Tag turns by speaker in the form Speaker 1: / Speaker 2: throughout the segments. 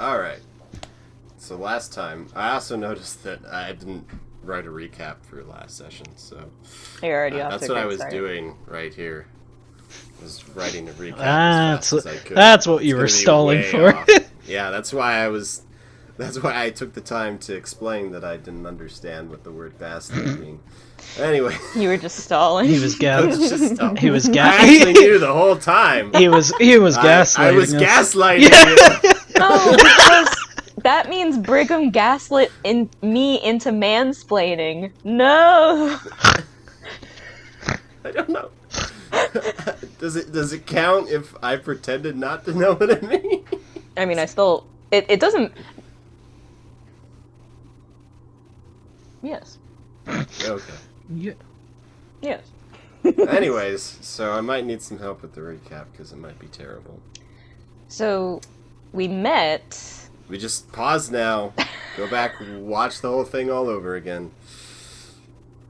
Speaker 1: Alright. So last time, I also noticed that I didn't write a recap for last session, so...
Speaker 2: You're already off
Speaker 1: that's
Speaker 2: to a
Speaker 1: what I
Speaker 2: great
Speaker 1: was
Speaker 2: start.
Speaker 1: doing right here. Was writing a recap as fast as I could.
Speaker 3: That's what
Speaker 1: It's
Speaker 3: you were
Speaker 1: gonna be
Speaker 3: stalling
Speaker 1: way
Speaker 3: for.
Speaker 1: off. Yeah, that's why I took the time to explain that I didn't understand what the word bastard mean. Anyway.
Speaker 2: You were just stalling.
Speaker 3: He was
Speaker 1: I was just stalling.
Speaker 3: He was
Speaker 1: I actually knew the whole time.
Speaker 3: He was gaslighting.
Speaker 1: I was
Speaker 3: us.
Speaker 1: gaslighting you.
Speaker 2: No, because that means Brigham gaslit me into mansplaining. No.
Speaker 1: I don't know. Does it count if I pretended not to know what it means?
Speaker 2: I mean, I still... It doesn't... Yes.
Speaker 1: Okay.
Speaker 3: Yeah.
Speaker 2: Yes.
Speaker 1: Anyways, so I might need some help with the recap because it might be terrible.
Speaker 2: So, we met...
Speaker 1: We just pause now, go back, watch the whole thing all over again.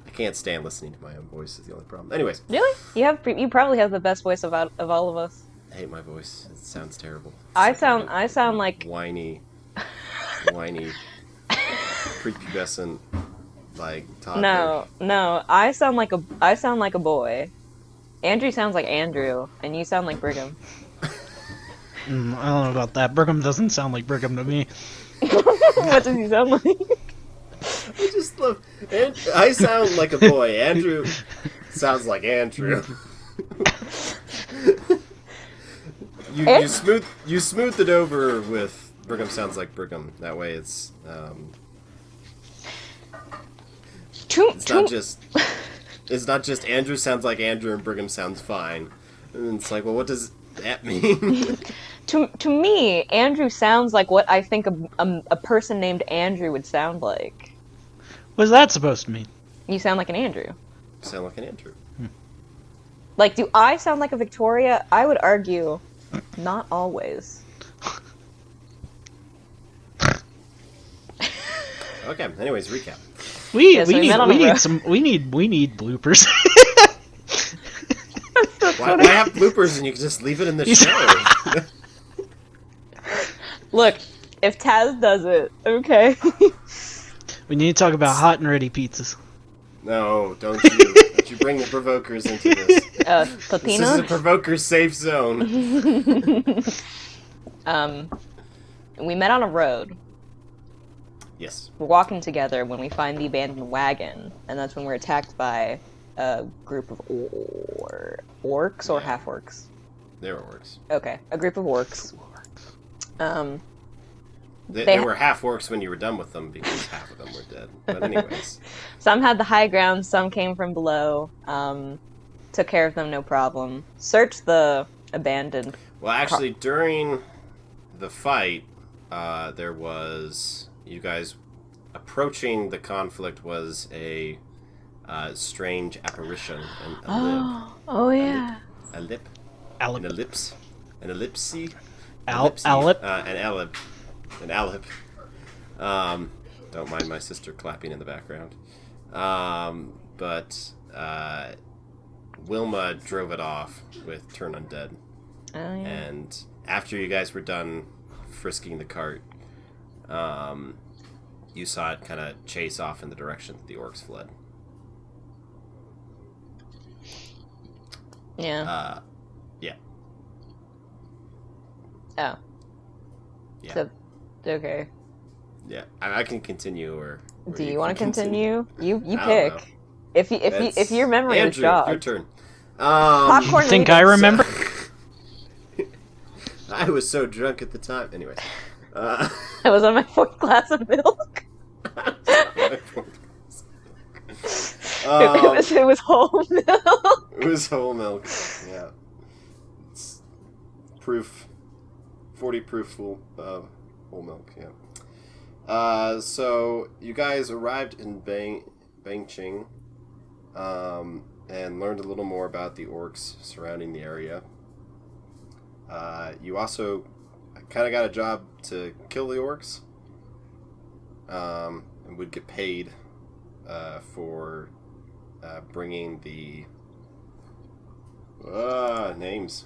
Speaker 1: I can't stand listening to my own voice is the only problem. Anyways.
Speaker 2: Really? You probably have the best voice of all of us.
Speaker 1: I hate my voice. It sounds terrible.
Speaker 2: I sound like...
Speaker 1: Whiny, prepubescent, like, toddler.
Speaker 2: No. I sound like a boy. Andrew sounds like Andrew, and you sound like Brigham.
Speaker 3: I don't know about that. Brigham doesn't sound like Brigham to me.
Speaker 2: What does he sound like?
Speaker 1: I just love... I sound like a boy. Andrew sounds like Andrew. You smoothed it over with Brigham sounds like Brigham. That way it's not just Andrew sounds like Andrew and Brigham sounds fine. And it's like, well, what does that mean?
Speaker 2: To me, Andrew sounds like what I think a person named Andrew would sound like.
Speaker 3: What's that supposed to mean?
Speaker 2: You sound like an Andrew.
Speaker 1: Sound like an Andrew.
Speaker 2: Like, do I sound like a Victoria? I would argue, not always.
Speaker 1: Okay. Anyways, recap.
Speaker 3: We need bloopers.
Speaker 1: Why have bloopers and you can just leave it in the show?
Speaker 2: Look, if Taz does it, okay.
Speaker 3: We need to talk about hot and ready pizzas.
Speaker 1: No, don't you bring the provokers into this.
Speaker 2: Pepino?
Speaker 1: This is a provoker safe zone.
Speaker 2: We met on a road.
Speaker 1: Yes.
Speaker 2: We're walking together when we find the abandoned wagon, and that's when we're attacked by a group of orcs or half-orcs.
Speaker 1: They were orcs.
Speaker 2: Okay, a group of orcs.
Speaker 1: They were half-orcs when you were done with them because half of them were dead. But anyways.
Speaker 2: Some had the high ground, some came from below. Took care of them, no problem. Searched the abandoned...
Speaker 1: Well, actually, during the fight, there was... You guys approaching the conflict was a strange apparition.
Speaker 2: Oh, yeah.
Speaker 1: An ellipse. An ellipse. An ellip. Don't mind my sister clapping in the background. But Wilma drove it off with Turn Undead.
Speaker 2: Oh, yeah.
Speaker 1: And after you guys were done frisking the cart, you saw it kind of chase off in the direction that the orcs fled.
Speaker 2: Yeah.
Speaker 1: Yeah.
Speaker 2: Oh.
Speaker 1: Yeah.
Speaker 2: So, okay.
Speaker 1: Yeah. I can continue, or
Speaker 2: Do you want to continue? You
Speaker 1: I
Speaker 2: pick.
Speaker 1: don't know.
Speaker 2: If your memory is
Speaker 1: Andrew,
Speaker 2: jogged.
Speaker 1: your turn.
Speaker 2: Popcorn.
Speaker 3: You think I remember?
Speaker 1: I was so drunk at the time. Anyways.
Speaker 2: I was on my 4th glass of milk. It was whole milk.
Speaker 1: It was whole milk. Yeah. It's proof. 40 proof full whole milk. Yeah. So you guys arrived in Bangching, and learned a little more about the orcs surrounding the area. You also kind of got a job to kill the orcs, and would get paid for bringing the names.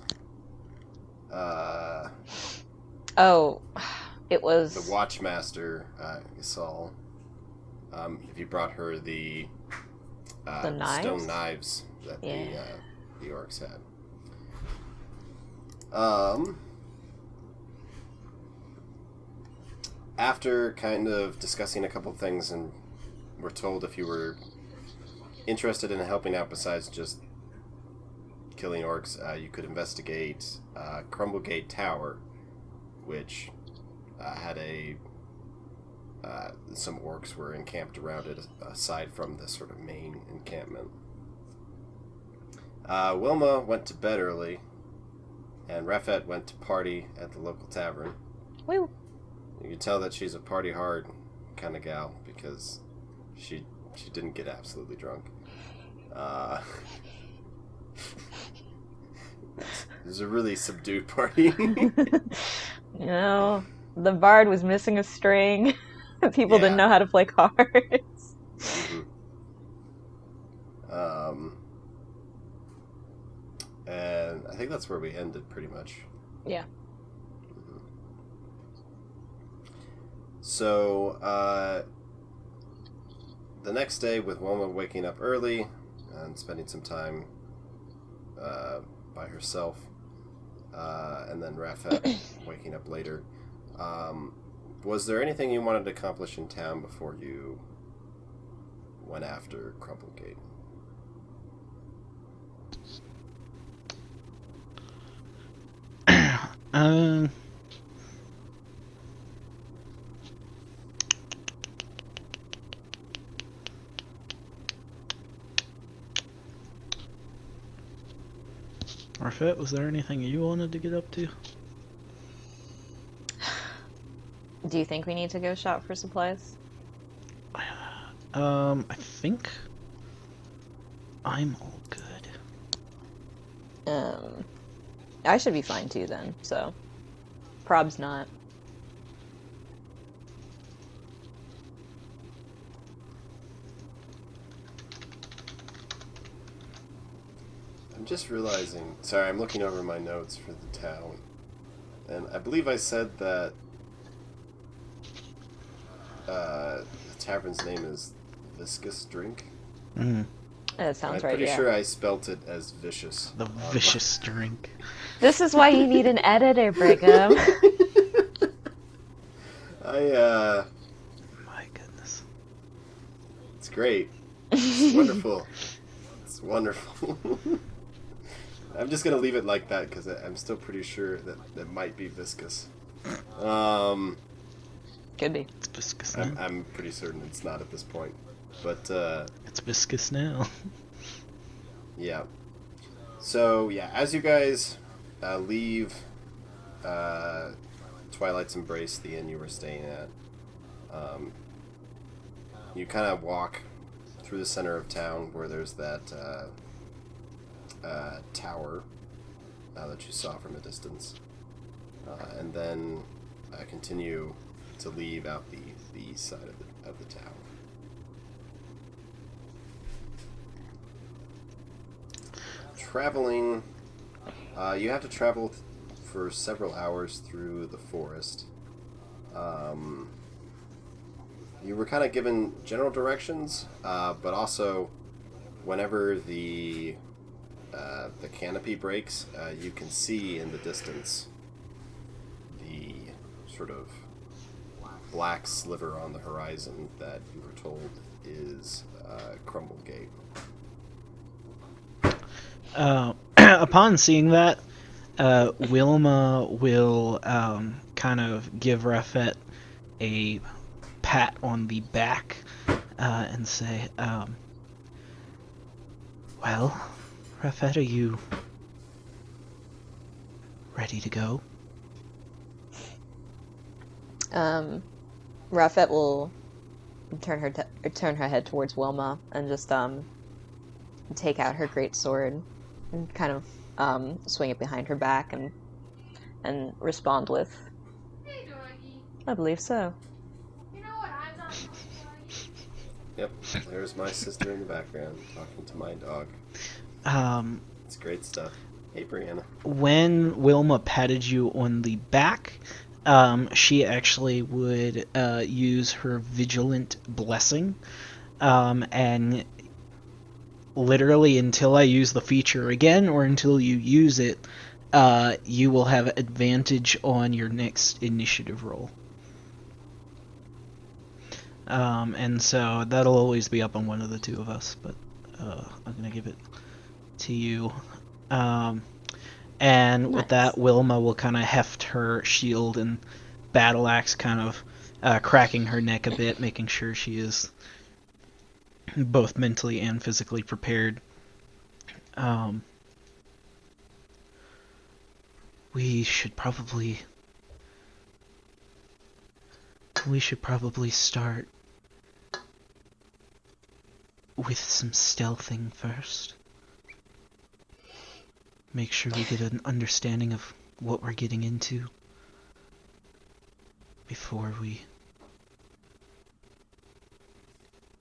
Speaker 2: It was
Speaker 1: the Watchmaster, Saul. If you brought her the
Speaker 2: knives?
Speaker 1: stone knives that the orcs had. After kind of discussing a couple things, and we're told if you were interested in helping out besides just killing orcs, you could investigate Crumblegate Tower, which had some orcs were encamped around it aside from the sort of main encampment. Wilma went to bed early, and Refet went to party at the local tavern.
Speaker 2: Woo.
Speaker 1: You can tell that she's a party hard kind of gal because she didn't get absolutely drunk. It was a really subdued party.
Speaker 2: You know, the bard was missing a string. People didn't know how to play cards.
Speaker 1: Mm-hmm. And I think that's where we ended, pretty much.
Speaker 2: Yeah.
Speaker 1: Mm-hmm. So, the next day, with Wilma waking up early and spending some time by herself, and then Rafet waking up later, was there anything you wanted to accomplish in town before you went after Crumblegate?
Speaker 3: Arfet, was there anything you wanted to get up to?
Speaker 2: Do you think we need to go shop for supplies?
Speaker 3: I think I'm all good.
Speaker 2: I should be fine too then, so. Prob's not.
Speaker 1: I'm just realizing, sorry, I'm looking over my notes for the town, and I believe I said that the tavern's name is Viscous Drink.
Speaker 3: Mm-hmm.
Speaker 2: That sounds
Speaker 1: I'm
Speaker 2: right,
Speaker 1: pretty
Speaker 2: yeah.
Speaker 1: sure I spelt it as vicious.
Speaker 3: The vicious drink.
Speaker 2: This is why you need an editor, Brigham.
Speaker 1: My
Speaker 3: goodness.
Speaker 1: It's great. It's wonderful. It's wonderful. I'm just gonna leave it like that because I'm still pretty sure that might be viscous.
Speaker 2: Could be.
Speaker 3: It's viscous now.
Speaker 1: I'm pretty certain it's not at this point, but
Speaker 3: it's viscous now.
Speaker 1: yeah. So yeah, as you guys leave Twilight's Embrace, the inn you were staying at, you kind of walk through the center of town where there's that tower that you saw from a distance, and then continue to leave out the east side of the town. Traveling, you have to travel for several hours through the forest. You were kind of given general directions, but also whenever the canopy breaks, you can see in the distance the sort of black sliver on the horizon that you were told is Crumble Gate.
Speaker 3: Upon seeing that, Wilma will kind of give Rafet a pat on the back and say, well, Rafet, are you ready to go?
Speaker 2: Rafet will turn her head towards Wilma and just take out her great sword and kind of swing it behind her back and respond with,
Speaker 4: Hey, doggy.
Speaker 2: I believe so.
Speaker 4: You know what I'm talking about, doggy?
Speaker 1: Yep, there's my sister in the background talking to my dog. It's great stuff. Hey, Brianna.
Speaker 3: When Wilma patted you on the back, she actually would use her Vigilant Blessing, and literally until I use the feature again, or until you use it, you will have advantage on your next initiative roll. And so that'll always be up on one of the two of us, but I'm going to give it to you. And with that, Wilma will kind of heft her shield and battle axe, kind of cracking her neck a bit, making sure she is both mentally and physically prepared. We should probably start with some stealthing first. Make sure we get an understanding of what we're getting into before we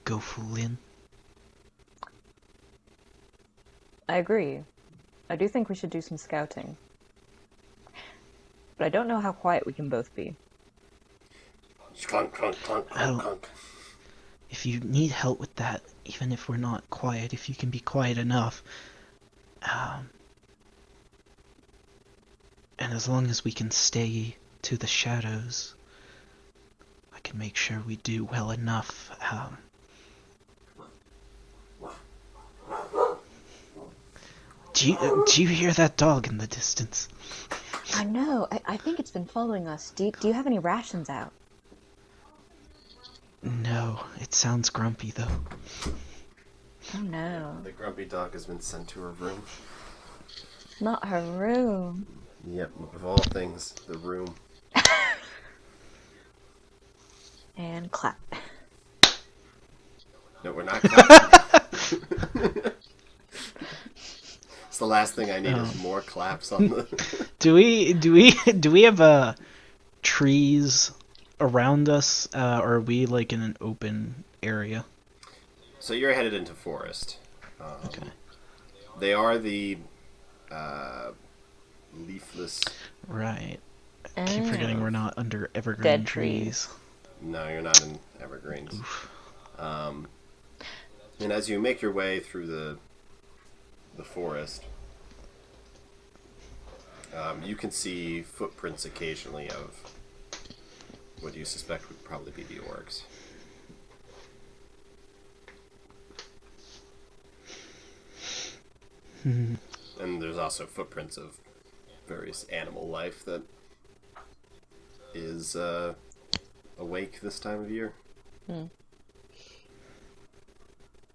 Speaker 3: go full in.
Speaker 2: I agree. I do think we should do some scouting. But I don't know how quiet we can both be.
Speaker 1: Clunk, clunk, clunk, clunk, clunk.
Speaker 3: If you need help with that, even if we're not quiet, if you can be quiet enough, and as long as we can stay to the shadows, I can make sure we do well enough. Do you hear that dog in the distance?
Speaker 2: I know. I think it's been following us. Do you have any rations out?
Speaker 3: No, it sounds grumpy though.
Speaker 2: Oh no.
Speaker 1: The grumpy dog has been sent to her room.
Speaker 2: Not her room.
Speaker 1: Yep, of all things, the room.
Speaker 2: And clap.
Speaker 1: No, we're not clapping. It's the last thing I need is more claps on the.
Speaker 3: Do we have trees around us, or are we like in an open area?
Speaker 1: So you're headed into forest.
Speaker 3: Okay.
Speaker 1: They are the leafless.
Speaker 3: Right. I keep forgetting we're not under evergreen
Speaker 2: Dead
Speaker 3: trees.
Speaker 1: No, you're not in evergreens. And as you make your way through the forest, you can see footprints occasionally of what you suspect would probably be the orcs. And there's also footprints of various animal life that is awake this time of year.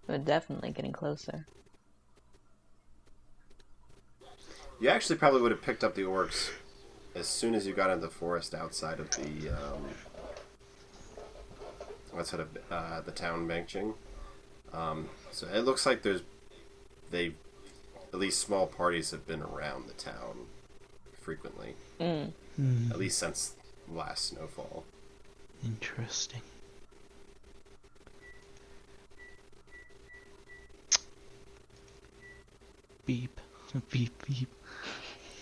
Speaker 2: We're definitely getting closer.
Speaker 1: You actually probably would have picked up the orcs as soon as you got into the forest outside of the town Bangching. So it looks like at least small parties have been around the town frequently. At least since last snowfall.
Speaker 3: Interesting. Beep. Beep, beep.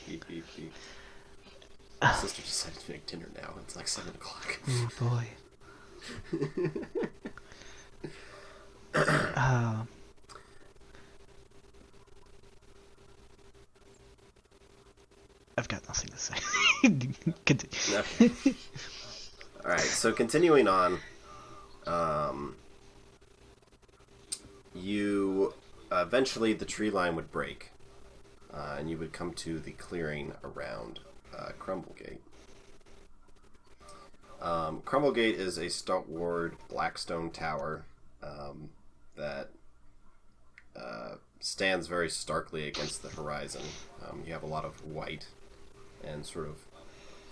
Speaker 1: Beep, beep, beep. My sister decided to make dinner now. It's like 7 o'clock.
Speaker 3: Oh boy. I've got nothing to say. Continue.
Speaker 1: Okay. Alright, so continuing on, you eventually the tree line would break, and you would come to the clearing around Crumblegate. Crumblegate is a stalwart black stone tower that stands very starkly against the horizon. You have a lot of white and sort of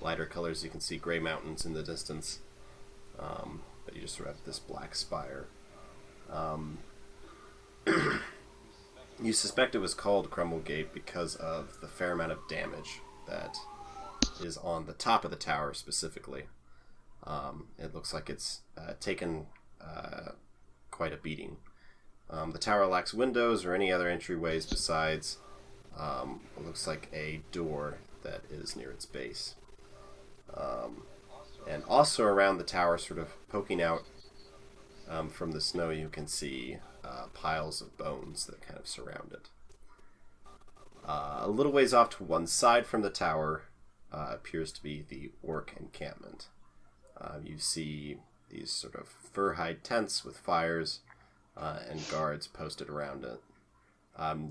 Speaker 1: lighter colors. You can see gray mountains in the distance, but you just sort of have this black spire. You suspect it was called Crumble Gate because of the fair amount of damage that is on the top of the tower specifically. It looks like it's taken quite a beating. The tower lacks windows or any other entryways besides what looks like a door that is near its base. And also around the tower, sort of poking out from the snow, you can see piles of bones that kind of surround it. A little ways off to one side from the tower appears to be the orc encampment. You see these sort of fur-hide tents with fires and guards posted around it.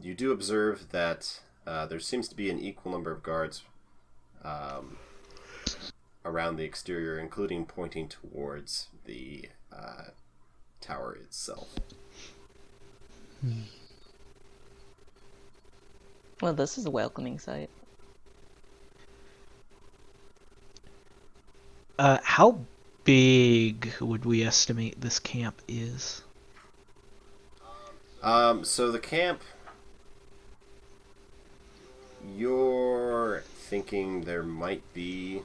Speaker 1: You do observe that there seems to be an equal number of guards around the exterior, including pointing towards the tower itself.
Speaker 2: Well, this is a welcoming sight.
Speaker 3: How big would we estimate this camp is?
Speaker 1: So the camp, you're thinking there might be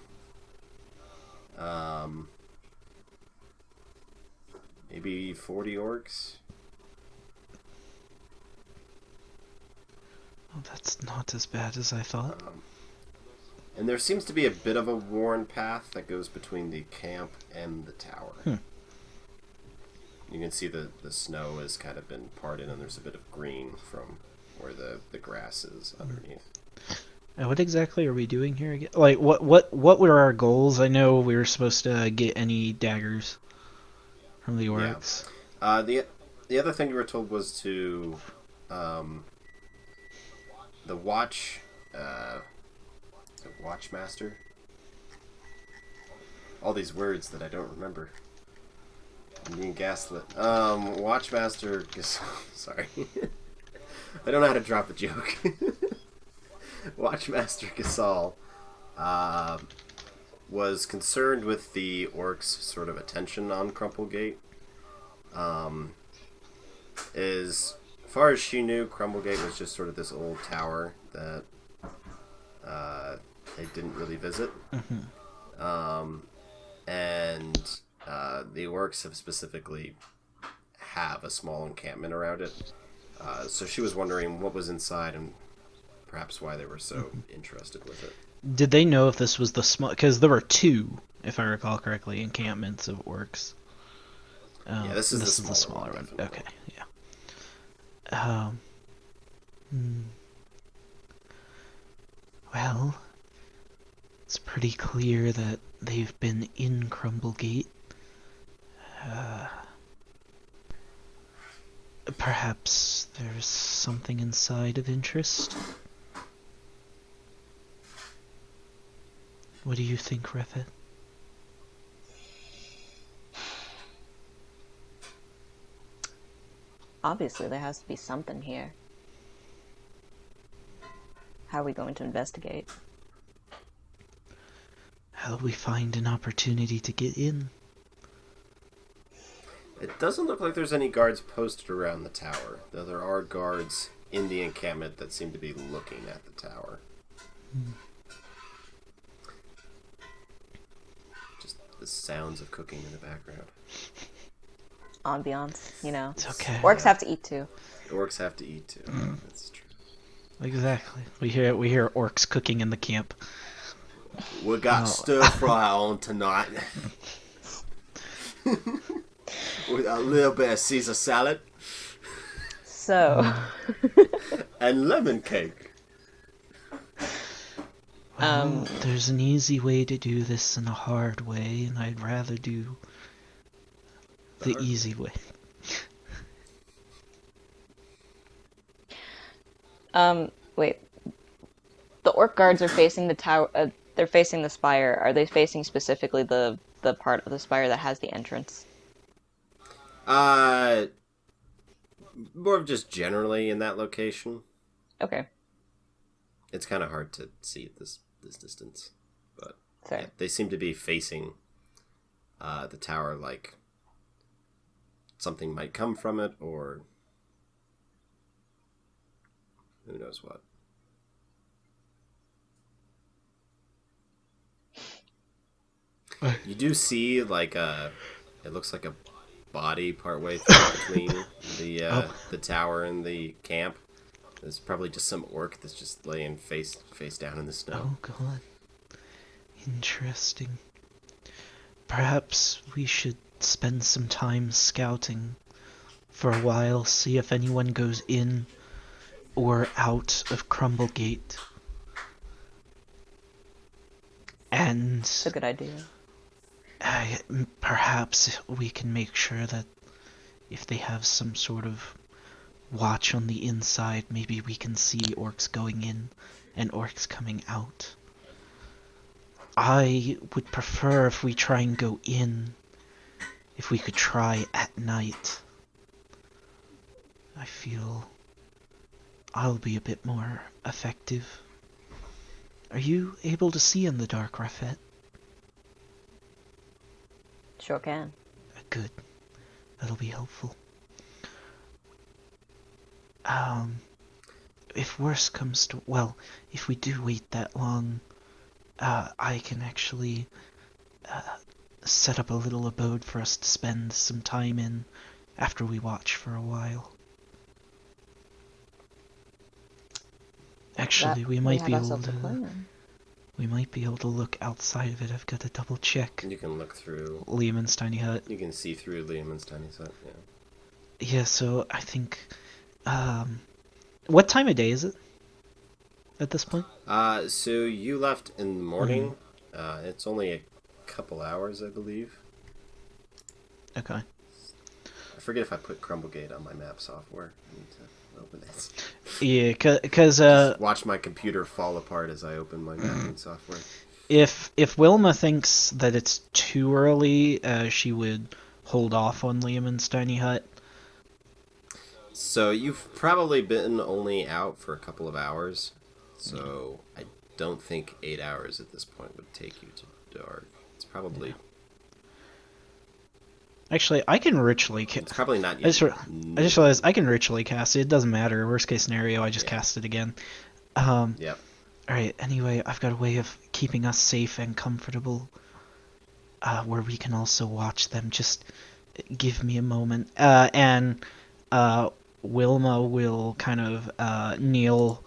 Speaker 1: maybe 40 orcs.
Speaker 3: Oh, that's not as bad as I thought.
Speaker 1: And there seems to be a bit of a worn path that goes between the camp and the tower. You can see the snow has kind of been parted, and there's a bit of green from where the grass is underneath.
Speaker 3: What exactly are we doing here again? Like, what were our goals? I know we were supposed to get any daggers from the orcs.
Speaker 1: Yeah. The other thing you were told was to the watchmaster. All these words that I don't remember. I'm being gaslit. Watchmaster. Sorry, I don't know how to drop a joke. Watchmaster Gasol was concerned with the orcs' sort of attention on Crumblegate. As far as she knew, Crumblegate was just sort of this old tower that they didn't really visit. And the orcs have specifically have a small encampment around it. So she was wondering what was inside and perhaps why they were so interested with it.
Speaker 3: Did they know if this was the small? Because there were two, if I recall correctly, encampments of orcs.
Speaker 1: Yeah, this is the
Speaker 3: smaller one.
Speaker 1: definitely.
Speaker 3: Okay, yeah. Well, it's pretty clear that they've been in Crumblegate. Perhaps there's something inside of interest. What do you think, Refit?
Speaker 2: Obviously, there has to be something here. How are we going to investigate?
Speaker 3: How do we find an opportunity to get in?
Speaker 1: It doesn't look like there's any guards posted around the tower, though there are guards in the encampment that seem to be looking at the tower. Just the sounds of cooking in the background.
Speaker 2: Ambiance, you know.
Speaker 3: It's okay.
Speaker 2: Orcs have to eat too.
Speaker 1: Orcs have to eat too. That's true.
Speaker 3: Exactly. We hear orcs cooking in the camp.
Speaker 1: We got stir fry on tonight. With a little bit of Caesar salad.
Speaker 2: So.
Speaker 1: And lemon cake.
Speaker 3: Well, there's an easy way to do this and a hard way, and I'd rather do the easy way.
Speaker 2: Wait. The orc guards are facing the tower. They're facing the spire. Are they facing specifically the part of the spire that has the entrance?
Speaker 1: More of just generally in that location.
Speaker 2: Okay.
Speaker 1: It's kind of hard to see at this distance, but
Speaker 2: Fair.
Speaker 1: yeah, they seem to be facing the tower like something might come from it, or who knows what. You do see like it looks like a body partway through between the tower and the camp. There's probably just some orc that's just laying face down in the snow.
Speaker 3: Oh god. Interesting. Perhaps we should spend some time scouting for a while, see if anyone goes in or out of Crumblegate. And
Speaker 2: It's a good idea.
Speaker 3: perhaps we can make sure that if they have some sort of watch on the inside, maybe we can see orcs going in and orcs coming out. I would prefer if we try and go in, if we could try at night. I feel I'll be a bit more effective. Are you able to see in the dark, Rafet?
Speaker 2: Sure can.
Speaker 3: Good. That'll be helpful. If worse comes to... Well, if we do wait that long, I can actually set up a little abode for us to spend some time in after we watch for a while. Actually, we might be able to... We might be able to look outside of it. I've got to double check.
Speaker 1: You can look through...
Speaker 3: Liam's tiny hut.
Speaker 1: You can see through Liam's tiny hut, yeah.
Speaker 3: Yeah, so I think... what time of day is it at this point?
Speaker 1: So you left in the morning. It's only a couple hours, I believe.
Speaker 3: Okay.
Speaker 1: I forget if I put Crumblegate on my map software. I need to open it.
Speaker 3: Yeah, because
Speaker 1: Just watch my computer fall apart as I open my mapping software.
Speaker 3: if Wilma thinks that it's too early, she would hold off on Liam's tiny hut.
Speaker 1: So you've probably been only out for a couple of hours. So I don't think 8 hours at this point would take you to dark. It's probably...
Speaker 3: Actually, I can ritually
Speaker 1: It's probably not
Speaker 3: I
Speaker 1: yet.
Speaker 3: just realized I can ritually cast it. It doesn't matter. Worst case scenario, I just cast it again.
Speaker 1: Yep.
Speaker 3: Alright, anyway, I've got a way of keeping us safe and comfortable, where we can also watch them. Just give me a moment. Wilma will kind of kneel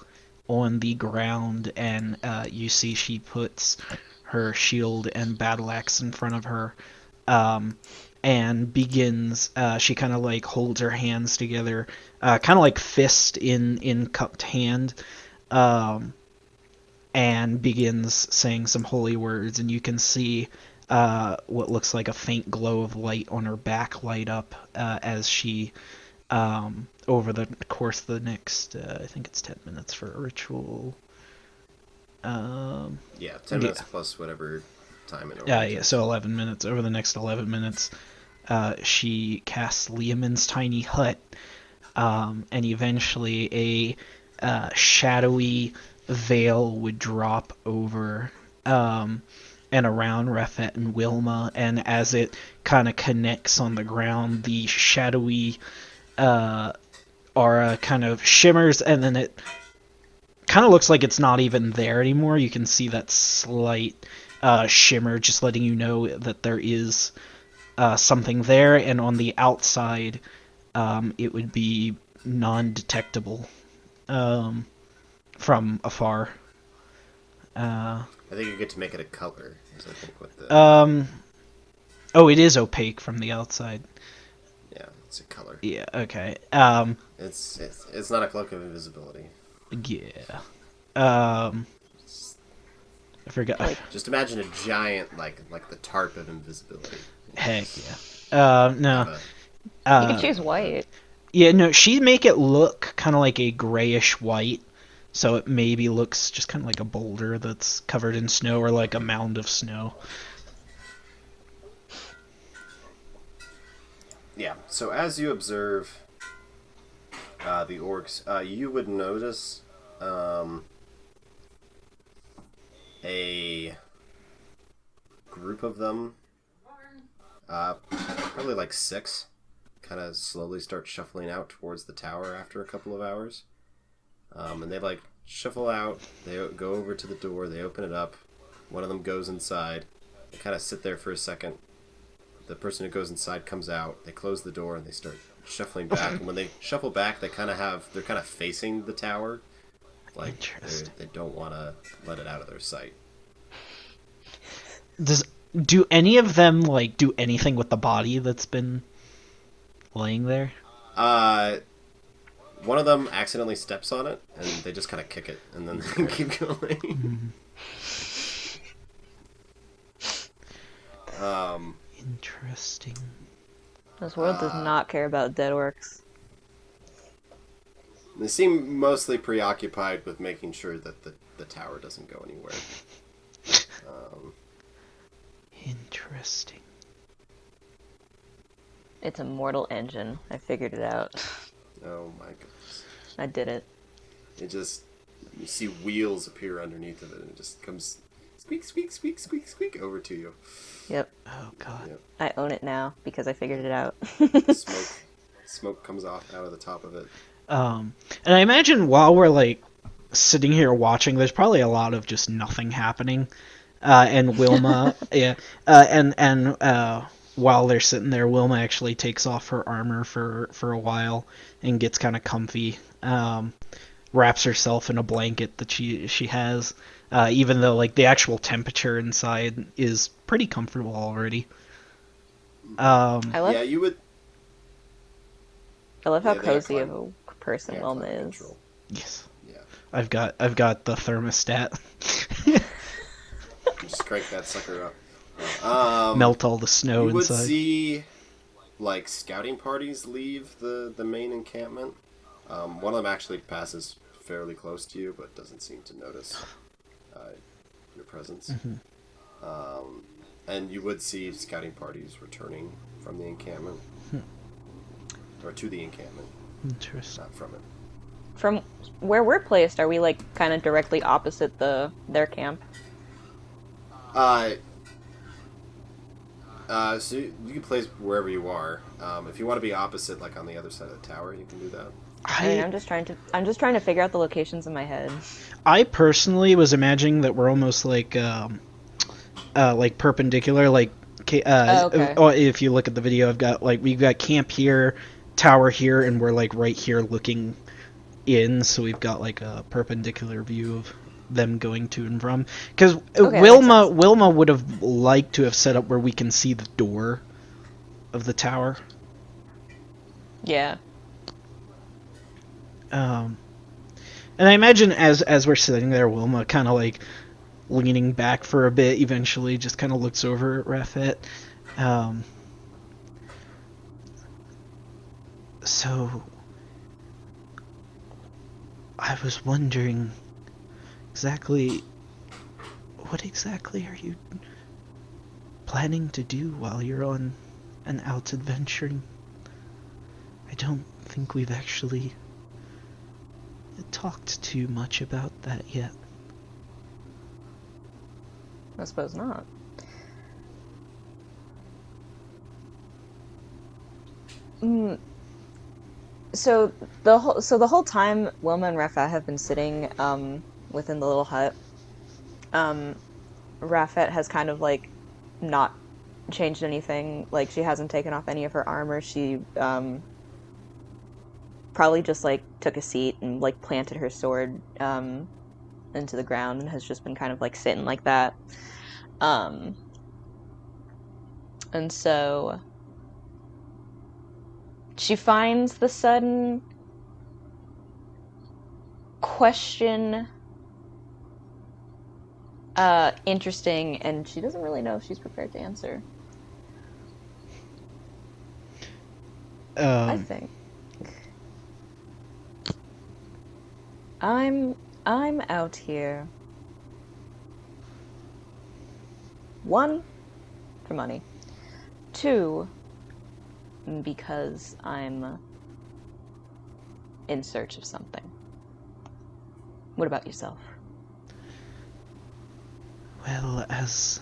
Speaker 3: on the ground, and you see she puts her shield and battle axe in front of her, and begins, she kind of like holds her hands together, kind of like fist in cupped hand, and begins saying some holy words, and you can see what looks like a faint glow of light on her back light up as she, over the course of the next, I think it's 10 minutes for a ritual.
Speaker 1: 10 minutes plus whatever time it
Speaker 3: Yeah, so 11 minutes. Over the next 11 minutes, she casts Liamon's tiny hut, and eventually a shadowy veil would drop over and around Refet and Wilma, and as it kind of connects on the ground, the shadowy aura kind of shimmers, and then it kind of looks like it's not even there anymore. You can see that slight shimmer, just letting you know that there is something there, and on the outside it would be non-detectable from afar.
Speaker 1: I think you get to make it a color. Is I think what the...
Speaker 3: Oh, it is opaque from the outside.
Speaker 1: Yeah, it's a color.
Speaker 3: Yeah, okay.
Speaker 1: It's not a cloak of invisibility.
Speaker 3: Yeah. I forgot.
Speaker 1: Just imagine a giant, like the tarp of invisibility.
Speaker 3: Heck yeah. No.
Speaker 2: You can choose white.
Speaker 3: Yeah, no, she'd make it look kind of like a grayish white, so it maybe looks just kind of like a boulder that's covered in snow, or like a mound of snow.
Speaker 1: Yeah, so as you observe the orcs, you would notice a group of them, probably like 6, kind of slowly start shuffling out towards the tower after a couple of hours. And they like shuffle out, they go over to the door, they open it up, one of them goes inside, they kind of sit there for a second. The person who goes inside comes out, they close the door, and they start shuffling back. And when they shuffle back, they're kind of facing the tower, like they don't want to let it out of their sight.
Speaker 3: Do any of them like do anything with the body that's been laying there?
Speaker 1: One of them accidentally steps on it, and they just kind of kick it, and then they keep going.
Speaker 3: Interesting.
Speaker 2: This world does not care about dead orcs.
Speaker 1: They seem mostly preoccupied with making sure that the tower doesn't go anywhere.
Speaker 3: Interesting.
Speaker 2: It's a mortal engine. I figured it out.
Speaker 1: Oh my goodness.
Speaker 2: I did it.
Speaker 1: It just... You see wheels appear underneath of it, and it just comes squeak, squeak, squeak, squeak, squeak over to you.
Speaker 2: Yep.
Speaker 3: Oh god.
Speaker 1: Yep.
Speaker 2: I own it now because I figured it out.
Speaker 1: Smoke comes off out of the top of it.
Speaker 3: And I imagine while we're like sitting here watching, there's probably a lot of just nothing happening. And Wilma, while they're sitting there, Wilma actually takes off her armor for a while and gets kind of comfy. Wraps herself in a blanket that she has, even though like the actual temperature inside is pretty comfortable already.
Speaker 2: I love
Speaker 1: Yeah, you would...
Speaker 2: how
Speaker 1: Yeah, they
Speaker 2: cozy
Speaker 1: have
Speaker 2: of a person
Speaker 1: Yeah,
Speaker 2: Wilma
Speaker 1: climate
Speaker 2: is.
Speaker 1: control.
Speaker 3: Yes,
Speaker 1: Yeah.
Speaker 3: I've got the thermostat.
Speaker 1: Just crank that sucker up.
Speaker 3: Melt all the snow
Speaker 1: You would
Speaker 3: inside.
Speaker 1: see, like, scouting parties leave the main encampment. One of them actually passes fairly close to you, but doesn't seem to notice your presence. And you would see scouting parties returning from the encampment. Or to the encampment,
Speaker 3: Interesting.
Speaker 1: not from it.
Speaker 2: From where we're placed, are we like kind of directly opposite their camp?
Speaker 1: So you can place wherever you are. If you want to be opposite, like on the other side of the tower, you can do that.
Speaker 2: I mean, I'm just trying to figure out the locations in my head.
Speaker 3: I personally was imagining that we're almost like perpendicular, like
Speaker 2: okay.
Speaker 3: or if you look at the video, we've got camp here, tower here, and we're like right here looking in, so we've got like a perpendicular view of them going to and from. Because
Speaker 2: Okay,
Speaker 3: Wilma would have liked to have set up where we can see the door of the tower.
Speaker 2: Yeah.
Speaker 3: And I imagine as we're sitting there, Wilma kind of like leaning back for a bit, eventually just kind of looks over at Rafet. So I was wondering what exactly are you planning to do while you're on an out adventuring? I don't think we've actually talked too much about that yet.
Speaker 2: I suppose not. So the whole time Wilma and Rafet have been sitting within the little hut, Rafet has kind of like not changed anything. Like she hasn't taken off any of her armor. She probably just like took a seat and like planted her sword into the ground and has just been kind of like sitting like that. And so she finds the sudden question interesting, and she doesn't really know if she's prepared to answer. I think I'm out here. 1, for money. 2, because I'm in search of something. What about yourself?
Speaker 3: Well, as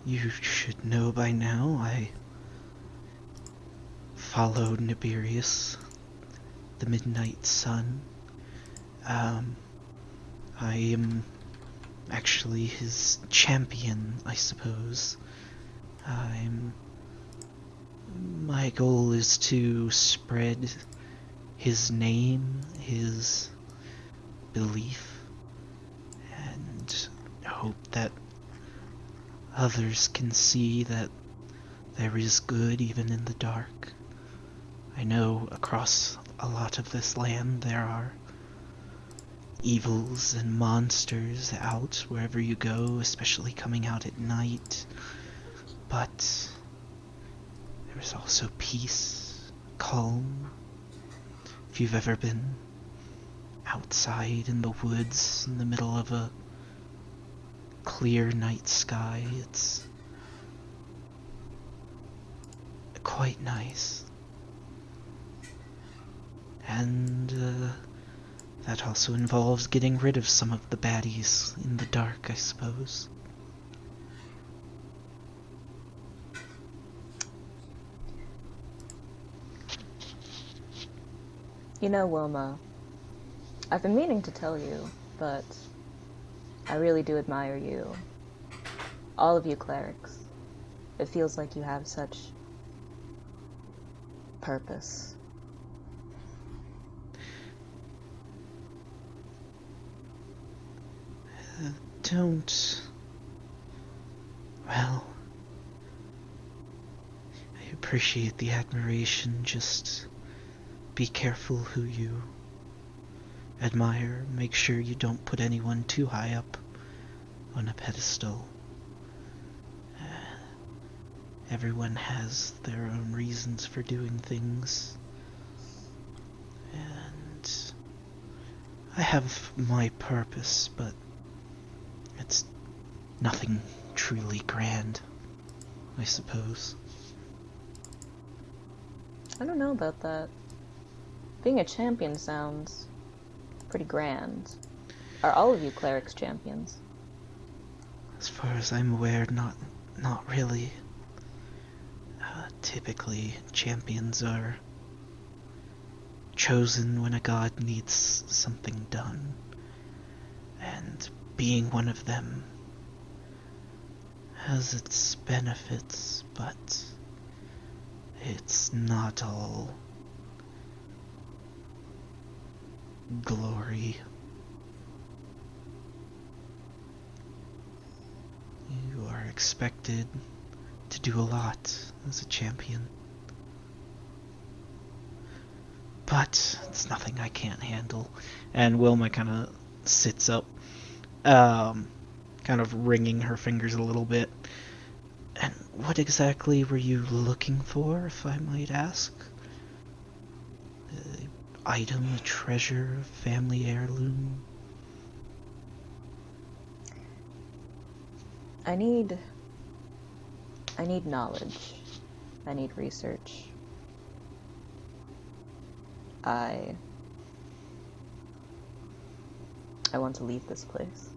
Speaker 3: you should know by now, I followed Nibirius, the Midnight Sun. I am actually his champion, I suppose. My goal is to spread his name, his belief, and hope that others can see that there is good even in the dark. I know across a lot of this land there are evils and monsters out wherever you go, especially coming out at night. But there is also peace, calm. If you've ever been outside in the woods in the middle of a clear night sky, it's quite nice. And that also involves getting rid of some of the baddies in the dark, I suppose.
Speaker 2: You know, Wilma, I've been meaning to tell you, but I really do admire you. All of you clerics. It feels like you have such purpose.
Speaker 3: Well, I appreciate the admiration, just be careful who you admire. Make sure you don't put anyone too high up on a pedestal. Everyone has their own reasons for doing things. And I have my purpose, but it's nothing truly grand, I suppose.
Speaker 2: I don't know about that. Being a champion sounds pretty grand. Are all of you clerics champions?
Speaker 3: As far as I'm aware, not really. Typically, champions are chosen when a god needs something done. And being one of them has its benefits, but it's not all glory. You are expected to do a lot as a champion. But it's nothing I can't handle. And Wilma kind of sits up, kind of wringing her fingers a little bit. And what exactly were you looking for, if I might ask? An item, a treasure, a family heirloom?
Speaker 2: I need knowledge. I need research. I want to leave this place.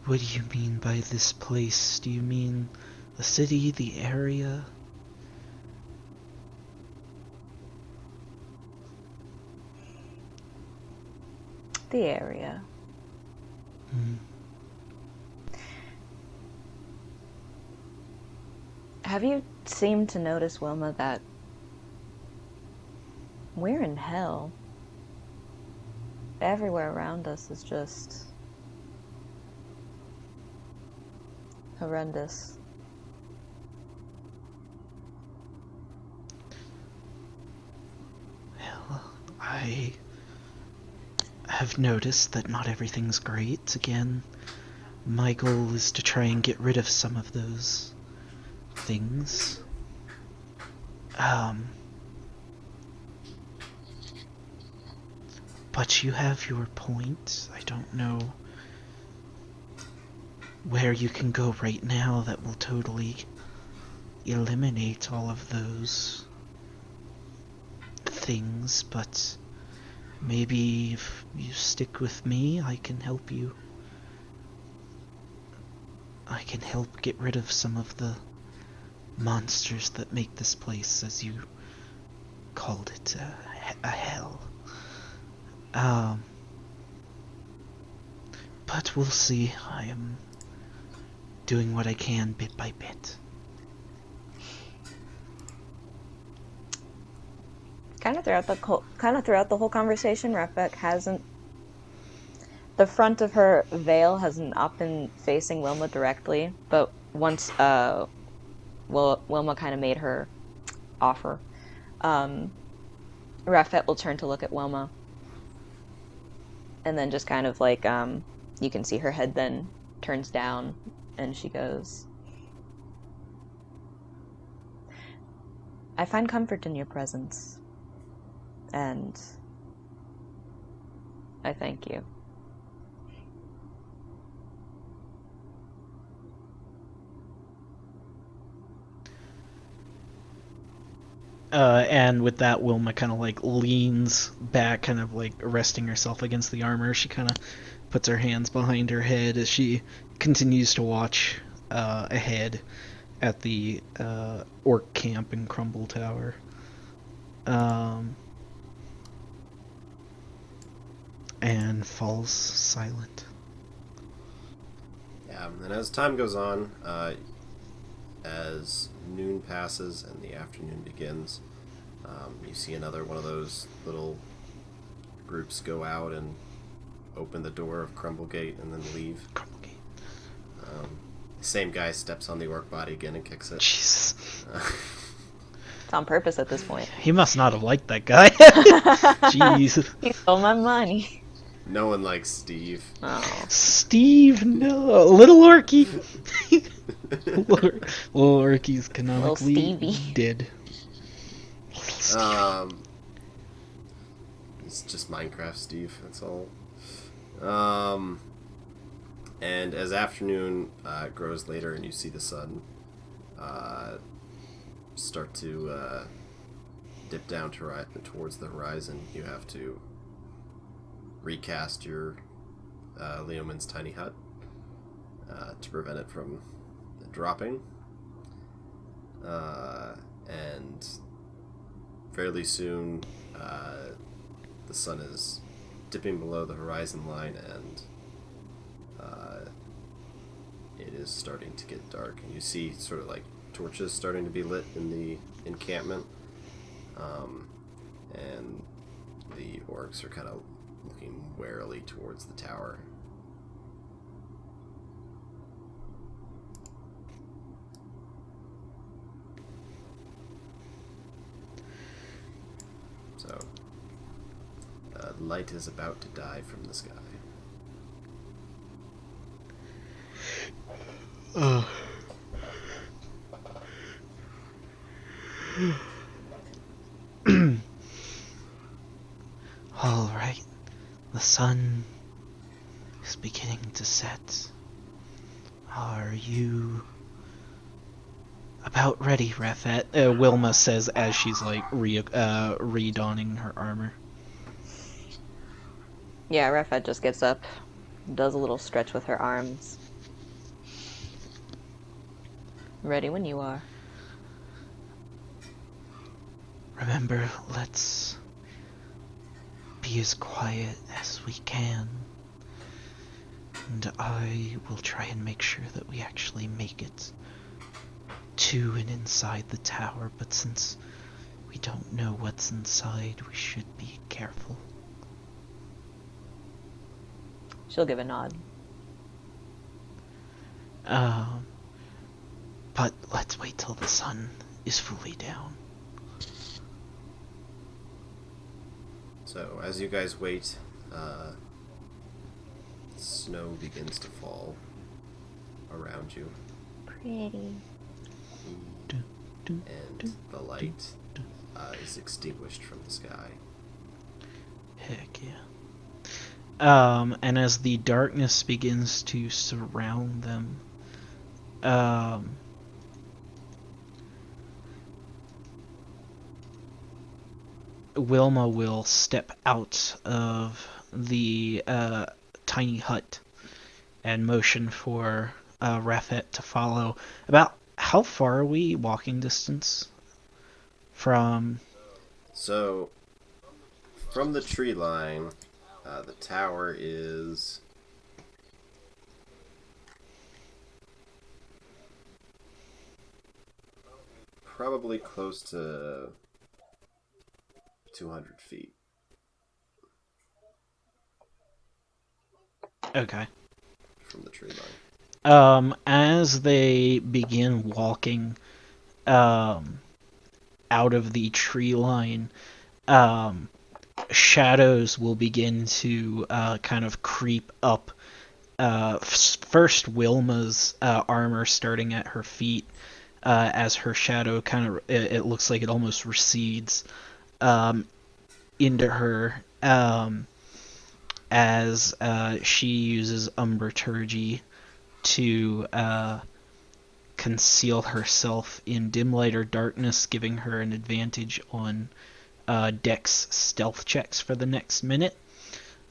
Speaker 3: What do you mean by this place? Do you mean the city, the area?
Speaker 2: The area. Have you seemed to notice, Wilma, that we're in hell? Everywhere around us is just horrendous.
Speaker 3: Well, I have noticed that not everything's great. Again, my goal is to try and get rid of some of those things. But you have your point. I don't know where you can go right now that will totally eliminate all of those things, but maybe if you stick with me, I can help you. I can help get rid of some of the monsters that make this place, as you called it, a hell. But we'll see. I am doing what I can bit by bit. Kind of
Speaker 2: throughout the whole conversation, Roughback hasn't. the front of her veil has not been facing Wilma directly, but once Wilma kind of made her offer, Rafet will turn to look at Wilma, and then just kind of like you can see her head then turns down, and she goes, "I find comfort in your presence, and I thank you."
Speaker 3: And with that, Wilma kind of like leans back, kind of like resting herself against the armor. She kind of puts her hands behind her head as she continues to watch ahead at the orc camp in Crumble Tower. And falls silent.
Speaker 1: Yeah, and as time goes on, as noon passes and the afternoon begins, you see another one of those little groups go out and open the door of Crumble Gate and then leave.
Speaker 3: Crumblegate.
Speaker 1: Same guy steps on the orc body again and kicks it.
Speaker 3: Jesus.
Speaker 2: It's on purpose at this point.
Speaker 3: He must not have liked that guy. Jeez.
Speaker 2: He stole my money.
Speaker 1: No one likes Steve.
Speaker 2: Oh.
Speaker 3: Steve, no. Little Orky. Little Orky's canonically
Speaker 2: Stevie.
Speaker 3: dead.
Speaker 1: It's just Minecraft Steve, that's all. And as afternoon grows later and you see the sun start to dip down towards the horizon, you have to recast your Leoman's tiny hut to prevent it from dropping. And fairly soon, the sun is dipping below the horizon line, and it is starting to get dark. And you see sort of like torches starting to be lit in the encampment, and the orcs are kind of looking warily towards the tower. So, light is about to die from the sky.
Speaker 3: All right. The sun is beginning to set. Are you about ready, Rafet? Wilma says as she's like redonning her armor.
Speaker 2: Yeah, Rafet just gets up, does a little stretch with her arms. Ready when you are.
Speaker 3: Remember, let's be as quiet as we can. And I will try and make sure that we actually make it to and inside the tower, but since we don't know what's inside, we should be careful.
Speaker 2: She'll give a nod.
Speaker 3: But let's wait till the sun is fully down.
Speaker 1: So, as you guys wait, snow begins to fall around you,
Speaker 2: Pretty.
Speaker 1: and the light is extinguished from the sky.
Speaker 3: Heck yeah. And as the darkness begins to surround them, Wilma will step out of the tiny hut and motion for Rafet to follow. About how far are we walking distance from?
Speaker 1: So, from the tree line, the tower is probably close to 200 feet.
Speaker 3: Okay.
Speaker 1: from the tree line.
Speaker 3: As they begin walking out of the tree line, shadows will begin to kind of creep up. First, Wilma's armor starting at her feet, as her shadow kind of, it looks like it almost recedes into her, as she uses Umbraturgy to conceal herself in dim light or darkness, giving her an advantage on Dex stealth checks for the next minute.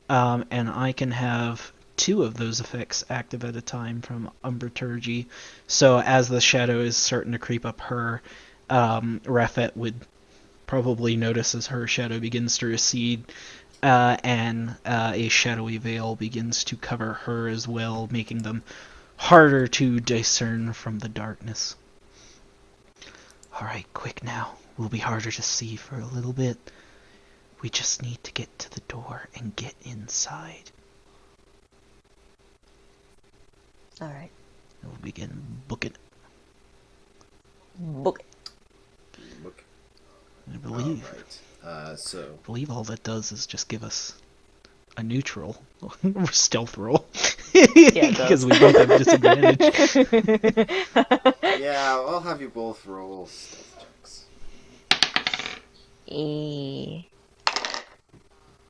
Speaker 3: And I can have 2 of those effects active at a time from Umbraturgy. So as the shadow is starting to creep up her, Rafet would probably notice as her shadow begins to recede, and a shadowy veil begins to cover her as well, making them harder to discern from the darkness. Alright, quick now. We'll be harder to see for a little bit. We just need to get to the door and get inside.
Speaker 2: Alright.
Speaker 3: We'll begin booking.
Speaker 2: Book it.
Speaker 1: Look.
Speaker 3: I believe.
Speaker 1: So
Speaker 3: I believe all that does is just give us a neutral stealth roll.
Speaker 2: it does.
Speaker 3: Because we both have disadvantage.
Speaker 1: yeah, I'll have you both roll stealth checks.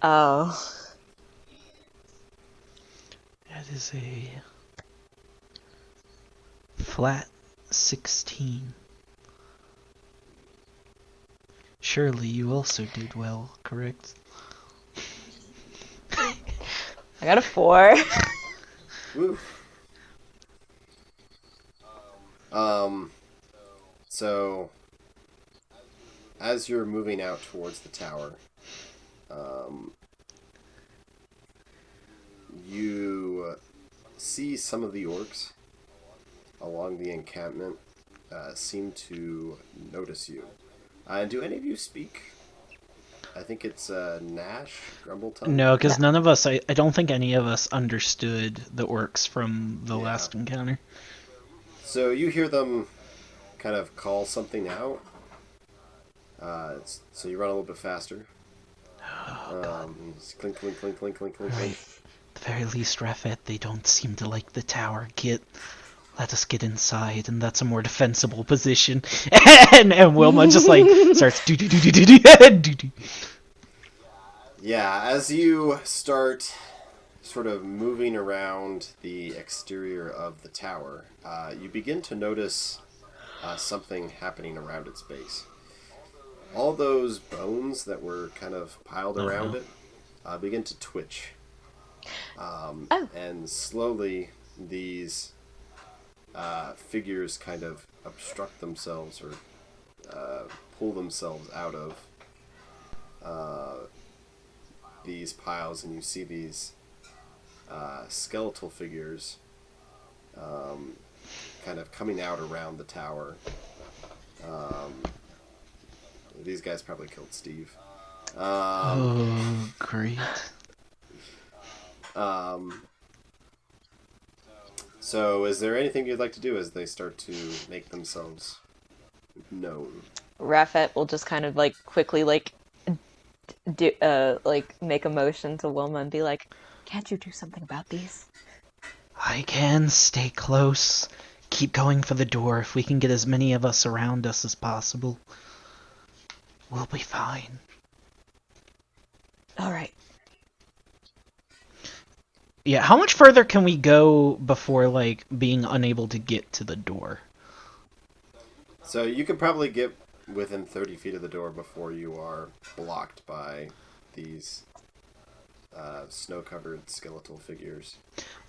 Speaker 2: Oh.
Speaker 3: That is a flat 16. Surely you also did well, correct?
Speaker 2: I got a 4.
Speaker 1: Woo. So as you're moving out towards the tower, you see some of the orcs along the encampment seem to notice you. Do any of you speak? I think it's Nash, Grumble Tongue?
Speaker 3: No, because none of us, I don't think any of us understood the orcs from the last encounter.
Speaker 1: So you hear them kind of call something out. So you run a little bit faster.
Speaker 3: Oh, God.
Speaker 1: Clink, clink, clink, clink, clink, clink,
Speaker 3: Right.
Speaker 1: clink.
Speaker 3: At the very least, Rafet, they don't seem to like the tower. Let us get inside, and that's a more defensible position. and Wilma just like starts do do do do do do do.
Speaker 1: Yeah, as you start sort of moving around the exterior of the tower, you begin to notice something happening around its base. All those bones that were kind of piled around it begin to twitch. And slowly these figures kind of obstruct themselves or pull themselves out of these piles, and you see these skeletal figures kind of coming out around the tower. These guys probably killed Steve.
Speaker 3: Oh, great.
Speaker 1: So is there anything you'd like to do as they start to make themselves known?
Speaker 2: Rafet will just kind of like quickly like make a motion to Wilma and be like, "Can't you do something about these?"
Speaker 3: I can stay close. Keep going for the door. If we can get as many of us around us as possible, we'll be fine.
Speaker 2: All right.
Speaker 3: Yeah, how much further can we go before, like, being unable to get to the door?
Speaker 1: So you could probably get within 30 feet of the door before you are blocked by these snow-covered skeletal figures.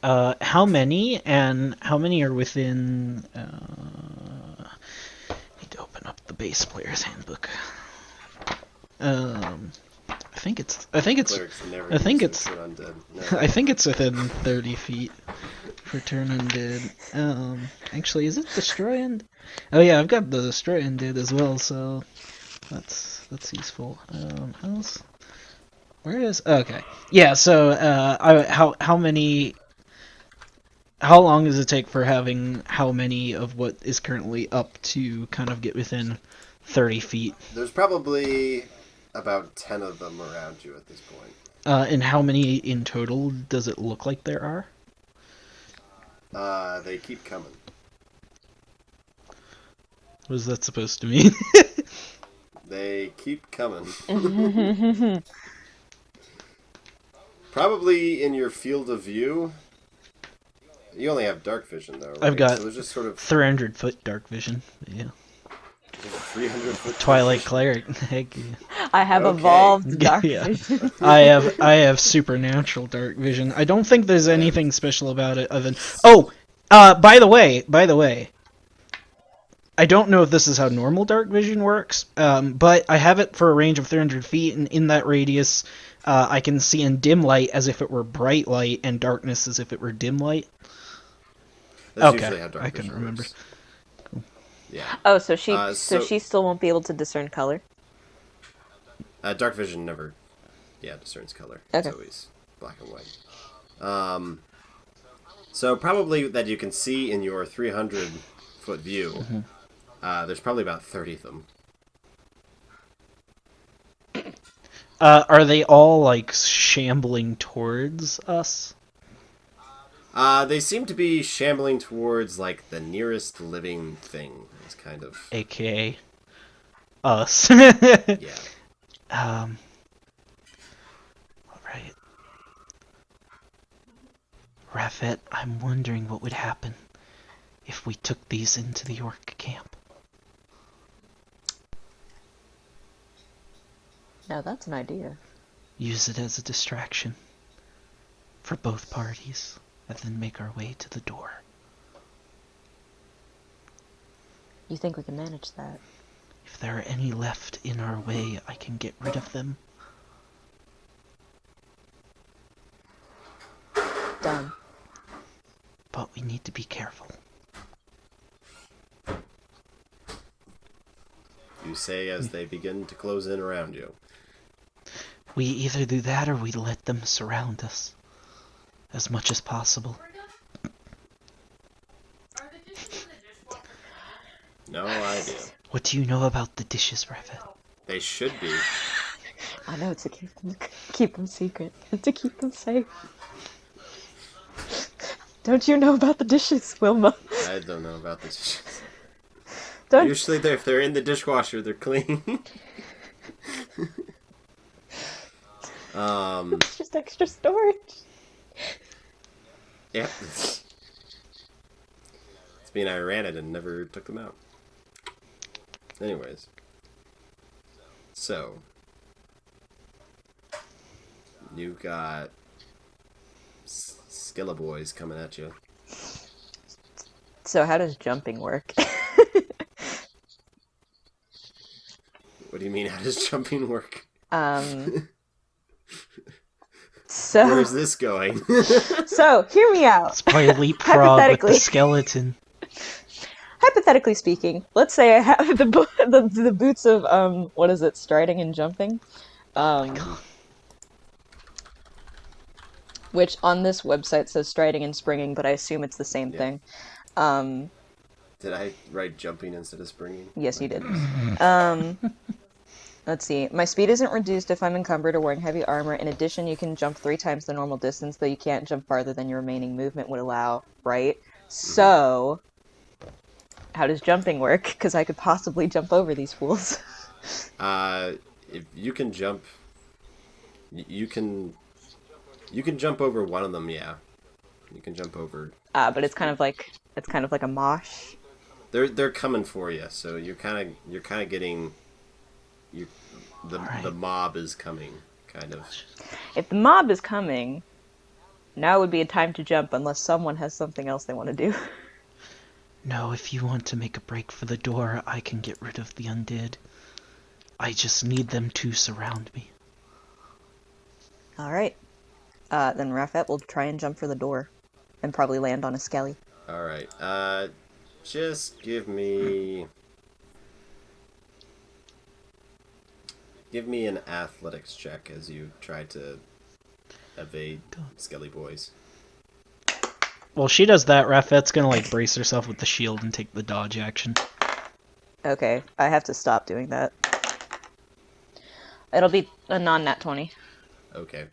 Speaker 3: How many? And how many are within... need to open up the base player's handbook. I think it's
Speaker 1: Turn undead. No.
Speaker 3: I think it's within 30 feet for turn undead. Actually, is it destroy undead? Oh yeah, I've got the destroy undead as well, so that's useful. Where is? Okay, yeah. So, how many How long does it take for having how many of what is currently up to kind of get within 30 feet?
Speaker 1: There's probably about 10 of them around you at this point.
Speaker 3: And how many in total does it look like there are?
Speaker 1: They keep coming.
Speaker 3: What is that supposed to mean?
Speaker 1: They keep coming. Probably in your field of view. You only have dark vision, though, right?
Speaker 3: I've got
Speaker 1: so it's just sort of
Speaker 3: 300-foot dark vision. Yeah.
Speaker 1: 300-foot
Speaker 3: Twilight Cleric. Heck yeah.
Speaker 2: I have
Speaker 1: Okay.
Speaker 2: evolved dark
Speaker 3: Yeah.
Speaker 2: vision.
Speaker 3: I have supernatural dark vision. I don't think there's anything special about it other than... Oh! By the way, I don't know if this is how normal dark vision works, but I have it for a range of 300 feet, and in that radius, I can see in dim light as if it were bright light, and darkness as if it were dim light.
Speaker 1: That's
Speaker 3: Okay,
Speaker 1: usually how dark
Speaker 3: I
Speaker 1: vision
Speaker 3: couldn't remember.
Speaker 1: works. Yeah.
Speaker 2: Oh, so she
Speaker 1: so
Speaker 2: she still won't be able to discern color.
Speaker 1: Dark vision never, discerns color.
Speaker 2: Okay.
Speaker 1: It's always black and white. So probably that you can see in your 300-foot view, there's probably about 30 of them.
Speaker 3: Are they all, like, shambling towards us?
Speaker 1: They seem to be shambling towards, like, the nearest living thing. It's kind of...
Speaker 3: AKA us.
Speaker 1: Yeah.
Speaker 3: Alright. Rafet, I'm wondering what would happen if we took these into the orc camp.
Speaker 2: Now that's an idea.
Speaker 3: Use it as a distraction for both parties, and then make our way to the door.
Speaker 2: You think we can manage that?
Speaker 3: If there are any left in our way, I can get rid of them.
Speaker 2: Done.
Speaker 3: But we need to be careful.
Speaker 1: You say as they begin to close in around you.
Speaker 3: We either do that or we let them surround us as much as possible.
Speaker 4: Are the dishes in the dishwasher?
Speaker 1: No idea.
Speaker 3: What do you know about the dishes, Rafet?
Speaker 1: They should be.
Speaker 2: I know, to keep them secret and to keep them safe. Don't you know about the dishes, Wilma?
Speaker 1: I don't know about the dishes.
Speaker 2: Don't.
Speaker 1: Usually, if they're in the dishwasher, they're clean.
Speaker 2: It's just extra storage.
Speaker 1: Yeah. It's mean I ran it and never took them out. Anyways. So. You've got Skilla boys coming at you.
Speaker 2: So how does jumping work?
Speaker 1: What do you mean, how does jumping work?
Speaker 2: So
Speaker 1: Where's this going?
Speaker 2: So hear me out.
Speaker 3: Let's play leapfrog with the
Speaker 2: Hypothetically.
Speaker 3: skeleton.
Speaker 2: Hypothetically speaking, let's say I have the boots of what is it, striding and jumping, which on this website says striding and springing, but I assume it's the same thing.
Speaker 1: Did I write jumping instead of springing?
Speaker 2: Yes, you did. Let's see. My speed isn't reduced if I'm encumbered or wearing heavy armor. In addition, you can jump 3 times the normal distance, though you can't jump farther than your remaining movement would allow, right? So, how does jumping work? Because I could possibly jump over these fools.
Speaker 1: If you can jump, you can jump over one of them. Yeah, you can jump over.
Speaker 2: But it's kind of like a mosh.
Speaker 1: They're coming for you, so you're kind of getting. The mob is coming, kind of.
Speaker 2: If the mob is coming, now would be a time to jump, unless someone has something else they want to do.
Speaker 3: No, if you want to make a break for the door, I can get rid of the undead. I just need them to surround me.
Speaker 2: Alright. Then Rafet will try and jump for the door. And probably land on a skelly.
Speaker 1: Alright, just give me an athletics check as you try to evade Skelly boys.
Speaker 3: While she does that, Rafette's gonna like brace herself with the shield and take the dodge action.
Speaker 2: Okay, I have to stop doing that. It'll be a non-nat 20.
Speaker 1: Okay.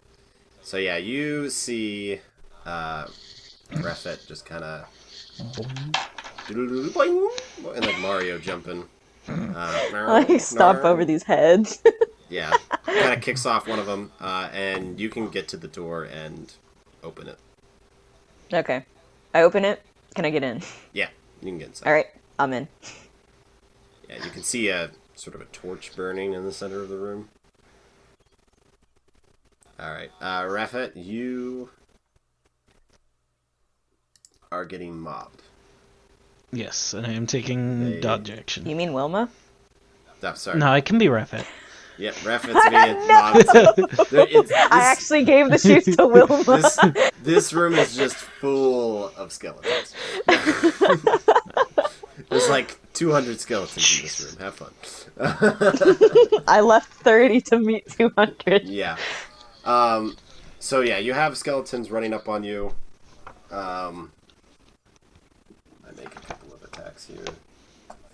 Speaker 1: So yeah, you see Rafette just kind of and like Mario jumping.
Speaker 2: Like, stomp over these heads.
Speaker 1: Yeah, kind of kicks off one of them, and you can get to the door and open it.
Speaker 2: Okay. I open it. Can I get in?
Speaker 1: Yeah, you can get inside.
Speaker 2: Alright, I'm in.
Speaker 1: Yeah, you can see a sort of a torch burning in the center of the room. Alright, Rafette, you are getting mobbed.
Speaker 3: Yes, and I am taking dodge action.
Speaker 2: You mean Wilma?
Speaker 1: Oh, sorry.
Speaker 3: No, it can be Rafette.
Speaker 1: Yeah, Raffette's being mobbed.
Speaker 2: I actually gave the shoes to Wilma.
Speaker 1: This room is just full of skeletons. There's like 200 skeletons in this room. Have fun.
Speaker 2: I left 30 to meet 200.
Speaker 1: Yeah. So yeah, you have skeletons running up on you. I make a couple of attacks here.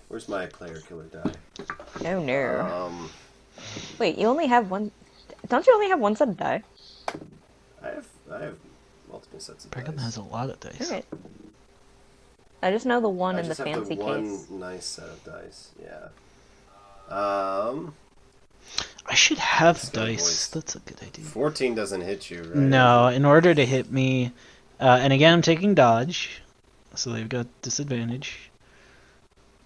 Speaker 1: Where's my player killer die?
Speaker 2: Oh no. Wait, you only have one... Don't you only have one set of die?
Speaker 1: I have multiple sets of
Speaker 3: Brigham
Speaker 1: dice.
Speaker 3: has a lot of dice.
Speaker 2: Alright. I just know the one
Speaker 1: I
Speaker 2: in the
Speaker 1: just have
Speaker 2: fancy
Speaker 1: the one
Speaker 2: case.
Speaker 1: nice set of dice. Yeah.
Speaker 3: I should have
Speaker 1: Let's go,
Speaker 3: dice.
Speaker 1: boys.
Speaker 3: That's a good idea.
Speaker 1: 14 doesn't hit you, right?
Speaker 3: No, in order to hit me, and again I'm taking dodge, so they've got disadvantage.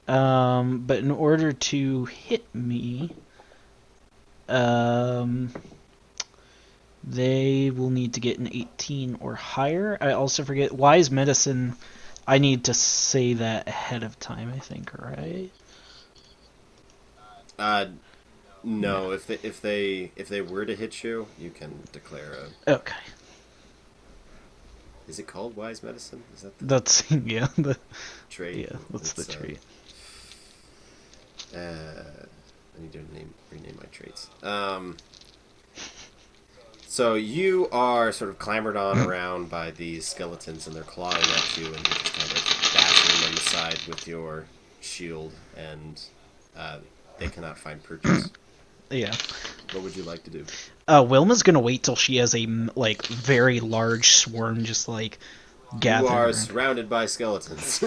Speaker 3: But in order to hit me, they will need to get an 18 or higher. I also forget Wise Medicine. I need to say that ahead of time, I think, right?
Speaker 1: No. If they were to hit you, you can declare a.
Speaker 3: Okay.
Speaker 1: Is it called Wise Medicine? Is that the
Speaker 3: That's the
Speaker 1: trait?
Speaker 3: yeah, that's the trait.
Speaker 1: I need to rename my traits. So you are sort of clambered on around by these skeletons, and they're clawing at you, and you're just kind of bashing them aside with your shield, and they cannot find purchase.
Speaker 3: Yeah.
Speaker 1: What would you like to do?
Speaker 3: Wilma's gonna wait till she has a very large swarm just gathered.
Speaker 1: You are
Speaker 3: around.
Speaker 1: surrounded by skeletons.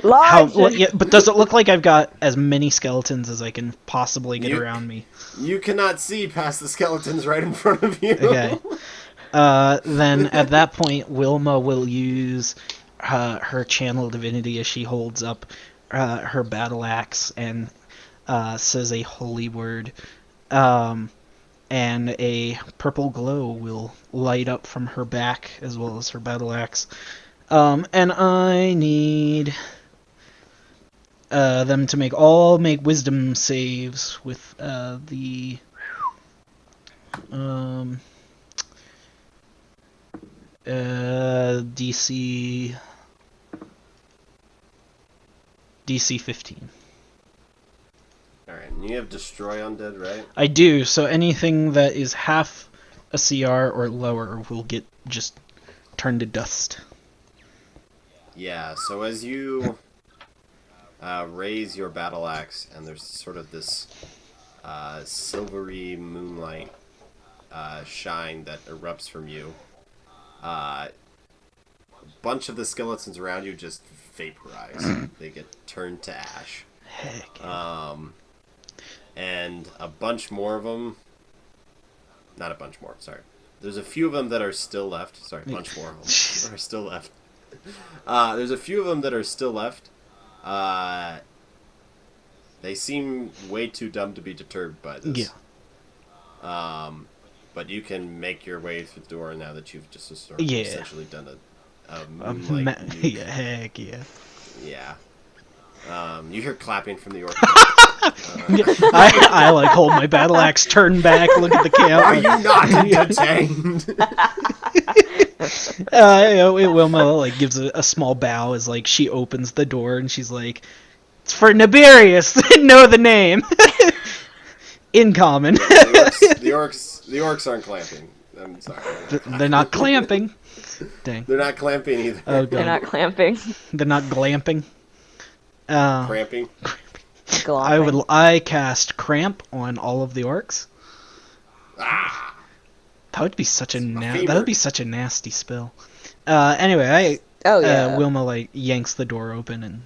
Speaker 2: Large!
Speaker 3: But does it look like I've got as many skeletons as I can possibly get around me?
Speaker 1: You cannot see past the skeletons right in front of you.
Speaker 3: Okay. Then at that point, Wilma will use her channel divinity as she holds up her battle axe and says a holy word. And a purple glow will light up from her back as well as her battle axe. And I need them to make wisdom saves with the DC 15.
Speaker 1: Alright, and you have Destroy Undead, right?
Speaker 3: I do, so anything that is half a CR or lower will get just turned to dust.
Speaker 1: Yeah, so as you raise your battle axe, and there's sort of this silvery moonlight shine that erupts from you, a bunch of the skeletons around you just vaporize. They get turned to ash.
Speaker 3: Heck.
Speaker 1: And a bunch more of them... Not a bunch more, sorry. There's a few of them that are still left. Sorry, a bunch more of them are still left. There's a few of them that are still left. They seem way too dumb to be deterred by this.
Speaker 3: Yeah.
Speaker 1: But you can make your way through the door now that you've just essentially done a moonlight nuke.
Speaker 3: Yeah, heck yeah.
Speaker 1: Yeah. You hear clapping from the orc.
Speaker 3: I hold my battle axe, turn back, look at the camera.
Speaker 1: Are you not entertained?
Speaker 3: Wilma gives a small bow as she opens the door and she's like, "It's for Niberius. Know the name." In common.
Speaker 1: The orcs aren't clapping. I'm sorry.
Speaker 3: They're not clamping. Dang.
Speaker 1: They're not clamping either.
Speaker 3: Oh,
Speaker 2: They're
Speaker 3: God.
Speaker 2: not clamping.
Speaker 3: They're not glamping.
Speaker 1: Cramping.
Speaker 2: Glomping.
Speaker 3: I cast cramp on all of the orcs.
Speaker 1: Ah!
Speaker 3: That would be such a
Speaker 1: femur.
Speaker 3: that would be such a nasty spell. Anyway,
Speaker 2: Oh, yeah.
Speaker 3: Wilma like yanks the door open and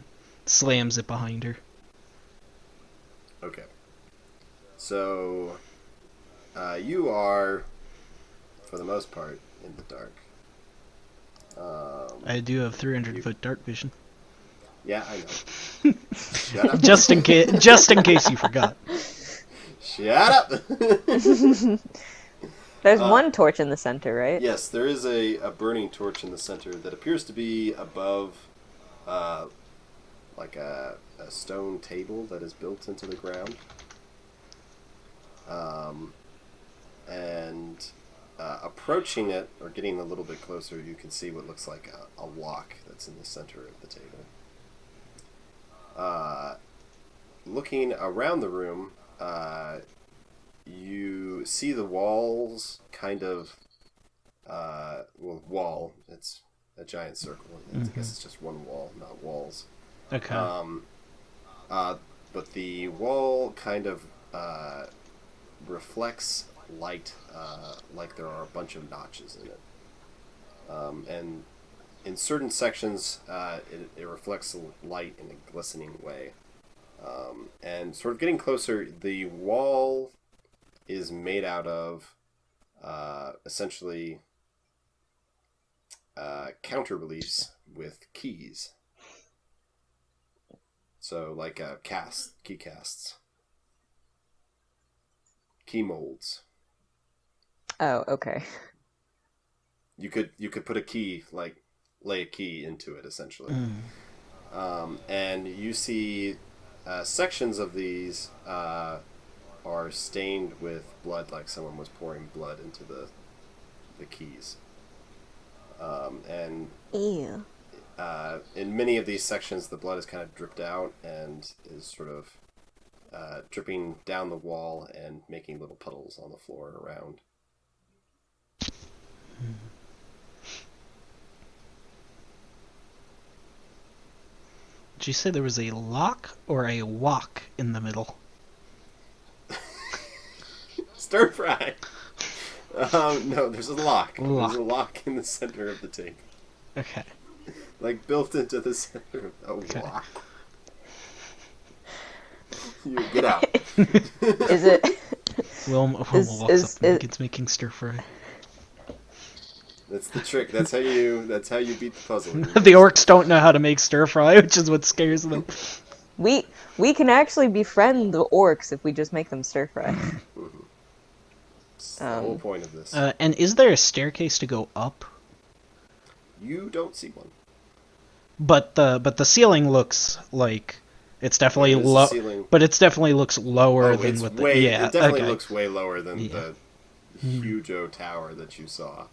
Speaker 3: slams it behind her.
Speaker 1: Okay. So, you are, for the most part, in the dark.
Speaker 3: I do have 300-foot dark vision.
Speaker 1: Yeah, I know. Shut up.
Speaker 3: just in case you forgot.
Speaker 1: Shut up!
Speaker 2: There's one torch in the center, right?
Speaker 1: Yes, there is a burning torch in the center that appears to be above, like a stone table that is built into the ground. And approaching it, or getting a little bit closer, you can see what looks like a lock that's in the center of the table. Looking around the room, you see the walls kind of, wall, it's a giant circle. I guess it's just one wall, not walls.
Speaker 3: Okay.
Speaker 1: But the wall kind of reflects light, like there are a bunch of notches in it. And in certain sections, it reflects light in a glistening way. And sort of getting closer, the wall is made out of essentially counter reliefs with keys. So like key casts, key molds.
Speaker 2: Oh, okay.
Speaker 1: You could put a key, like lay a key into it essentially. And you see sections of these are stained with blood, like someone was pouring blood into the keys. And
Speaker 2: Ew.
Speaker 1: in many of these sections, the blood is kind of dripped out and is sort of dripping down the wall and making little puddles on the floor around.
Speaker 3: Did you say there was a lock or a walk in the middle?
Speaker 1: Stir fry. No, there's a lock.
Speaker 3: Lock.
Speaker 1: There's a lock in the center of the table.
Speaker 3: Okay.
Speaker 1: Like built into the center of the lock. You get out.
Speaker 2: Is it?
Speaker 3: Wilma walks up and begins making stir fry.
Speaker 1: That's the trick. That's how you beat the puzzle.
Speaker 3: The orcs don't know how to make stir fry, which is what scares them.
Speaker 2: We can actually befriend the orcs if we just make them stir fry.
Speaker 1: It's the whole point of this.
Speaker 3: And is there a staircase to go up?
Speaker 1: You don't see one.
Speaker 3: But the ceiling looks like it's definitely low. But it definitely looks lower than what the
Speaker 1: It definitely looks way lower than the huge tower that you saw.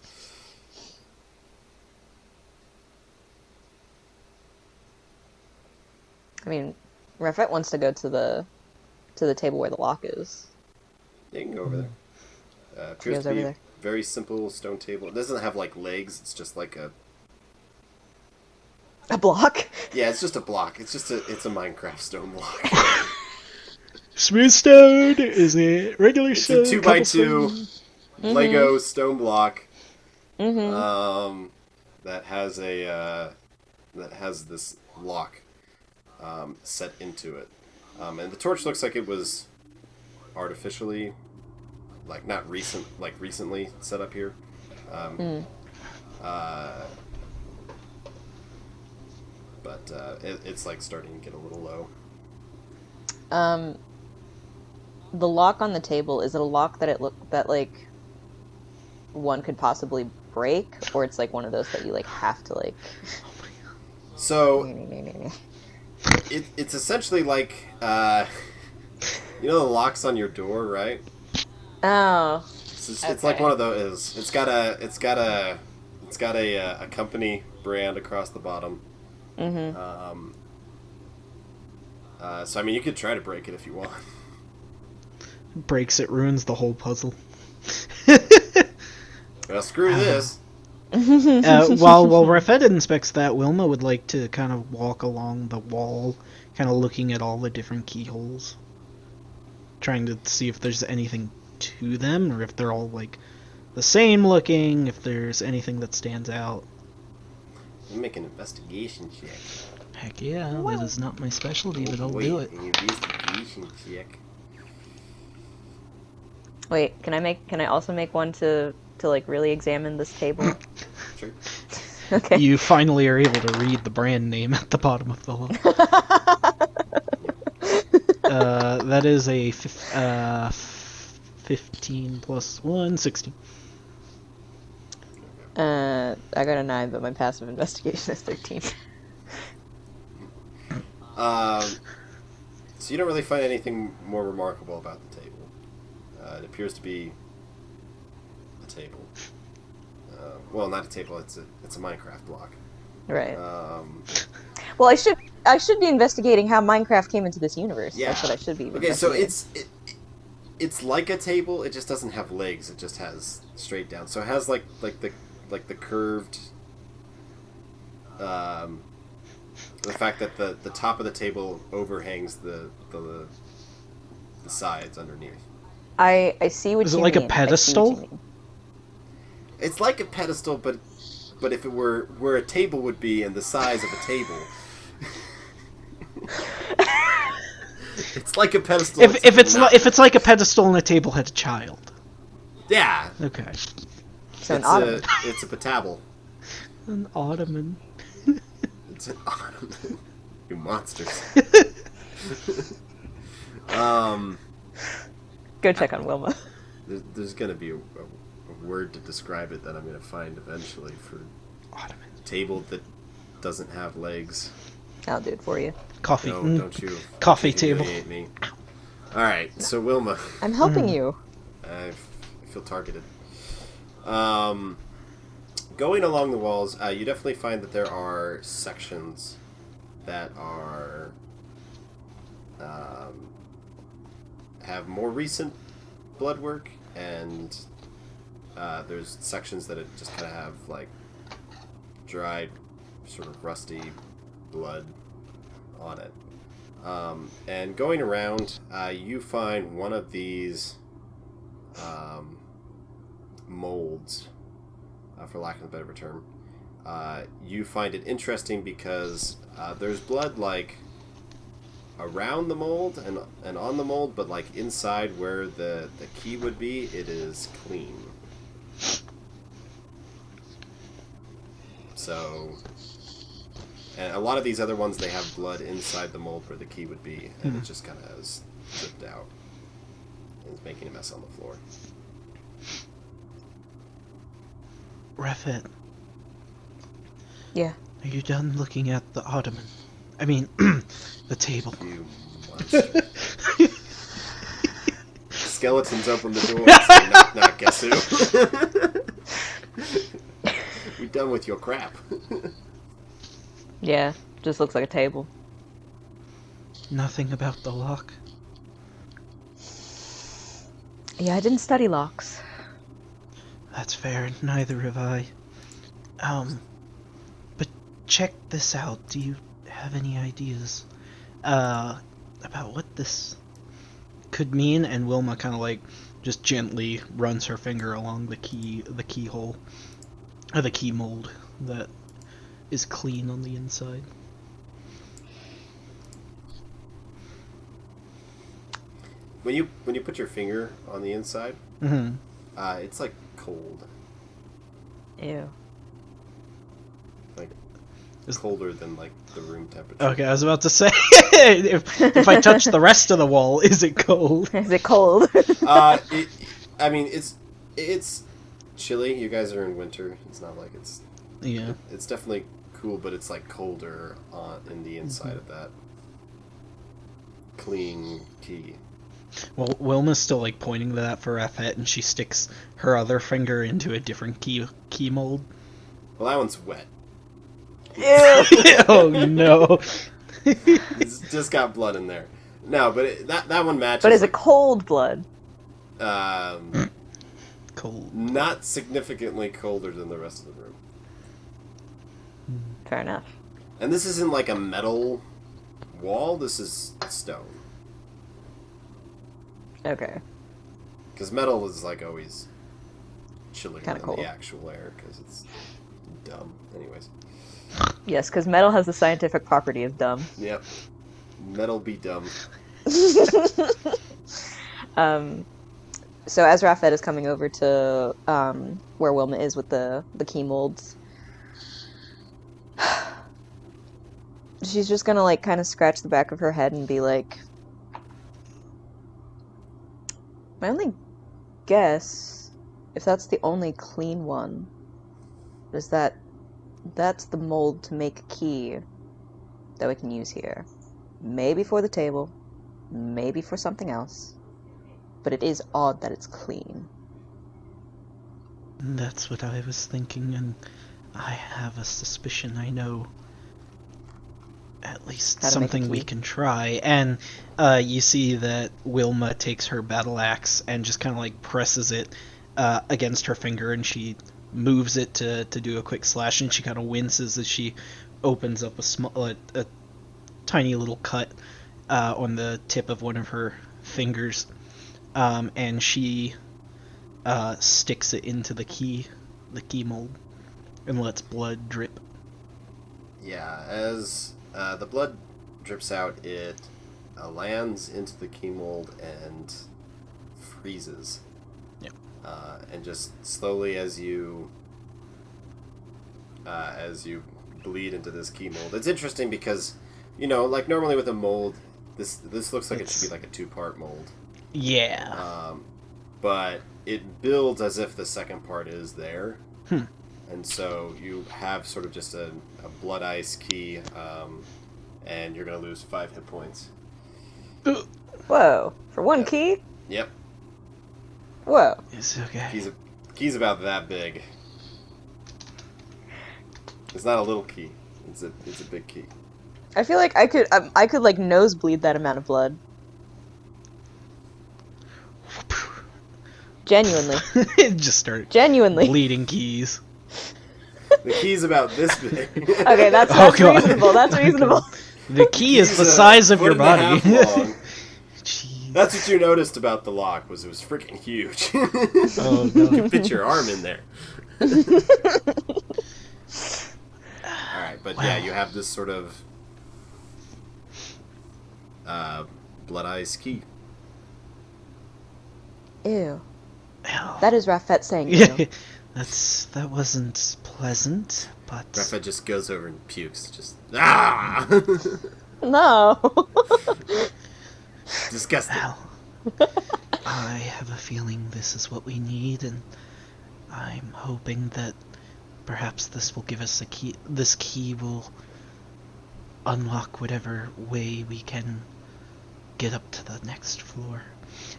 Speaker 2: I mean, Rafet wants to go to the table where the lock is.
Speaker 1: Yeah, you can go over there.
Speaker 2: He
Speaker 1: Appears
Speaker 2: goes
Speaker 1: to
Speaker 2: over
Speaker 1: be
Speaker 2: there.
Speaker 1: a very simple stone table. It doesn't have like legs. It's just like a
Speaker 2: block.
Speaker 1: Yeah, it's just a block. It's a Minecraft stone block.
Speaker 3: Smooth stone is a regular
Speaker 1: It's
Speaker 3: stone.
Speaker 1: a 2x2 Lego stone block. That has this lock set into it, and the torch looks like it was artificially, like not recently set up here. But it's like starting to get a little low.
Speaker 2: The lock on the table, is it a lock that like one could possibly break, or it's like one of those that you like have to like?
Speaker 1: So it's essentially like you know the locks on your door, right?
Speaker 2: Oh.
Speaker 1: It's like one of those. It's got a company brand across the bottom. So I mean, you could try to break it if you want.
Speaker 3: Breaks it, ruins the whole puzzle.
Speaker 1: Well, screw this.
Speaker 3: While Rafet inspects that, Wilma would like to kind of walk along the wall, kind of looking at all the different keyholes, trying to see if there's anything to them, or if they're all like the same looking, if there's anything that stands out.
Speaker 1: Make an investigation check.
Speaker 3: Heck yeah, that is not my specialty, but I'll do it.
Speaker 1: An investigation check.
Speaker 2: Wait, can I also make one to like really examine this table?
Speaker 1: Sure.
Speaker 2: Okay.
Speaker 3: You finally are able to read the brand name at the bottom of the log. That is a 15 plus 1, 16.
Speaker 2: I got a 9, but my passive investigation is 13.
Speaker 1: So you don't really find anything more remarkable about the table. It appears to be a table. Well, not a table. It's a Minecraft block.
Speaker 2: Right.
Speaker 1: Well,
Speaker 2: I should be investigating how Minecraft came into this universe.
Speaker 1: Yeah.
Speaker 2: That's what I should be.
Speaker 1: Okay, so
Speaker 2: investigating.
Speaker 1: it's like a table. It just doesn't have legs. It just has straight down. So it has like the curved. The fact that the top of the table overhangs the sides underneath.
Speaker 2: I see what
Speaker 3: Is
Speaker 2: you
Speaker 3: it like
Speaker 2: mean.
Speaker 3: a pedestal?
Speaker 2: I see what you mean.
Speaker 1: It's like a pedestal, but if it were where a table would be and the size of a table. It's like a pedestal.
Speaker 3: If it's like a pedestal and a table had a child.
Speaker 1: Yeah.
Speaker 3: Okay.
Speaker 2: So an ottoman.
Speaker 1: It's a petable.
Speaker 3: An ottoman.
Speaker 1: It's an ottoman. You monsters.
Speaker 2: Go check on Wilma.
Speaker 1: There's gonna be a word to describe it that I'm gonna find eventually for
Speaker 3: Ottoman.
Speaker 1: a table that doesn't have legs.
Speaker 2: I'll do it for you.
Speaker 3: Coffee.
Speaker 1: No, don't you?
Speaker 3: Coffee
Speaker 1: don't you
Speaker 3: table.
Speaker 1: humiliate me. All right, so Wilma,
Speaker 2: I'm helping you.
Speaker 1: I feel targeted. Going along the walls, you definitely find that there are sections that are have more recent blood work, and there's sections that just kind of have like dried, sort of rusty blood on it. And going around, you find one of these molds, for lack of a better term. You find it interesting because there's blood like around the mold and on the mold, but like inside where the key would be, it is clean. So, and a lot of these other ones, they have blood inside the mold where the key would be, and it just kind of has dripped out and is making a mess on the floor.
Speaker 3: Rafet,
Speaker 2: Yeah.
Speaker 3: are you done looking at the ottoman? I mean, the table.
Speaker 1: You monster. Skeletons open the door and say, knock, knock, guess who? We done with your crap.
Speaker 2: Yeah. Just looks like a table.
Speaker 3: Nothing about the lock.
Speaker 2: Yeah, I didn't study locks.
Speaker 3: That's fair, neither have I. But check this out. Do you have any ideas about what this could mean? And Wilma kind of like just gently runs her finger along the keyhole, or the key mold that is clean on the inside.
Speaker 1: When you put your finger on the inside,
Speaker 3: Mm-hmm.
Speaker 1: it's like cold,
Speaker 2: Ew.
Speaker 1: like colder than like the room temperature.
Speaker 3: Okay, I was about to say, if I touch the rest of the wall, is it cold?
Speaker 2: Is it cold?
Speaker 1: I mean, it's chilly. You guys are in winter. It's not like it's.
Speaker 3: Yeah.
Speaker 1: It's definitely cool, but it's like colder in the inside of that clean key.
Speaker 3: Well, Wilma's still like pointing to that for Rafet, and she sticks her other finger into a different key mold.
Speaker 1: Well, that one's wet.
Speaker 2: Ew.
Speaker 3: Oh no!
Speaker 1: It's just got blood in there. No, but that one matches.
Speaker 2: But is it cold blood?
Speaker 1: Cold
Speaker 3: Cold.
Speaker 1: not significantly colder than the rest of the room.
Speaker 2: Fair enough.
Speaker 1: And this isn't like a metal wall, this is stone.
Speaker 2: Okay.
Speaker 1: Because metal is like always chillier
Speaker 2: Kinda
Speaker 1: than
Speaker 2: cool.
Speaker 1: the actual air, because it's dumb. Anyways.
Speaker 2: Yes, because metal has the scientific property of dumb.
Speaker 1: Yep. Metal be dumb.
Speaker 2: So as Rafet is coming over to where Wilma is with the key molds, she's just gonna like kind of scratch the back of her head and be like, my only guess, if that's the only clean one, is that that's the mold to make a key that we can use here. Maybe for the table, maybe for something else. But it is odd that it's clean.
Speaker 3: That's what I was thinking, and I have a suspicion I know at least
Speaker 2: How to make a
Speaker 3: something we
Speaker 2: key.
Speaker 3: can try. And you see that Wilma takes her battle axe and just kind of like presses it against her finger, and she moves it to do a quick slash, and she kind of winces as she opens up a tiny little cut on the tip of one of her fingers. And she sticks it into the key mold, and lets blood drip.
Speaker 1: Yeah, as the blood drips out, it lands into the key mold and freezes.
Speaker 3: Yep.
Speaker 1: And just slowly, as you bleed into this key mold, it's interesting because, like normally with a mold, this looks like it should be like a 2-part mold.
Speaker 3: Yeah.
Speaker 1: But it builds as if the second part is there.
Speaker 3: Hmm.
Speaker 1: And so you have sort of just a blood ice key, and you're going to lose 5 hit points.
Speaker 2: Whoa. For one
Speaker 1: Yep.
Speaker 2: key?
Speaker 1: Yep.
Speaker 2: Whoa.
Speaker 3: It's okay.
Speaker 1: Key's about that big. It's not a little key. It's a big key.
Speaker 2: I feel like I could like nosebleed that amount of blood. Genuinely.
Speaker 3: It just started
Speaker 2: Genuinely.
Speaker 3: bleeding keys.
Speaker 1: The key's about this big.
Speaker 2: Okay, that's
Speaker 3: Oh, God.
Speaker 2: reasonable. That's reasonable.
Speaker 3: The key is the
Speaker 1: Key's a
Speaker 3: size of your
Speaker 1: foot and a
Speaker 3: body.
Speaker 1: half long.
Speaker 3: Jeez.
Speaker 1: That's what you noticed about the lock, was it was freaking huge.
Speaker 3: Oh,
Speaker 1: You
Speaker 3: no.
Speaker 1: could fit your arm in there. Alright, but yeah, you have this sort of blood ice key.
Speaker 2: Ew.
Speaker 3: Hell.
Speaker 2: That is Rafet saying
Speaker 3: Yeah,
Speaker 2: ew.
Speaker 3: that wasn't pleasant, but
Speaker 1: Rafa just goes over and pukes. Just
Speaker 2: No.
Speaker 1: disgusting.
Speaker 3: well, I have a feeling this is what we need, and I'm hoping that perhaps this will give us a key. This key will unlock whatever way we can get up to the next floor.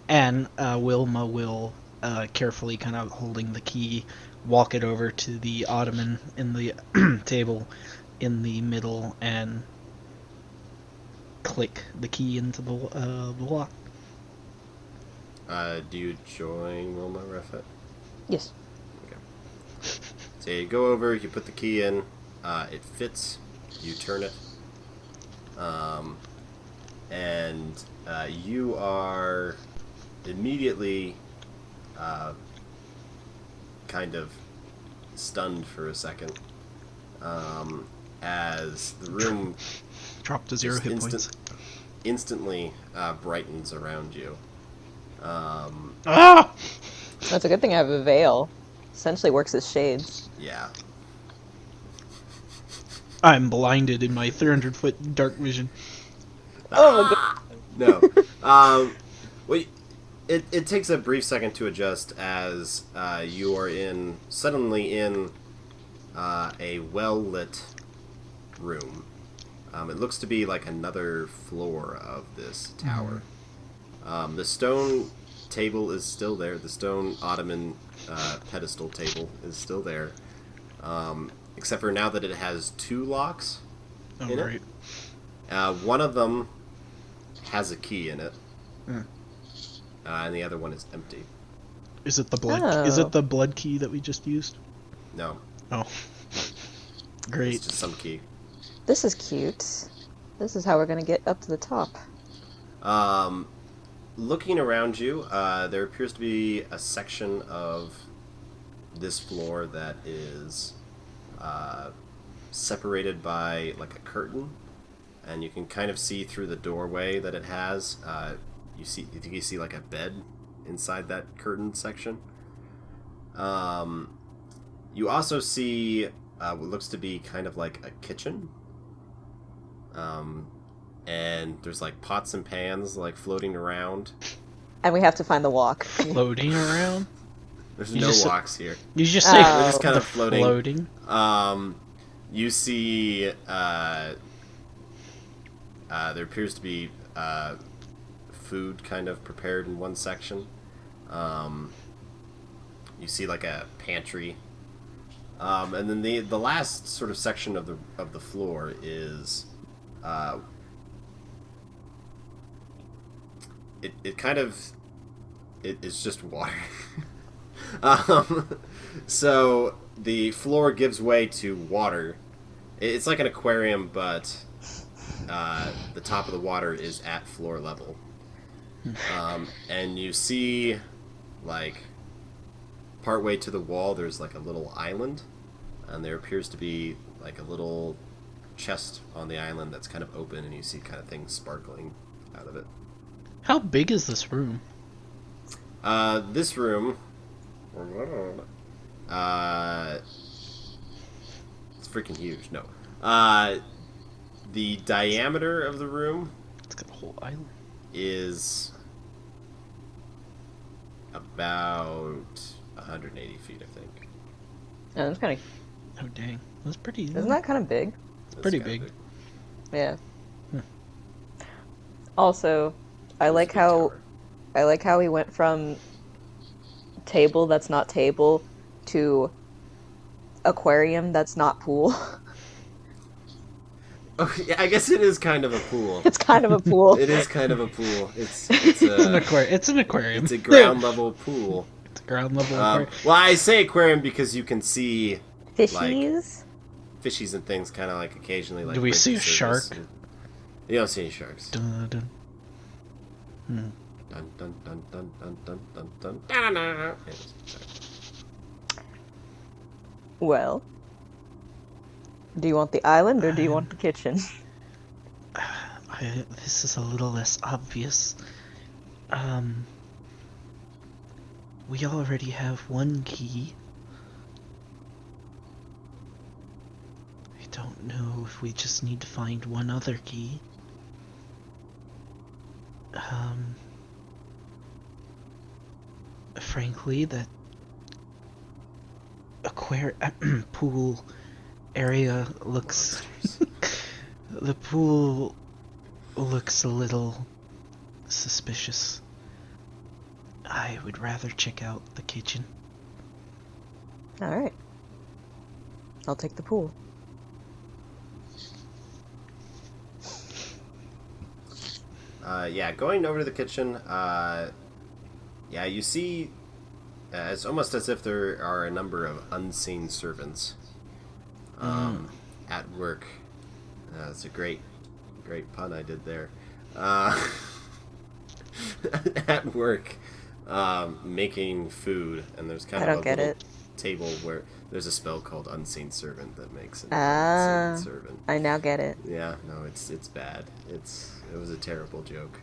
Speaker 3: And Wilma will carefully, kind of holding the key, walk it over to the ottoman in the table in the middle and click the key into the lock.
Speaker 1: Do you join Wilma, Rafa?
Speaker 2: Yes.
Speaker 1: So you go over, you put the key in, it fits, you turn it, and you are immediately kind of stunned for a second, as the room
Speaker 3: Drop to 0
Speaker 1: just
Speaker 3: hit points.
Speaker 1: instantly brightens around you.
Speaker 3: Ah!
Speaker 2: That's a good thing I have a veil. Essentially works as shades.
Speaker 1: Yeah.
Speaker 3: I'm blinded in my 300-foot dark vision.
Speaker 2: Oh my god.
Speaker 1: No. Well, it takes a brief second to adjust as you are suddenly in a well-lit room. It looks to be like another floor of this tower. The stone table is still there. The stone ottoman pedestal table is still there. Except for now that it has 2 locks
Speaker 3: Oh,
Speaker 1: in
Speaker 3: right.
Speaker 1: it. One of them has a key in it.
Speaker 3: Hmm.
Speaker 1: And the other one is empty.
Speaker 3: Is it the blood?
Speaker 2: Oh.
Speaker 3: Is it the blood key that we just used?
Speaker 1: No,
Speaker 3: Oh, great.
Speaker 1: it's just some key.
Speaker 2: This is cute. This is how we're gonna get up to the top.
Speaker 1: Looking around you, there appears to be a section of this floor that is separated by like a curtain, and you can kind of see through the doorway that it has. You think you see like a bed inside that curtain section. You also see what looks to be kind of like a kitchen. And there's like pots and pans like floating around.
Speaker 2: And we have to find the walk.
Speaker 3: Floating around?
Speaker 1: There's
Speaker 3: You
Speaker 1: no
Speaker 3: just-
Speaker 1: walks here.
Speaker 3: You just say
Speaker 1: They're just kind
Speaker 3: the
Speaker 1: of floating. You see there appears to be food kind of prepared in one section. You see like a pantry. And then the last sort of section of the floor is it's just water. So the floor gives way to water. It's like an aquarium, but the top of the water is at floor level. And you see, like, partway to the wall, there's like a little island, and there appears to be like a little chest on the island that's kind of open, and you see kind of things sparkling out of it.
Speaker 3: How big is this room?
Speaker 1: This room, it's freaking huge. No, the diameter of the room
Speaker 3: It's got a whole island.
Speaker 1: is about 180 feet, I think.
Speaker 2: Yeah, that's kind of.
Speaker 3: Oh dang, that's pretty.
Speaker 2: Isn't that kind of big?
Speaker 1: That's
Speaker 3: pretty
Speaker 1: kinda
Speaker 3: big.
Speaker 2: Yeah.
Speaker 3: Hmm.
Speaker 2: Also, I
Speaker 1: It's a
Speaker 2: like
Speaker 1: big
Speaker 2: how
Speaker 1: tower.
Speaker 2: he went from table that's not table to aquarium that's not pool.
Speaker 1: Oh, yeah, I guess it is kind of a pool.
Speaker 2: It's kind of a pool.
Speaker 1: It is kind of a pool. It's
Speaker 3: It's an aquarium. It's an aquarium.
Speaker 1: it's a ground level pool.
Speaker 3: It's a ground level aquarium.
Speaker 1: Well, I say aquarium because you can see
Speaker 2: Fishies.
Speaker 1: fishies and things kind of like occasionally. Like
Speaker 3: Do we
Speaker 1: break
Speaker 3: see
Speaker 1: the
Speaker 3: a
Speaker 1: surface
Speaker 3: shark?
Speaker 1: and- You don't see any sharks.
Speaker 3: Dun, dun. Hmm.
Speaker 1: Dun dun dun dun dun dun dun dun dun dun. Anyways, sorry.
Speaker 2: Well, do you want the island or do you want the kitchen?
Speaker 3: This is a little less obvious. We already have one key. I don't know if we just need to find one other key. Frankly, that pool area looks the pool looks a little suspicious. I would rather check out the kitchen.
Speaker 2: Alright. I'll take the pool.
Speaker 1: Yeah, going over to the kitchen. Yeah, you see. It's almost as if there are a number of unseen servants at work. That's a great pun I did there. At work, making food, and there's kind
Speaker 2: I
Speaker 1: of
Speaker 2: don't
Speaker 1: a
Speaker 2: get
Speaker 1: little
Speaker 2: it.
Speaker 1: table where there's a spell called Unseen Servant that makes an
Speaker 2: Ah.
Speaker 1: unseen servant.
Speaker 2: I now get it.
Speaker 1: Yeah, no, it's bad. It was a terrible joke.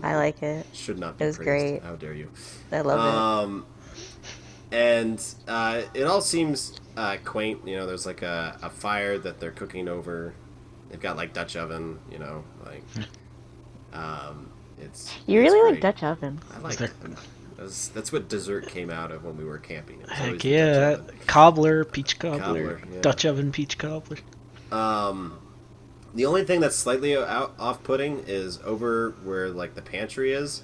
Speaker 2: I like it.
Speaker 1: Should not be
Speaker 2: It was
Speaker 1: praised.
Speaker 2: great.
Speaker 1: How dare you?
Speaker 2: I love
Speaker 1: And it all seems quaint. You know, there's like a fire that they're cooking over. They've got like Dutch oven. You know, like it's.
Speaker 2: it. You
Speaker 1: it's
Speaker 2: really
Speaker 1: great.
Speaker 2: like Dutch oven.
Speaker 1: I like.
Speaker 3: there-
Speaker 1: That's what dessert came out of when we were camping. It was always
Speaker 3: Heck
Speaker 1: the
Speaker 3: yeah,
Speaker 1: Dutch oven.
Speaker 3: cobbler, peach cobbler,
Speaker 1: Cobbler, yeah.
Speaker 3: Dutch oven, peach cobbler.
Speaker 1: The only thing that's slightly off-putting is over where like the pantry is.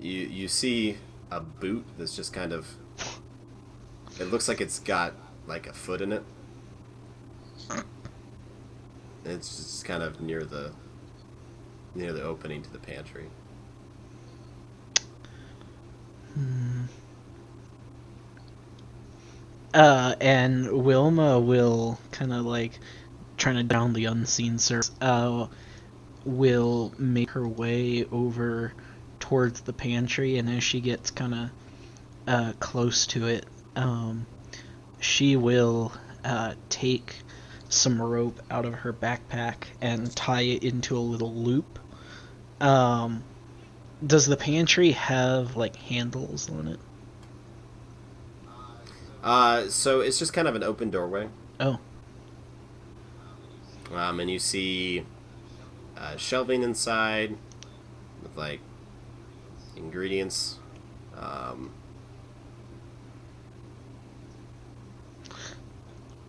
Speaker 1: You see a boot that's just kind of. It looks like it's got like a foot in it. It's just kind of near the opening to the pantry.
Speaker 3: And Wilma will kind of like trying to down the unseen surface. Will make her way over towards the pantry, and as she gets kind of close to it, she will take some rope out of her backpack and tie it into a little loop. Does the pantry have like handles on it?
Speaker 1: So it's just kind of an open doorway.
Speaker 3: Oh.
Speaker 1: And you see shelving inside with like ingredients.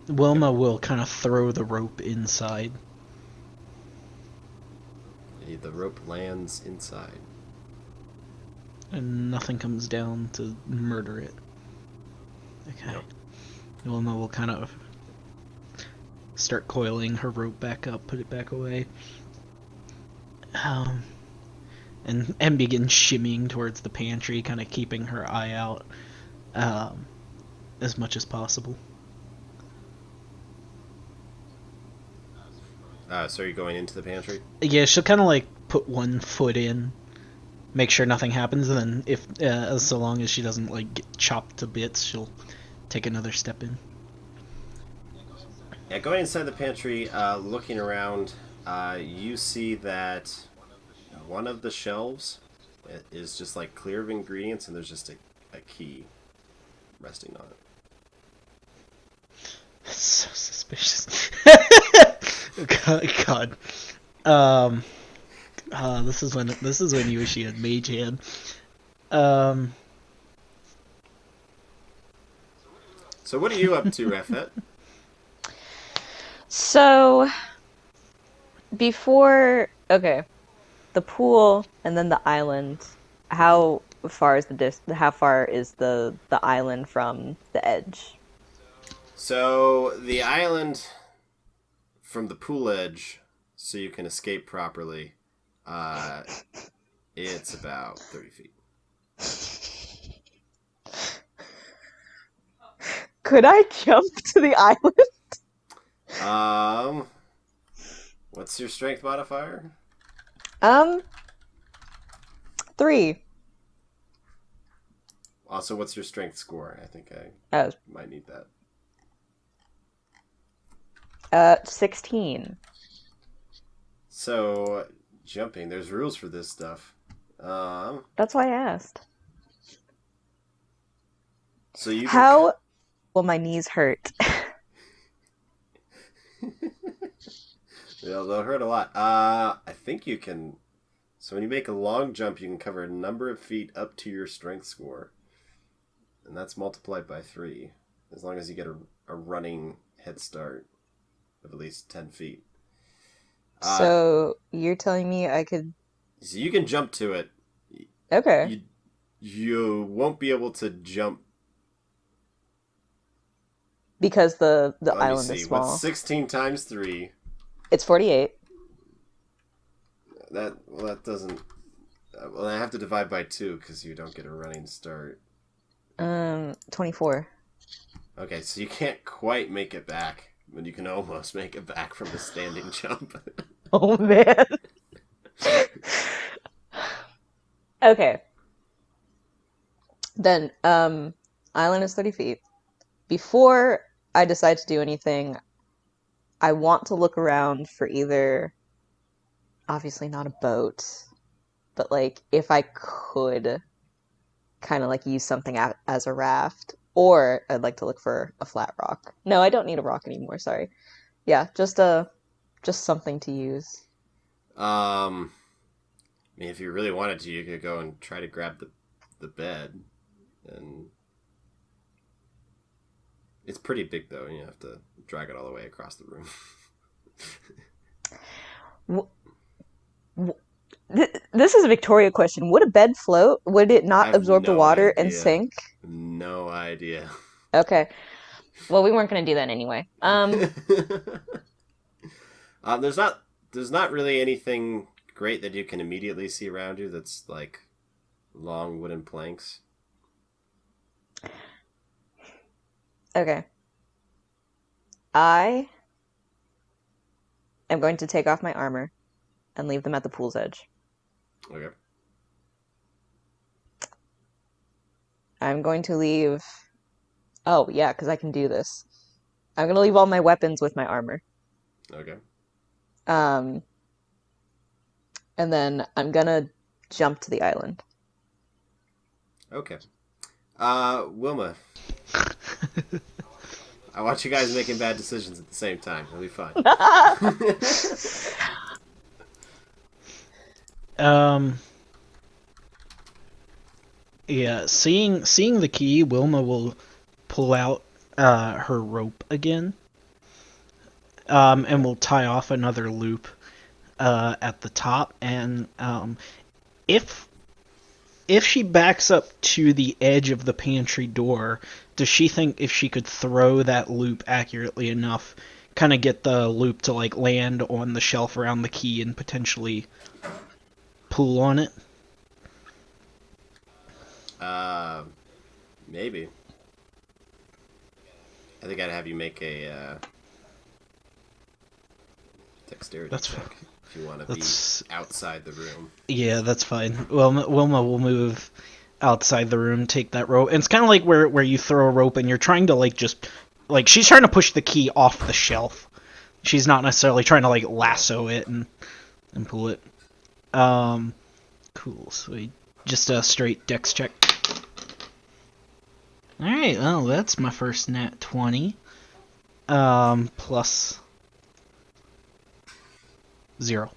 Speaker 3: Wilma will kind of throw the rope inside.
Speaker 1: The rope lands inside.
Speaker 3: And nothing comes down to murder it. Okay.
Speaker 1: Nope.
Speaker 3: Wilma will kind of start coiling her rope back up, put it back away. And begin shimmying towards the pantry, kind of keeping her eye out as much as possible.
Speaker 1: So you're going into the pantry?
Speaker 3: Yeah, she'll kind of like put one foot in, make sure nothing happens, and then if so long as she doesn't like get chopped to bits, she'll take another step in.
Speaker 1: Yeah, going inside the pantry, looking around, you see that one of the shelves is just like clear of ingredients, and there's just a key resting on it.
Speaker 3: That's so suspicious. God. This is when you wish you had Mage Hand.
Speaker 1: So what are you up to, Rafet?
Speaker 2: So, before, okay, the pool and then the island. How far is the island from the edge?
Speaker 1: So the island from the pool edge, so you can escape properly, it's about 30 feet.
Speaker 2: Could I jump to the island?
Speaker 1: What's your strength modifier?
Speaker 2: 3.
Speaker 1: Also, what's your strength score? I think I might need that.
Speaker 2: 16.
Speaker 1: So, jumping, there's rules for this stuff.
Speaker 2: That's why I asked.
Speaker 1: So you
Speaker 2: How will my knees hurt?
Speaker 1: They'll hurt a lot. I think you can. So when you make a long jump, you can cover a number of feet up to your strength score, and that's multiplied by 3, as long as you get a running head start of at least 10 feet.
Speaker 2: So you're telling me I could?
Speaker 1: So you can jump to it.
Speaker 2: Okay.
Speaker 1: You won't be able to jump
Speaker 2: because the
Speaker 1: Let me
Speaker 2: island
Speaker 1: see.
Speaker 2: is small.
Speaker 1: What's 16 times 3?
Speaker 2: It's 48.
Speaker 1: That doesn't. Well, I have to divide by 2 because you don't get a running start.
Speaker 2: 24.
Speaker 1: Okay, so you can't quite make it back, but you can almost make it back from the standing jump.
Speaker 2: Oh man. Okay. Then, island is 30 feet. Before I decide to do anything, I want to look around for either, obviously not a boat, but like if I could kind of like use something as a raft, or I'd like to look for a flat rock. No, I don't need a rock anymore, sorry. Yeah, just something to use.
Speaker 1: I mean, if you really wanted to, you could go and try to grab the bed, and it's pretty big though, and you have to drag it all the way across the room.
Speaker 2: This is a Victoria question. Would a bed float? Would it not absorb the water and
Speaker 1: idea.
Speaker 2: sink?
Speaker 1: No idea.
Speaker 2: Okay. Well, we weren't going to do that anyway.
Speaker 1: There's not really anything great that you can immediately see around you that's like long wooden planks.
Speaker 2: Okay. I am going to take off my armor and leave them at the pool's edge.
Speaker 1: Okay.
Speaker 2: I'm going to leave... Oh, yeah, because I can do this. I'm going to leave all my weapons with my armor.
Speaker 1: Okay.
Speaker 2: And then I'm going to jump to the island.
Speaker 1: Okay. Wilma. I want you guys making bad decisions at the same time. It'll be fun.
Speaker 3: Yeah, seeing the key, Wilma will pull out her rope again, and will tie off another loop at the top. And if she backs up to the edge of the pantry door, does she think if she could throw that loop accurately enough, kind of get the loop to like land on the shelf around the key and potentially pull on it?
Speaker 1: Maybe. I think I'd have you make a dexterity check if you want to be outside the room.
Speaker 3: Yeah, that's fine. Wilma will move outside the room, take that rope. And it's kind of like where you throw a rope and you're trying to she's trying to push the key off the shelf. She's not necessarily trying to lasso it and pull it. Cool. So just a straight dex check. Alright, well, that's my first nat 20. Plus 0.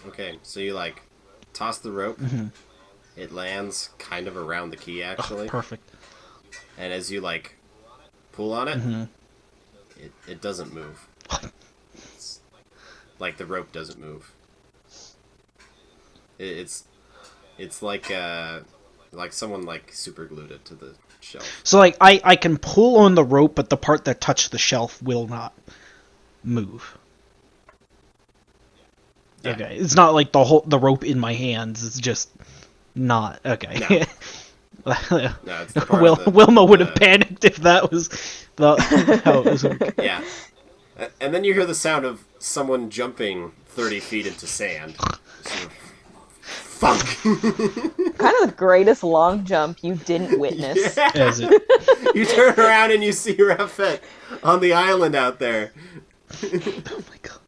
Speaker 1: Okay, so you toss the rope.
Speaker 3: Mm-hmm.
Speaker 1: It lands kind of around the key, actually.
Speaker 3: Oh, perfect.
Speaker 1: And as you pull on it,
Speaker 3: Mm-hmm.
Speaker 1: it doesn't move. It's, the rope doesn't move. It's like someone super glued it to the shelf.
Speaker 3: So I can pull on the rope, but the part that touched the shelf will not move.
Speaker 1: Yeah.
Speaker 3: Okay, it's not like the rope in my hands. It's just not okay.
Speaker 1: No. No, it's the part
Speaker 3: Wilma would have panicked if that was how it was working.
Speaker 1: Yeah, and then you hear the sound of someone jumping 30 feet into sand. Fuck!
Speaker 2: Kind of the greatest long jump you didn't witness.
Speaker 1: Yeah.
Speaker 3: As it,
Speaker 1: You turn around and you see Rafet on the island out there.
Speaker 3: oh my god.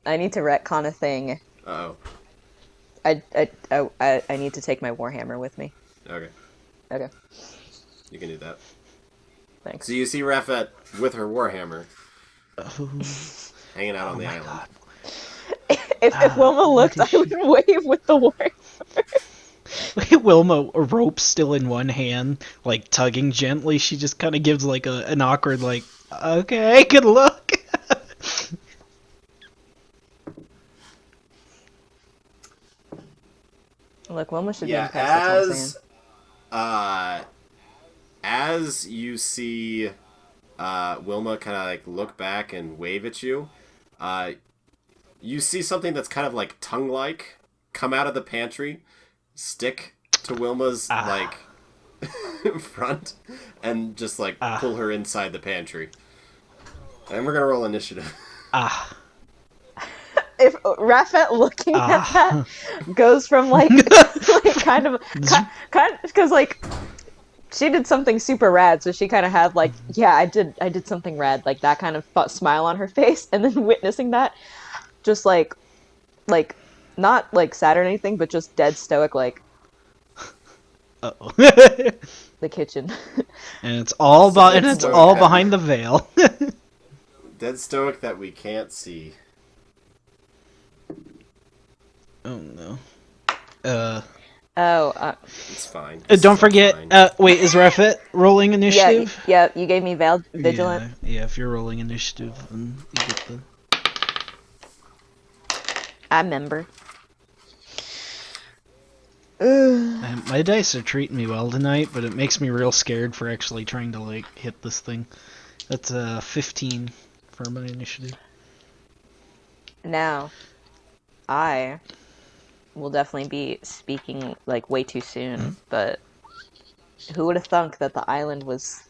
Speaker 2: I need to retcon a thing.
Speaker 1: Uh-oh.
Speaker 2: I need to take my warhammer with me.
Speaker 1: Okay.
Speaker 2: Okay,
Speaker 1: You can do that.
Speaker 2: thanks.
Speaker 1: So you see Rafet with her warhammer
Speaker 3: Oh,
Speaker 1: hanging out on the
Speaker 3: my
Speaker 1: island.
Speaker 3: god.
Speaker 2: If Wilma looked,
Speaker 3: what
Speaker 2: I
Speaker 3: is
Speaker 2: would wave with the warhammer.
Speaker 3: Wilma, a rope still in one hand, tugging gently. She just kind of gives an awkward okay, good luck.
Speaker 2: Look, Wilma should
Speaker 1: Yeah,
Speaker 2: be impressed. That's what I'm saying.
Speaker 1: as you see Wilma kind of look back and wave at you, you see something that's kind of tongue-like come out of the pantry, stick to Wilma's front, and just pull her inside the pantry. And we're gonna roll initiative.
Speaker 2: If Rafet looking at that goes from kind of because she did something super rad, so she kind of had yeah, I did something rad, that kind of smile on her face, and then witnessing that, just not sad or anything, but just dead stoic,
Speaker 3: Uh-oh.
Speaker 2: the kitchen.
Speaker 3: And it's all behind the veil.
Speaker 1: Dead stoic that we can't see.
Speaker 3: Oh no.
Speaker 1: It's fine.
Speaker 3: Don't forget. Wait, is Rafet rolling initiative?
Speaker 2: Yeah, you gave me Vigilant.
Speaker 3: Yeah, if you're rolling initiative, then you get the.
Speaker 2: I remember.
Speaker 3: My dice are treating me well tonight, but it makes me real scared for actually trying to hit this thing. That's 15 for my initiative.
Speaker 2: Now, I will definitely be speaking way too soon, but Who would have thunk that the island was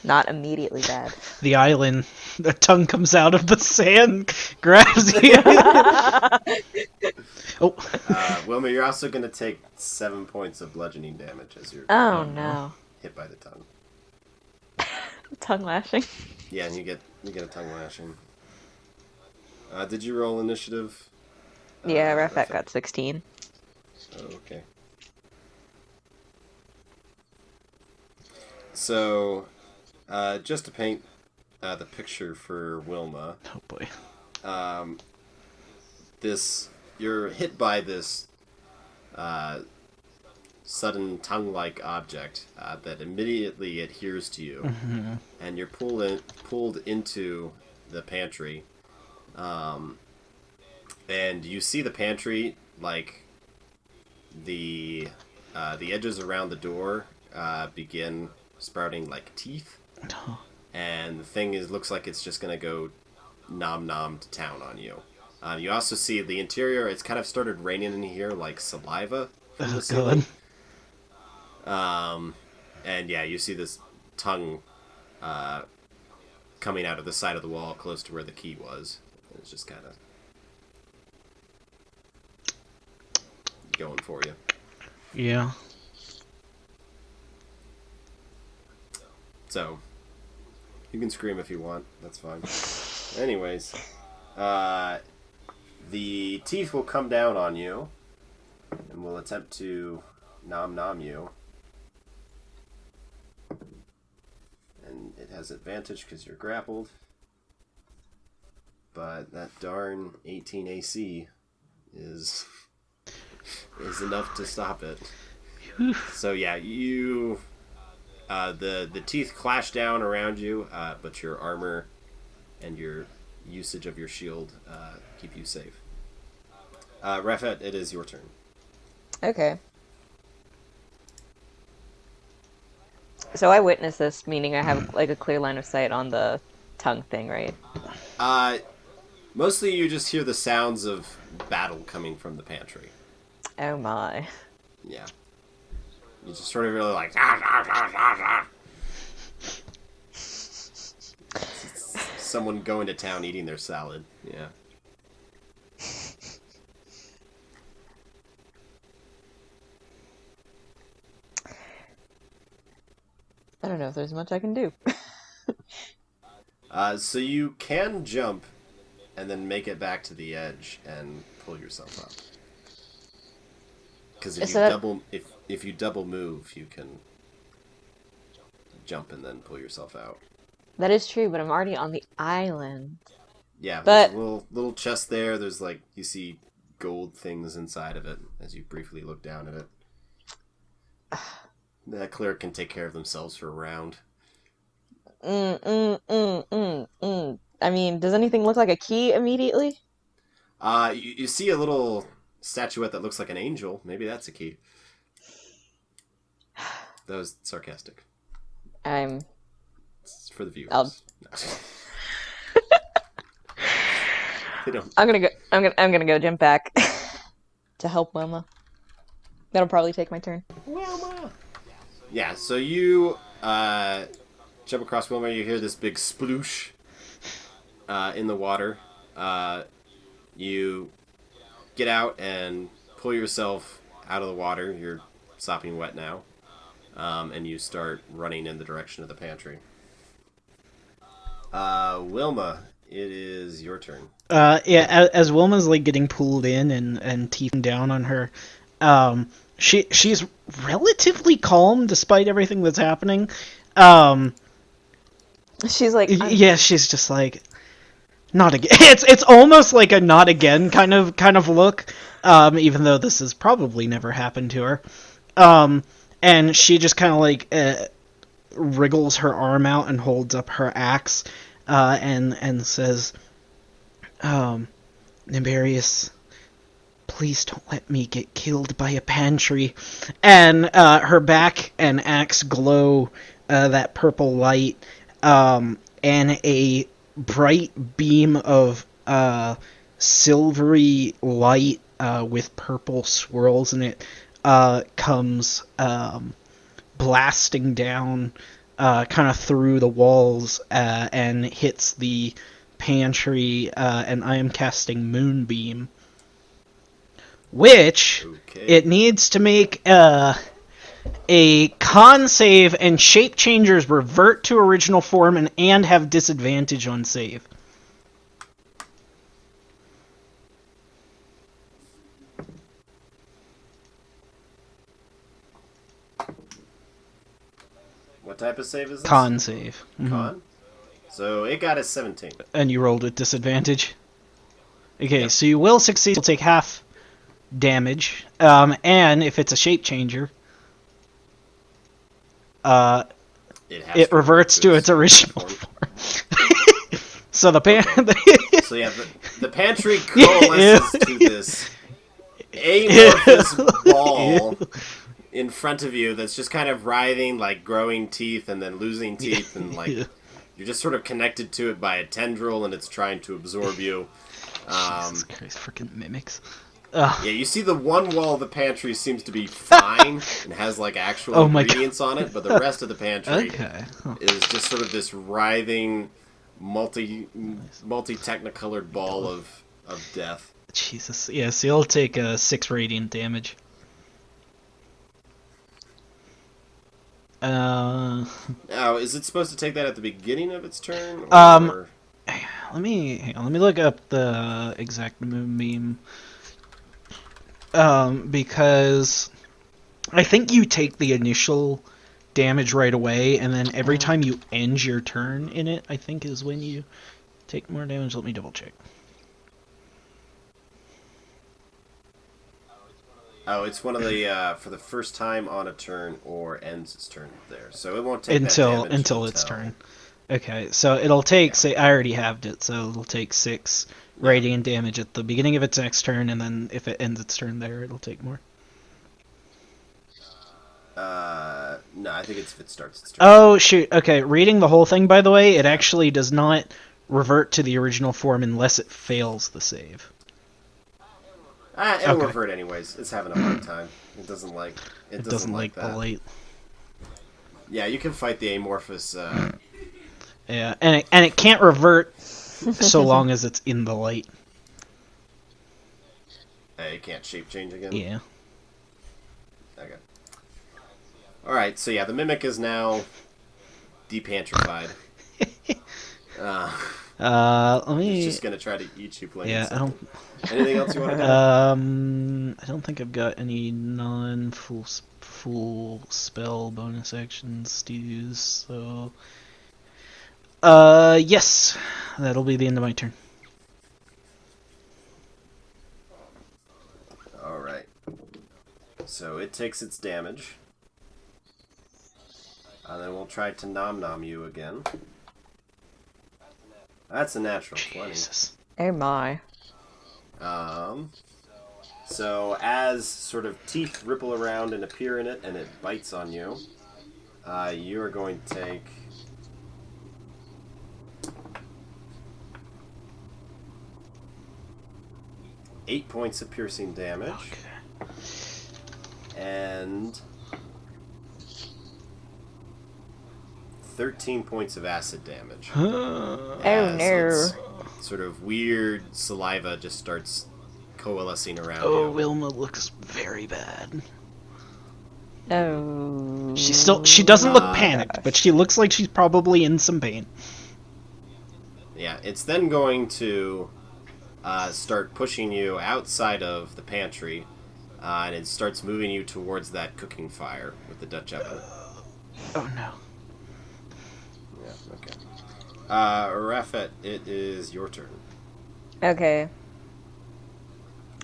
Speaker 2: not immediately bad?
Speaker 3: The island, the tongue comes out of the sand, grabs you. Oh.
Speaker 1: Wilma, you're also going to take 7 points of bludgeoning damage as you're
Speaker 2: Oh no.
Speaker 1: hit by the tongue.
Speaker 2: Tongue lashing.
Speaker 1: Yeah, and you get a tongue lashing. Did you roll initiative?
Speaker 2: Yeah, Rafat got 16.
Speaker 1: Oh, okay. So, just to paint the picture for Wilma.
Speaker 3: Oh boy.
Speaker 1: You're hit by this sudden tongue-like object that immediately adheres to you, and you're pulled into the pantry, and you see the pantry, like the edges around the door begin sprouting like teeth, and the thing looks like it's just gonna go nom to town on you. You also see the interior. It's kind of started raining in here like saliva from the ceiling. And yeah, you see this tongue coming out of the side of the wall close to where the key was. It's just kind of going for you.
Speaker 3: Yeah.
Speaker 1: So, you can scream if you want. That's fine. Anyways, the teeth will come down on you and will attempt to nom you. And it has advantage because you're grappled. But that darn 18 AC is enough to stop it. So yeah, you the teeth clash down around you, but your armor and your usage of your shield keep you safe. Rafet, it is your turn.
Speaker 2: Okay. So I witnessed this, meaning I have like a clear line of sight on the tongue thing, right?
Speaker 1: Mostly you just hear the sounds of battle coming from the pantry.
Speaker 2: Oh my.
Speaker 1: Yeah. You just sort of really like... Someone going to town eating their salad. Yeah.
Speaker 2: I don't know if there's much I can do.
Speaker 1: So you can jump and then make it back to the edge and pull yourself up. Because if you double move, you can jump and then pull yourself out.
Speaker 2: That is true, but I'm already on the island.
Speaker 1: Yeah,
Speaker 2: but
Speaker 1: there's a little chest there. There's like, you see gold things inside of it as you briefly look down at it. That cleric can take care of themselves for a round.
Speaker 2: I mean, does anything look like a key immediately?
Speaker 1: You see a little statuette that looks like an angel. Maybe that's a key. That was sarcastic. It's for the viewers. No. They don't.
Speaker 2: I'm gonna go jump back to help Wilma. That'll probably take my turn.
Speaker 1: Wilma. Yeah. So you jump across Wilma. You hear this big sploosh in the water. You get out and pull yourself out of the water. You're sopping wet now. And you start running in the direction of the pantry. Wilma, it is your turn.
Speaker 3: As Wilma's like getting pulled in and teething down on her, she's relatively calm despite everything that's happening.
Speaker 2: She's like,
Speaker 3: yeah, she's just like, not again. It's almost like a not again kind of look, even though this has probably never happened to her. And she just kind of like wriggles her arm out and holds up her axe, and says, Nibarius, please don't let me get killed by a pantry. And her back and axe glow that purple light, and a bright beam of silvery light with purple swirls in it comes blasting down kind of through the walls and hits the pantry, and I am casting Moonbeam, which it needs to make a con save, and shape changers revert to original form and have disadvantage on save.
Speaker 1: What type of save is this?
Speaker 3: Con save.
Speaker 1: Con? So it got a 17.
Speaker 3: And you rolled with disadvantage? Okay, yep. So you will succeed. You'll take half damage. And if it's a shape changer, it reverts to its original form. So the
Speaker 1: So yeah, the pantry coalesces to this amorphous ball in front of you that's just kind of writhing, like growing teeth and then losing teeth, and like you're just sort of connected to it by a tendril, and it's trying to absorb you.
Speaker 3: Jesus Christ, freaking mimics.
Speaker 1: Yeah, you see the one wall of the pantry seems to be fine and has like actual ingredients on it, but the rest of the pantry is just sort of this writhing, multi-technicolored ball of death.
Speaker 3: Jesus. Yeah, so you'll take 6 radiant damage.
Speaker 1: Now, is it supposed to take that at the beginning of its turn?
Speaker 3: Or... Let me look up the exact Moonbeam. Because I think you take the initial damage right away, and then every time you end your turn in it, I think is when you take more damage. Let me double check.
Speaker 1: Oh, it's one of the for the first time on a turn or ends its turn there, so it won't take
Speaker 3: until its turn. Okay, so it'll take. Say, I already halved it, so it'll take 6 radiant damage at the beginning of its next turn, and then if it ends its turn there, it'll take more.
Speaker 1: No, I think it's if it starts its turn.
Speaker 3: Oh shoot! Okay, reading the whole thing, by the way, it actually does not revert to the original form unless it fails the save.
Speaker 1: It'll revert anyways. It's having a hard time. It doesn't like that.
Speaker 3: The light.
Speaker 1: Yeah, you can fight the amorphous.
Speaker 3: Yeah, and it can't revert so long as it's in the light.
Speaker 1: It can't shape change again.
Speaker 3: Yeah.
Speaker 1: Okay. All right. So yeah, the mimic is now depantrified.
Speaker 3: Let me.
Speaker 1: It's just gonna try to eat you playing.
Speaker 3: Yeah, I don't.
Speaker 1: Anything else you want to
Speaker 3: I don't think I've got any full spell bonus actions to use. So, yes, that'll be the end of my turn.
Speaker 1: All right. So it takes its damage, and then we'll try to nom you again. That's a natural 20.
Speaker 2: Oh my.
Speaker 1: So as sort of teeth ripple around and appear in it, and it bites on you, you are going to take 8 points of piercing damage. Okay. And 13 points of acid damage.
Speaker 2: Oh no.
Speaker 1: Sort of weird saliva just starts coalescing around you.
Speaker 3: Oh, Wilma looks very bad.
Speaker 2: Oh.
Speaker 3: She doesn't look panicked, but she looks like she's probably in some pain.
Speaker 1: Yeah, it's then going to start pushing you outside of the pantry, and it starts moving you towards that cooking fire with the Dutch oven.
Speaker 3: Oh no.
Speaker 1: Yeah, okay. Rafet, it is your turn.
Speaker 2: Okay.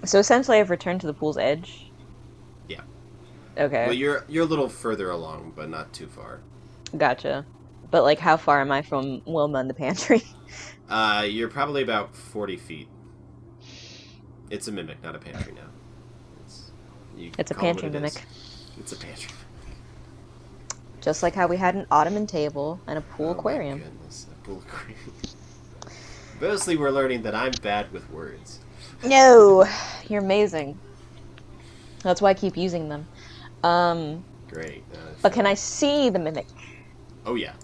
Speaker 2: So essentially I've returned to the pool's edge?
Speaker 1: Yeah.
Speaker 2: Okay.
Speaker 1: Well, you're a little further along, but not too far.
Speaker 2: Gotcha. But, like, how far am I from Wilma in the pantry?
Speaker 1: You're probably about 40 feet. It's a mimic, not a pantry now.
Speaker 2: It's a pantry mimic.
Speaker 1: It's a pantry mimic.
Speaker 2: Just like how we had an ottoman table and a pool aquarium.
Speaker 1: My goodness, a pool aquarium. Mostly we're learning that I'm bad with words.
Speaker 2: No! You're amazing. That's why I keep using them.
Speaker 1: Great.
Speaker 2: But can I see the mimic?
Speaker 1: Oh yeah.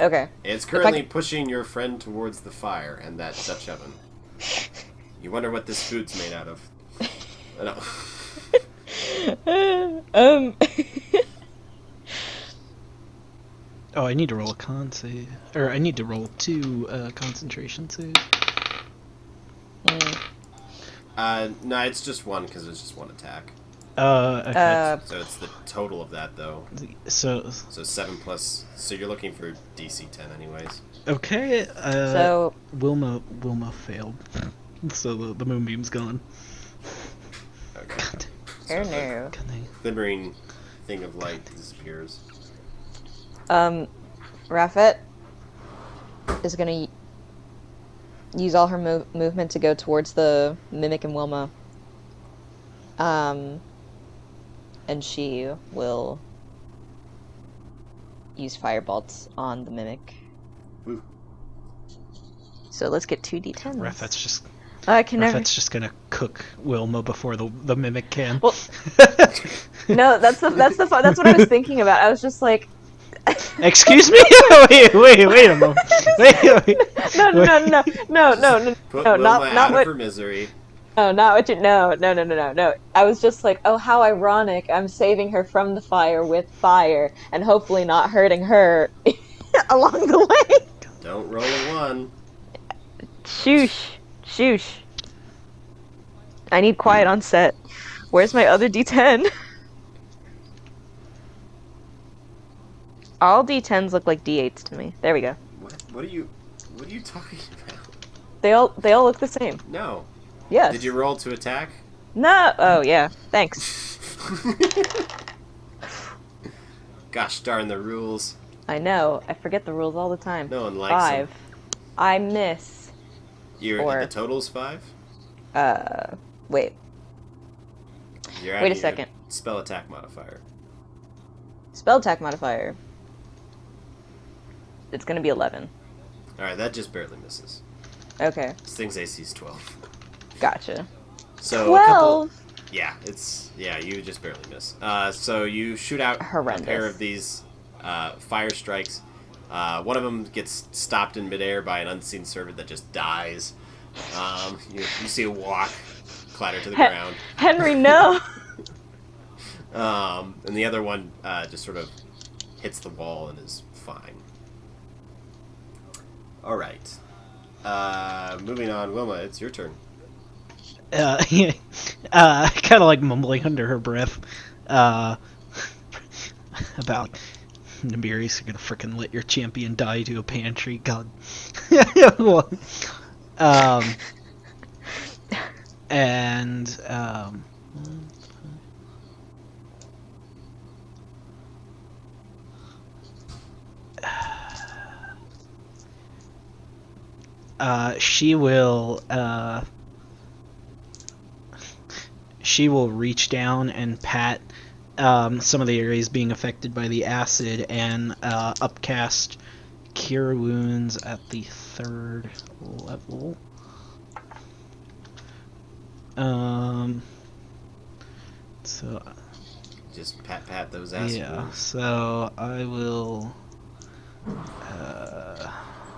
Speaker 2: Okay.
Speaker 1: It's currently pushing your friend towards the fire and that Dutch oven. You wonder what this food's made out of. No.
Speaker 3: Oh, I need to roll a con save. Or I need to roll 2 concentration saves.
Speaker 1: No, it's just 1 because it's just 1 attack.
Speaker 3: Okay.
Speaker 1: So it's the total of that, though.
Speaker 3: So
Speaker 1: 7 plus... So you're looking for DC 10 anyways.
Speaker 3: okay,
Speaker 2: So
Speaker 3: Wilma failed. So the moonbeam's gone.
Speaker 1: Okay.
Speaker 2: oh no.
Speaker 1: Glimmering thing of light disappears.
Speaker 2: Rafet is gonna use all her movement to go towards the mimic and Wilma. And she will use firebolts on the mimic.
Speaker 1: Ooh.
Speaker 2: So let's get 2d10s.
Speaker 3: Rafet's just
Speaker 2: I can never.
Speaker 3: Rafet's just gonna cook Wilma before the mimic can.
Speaker 2: Well, no, that's what I was thinking about. I was just like,
Speaker 3: excuse me? wait a moment. Wait.
Speaker 2: No,
Speaker 1: Put
Speaker 2: no,
Speaker 1: Wilma
Speaker 2: not
Speaker 1: out
Speaker 2: what.
Speaker 1: of her misery.
Speaker 2: No, not what you. No. I was just like, oh, how ironic! I'm saving her from the fire with fire, and hopefully not hurting her along the way.
Speaker 1: Don't roll a 1.
Speaker 2: Shoosh. I need quiet on set. Where's my other D10? All D10s look like D8s to me. There we go.
Speaker 1: What are you talking about?
Speaker 2: They all look the same.
Speaker 1: No.
Speaker 2: Yes.
Speaker 1: Did you roll to attack?
Speaker 2: No. Oh yeah. Thanks.
Speaker 1: Gosh darn the rules.
Speaker 2: I know. I forget the rules all the time.
Speaker 1: No one likes
Speaker 2: 5.
Speaker 1: them.
Speaker 2: I miss.
Speaker 1: The total's 5?
Speaker 2: Wait.
Speaker 1: You're
Speaker 2: Wait a
Speaker 1: adding your
Speaker 2: second.
Speaker 1: Spell attack modifier.
Speaker 2: Spell attack modifier. It's gonna be 11.
Speaker 1: Alright, that just barely misses.
Speaker 2: Okay.
Speaker 1: This thing's AC's 12.
Speaker 2: Gotcha.
Speaker 1: So
Speaker 2: 12.
Speaker 1: You just barely miss. So you shoot out
Speaker 2: Horrendous.
Speaker 1: a pair of these fire strikes. One of them gets stopped in midair by an unseen servant that just dies. You see a walk clatter to the ground.
Speaker 2: Henry, no.
Speaker 1: And the other one just sort of hits the wall and is fine. All right. Moving on, Wilma, it's your turn.
Speaker 3: Kind of like mumbling under her breath about Nabiri's gonna frickin' let your champion die to a pantry. God. And she will reach down and pat some of the areas being affected by the acid and upcast Cure Wounds at the 3rd level. So
Speaker 1: just pat those acid
Speaker 3: yeah,
Speaker 1: wounds.
Speaker 3: so I will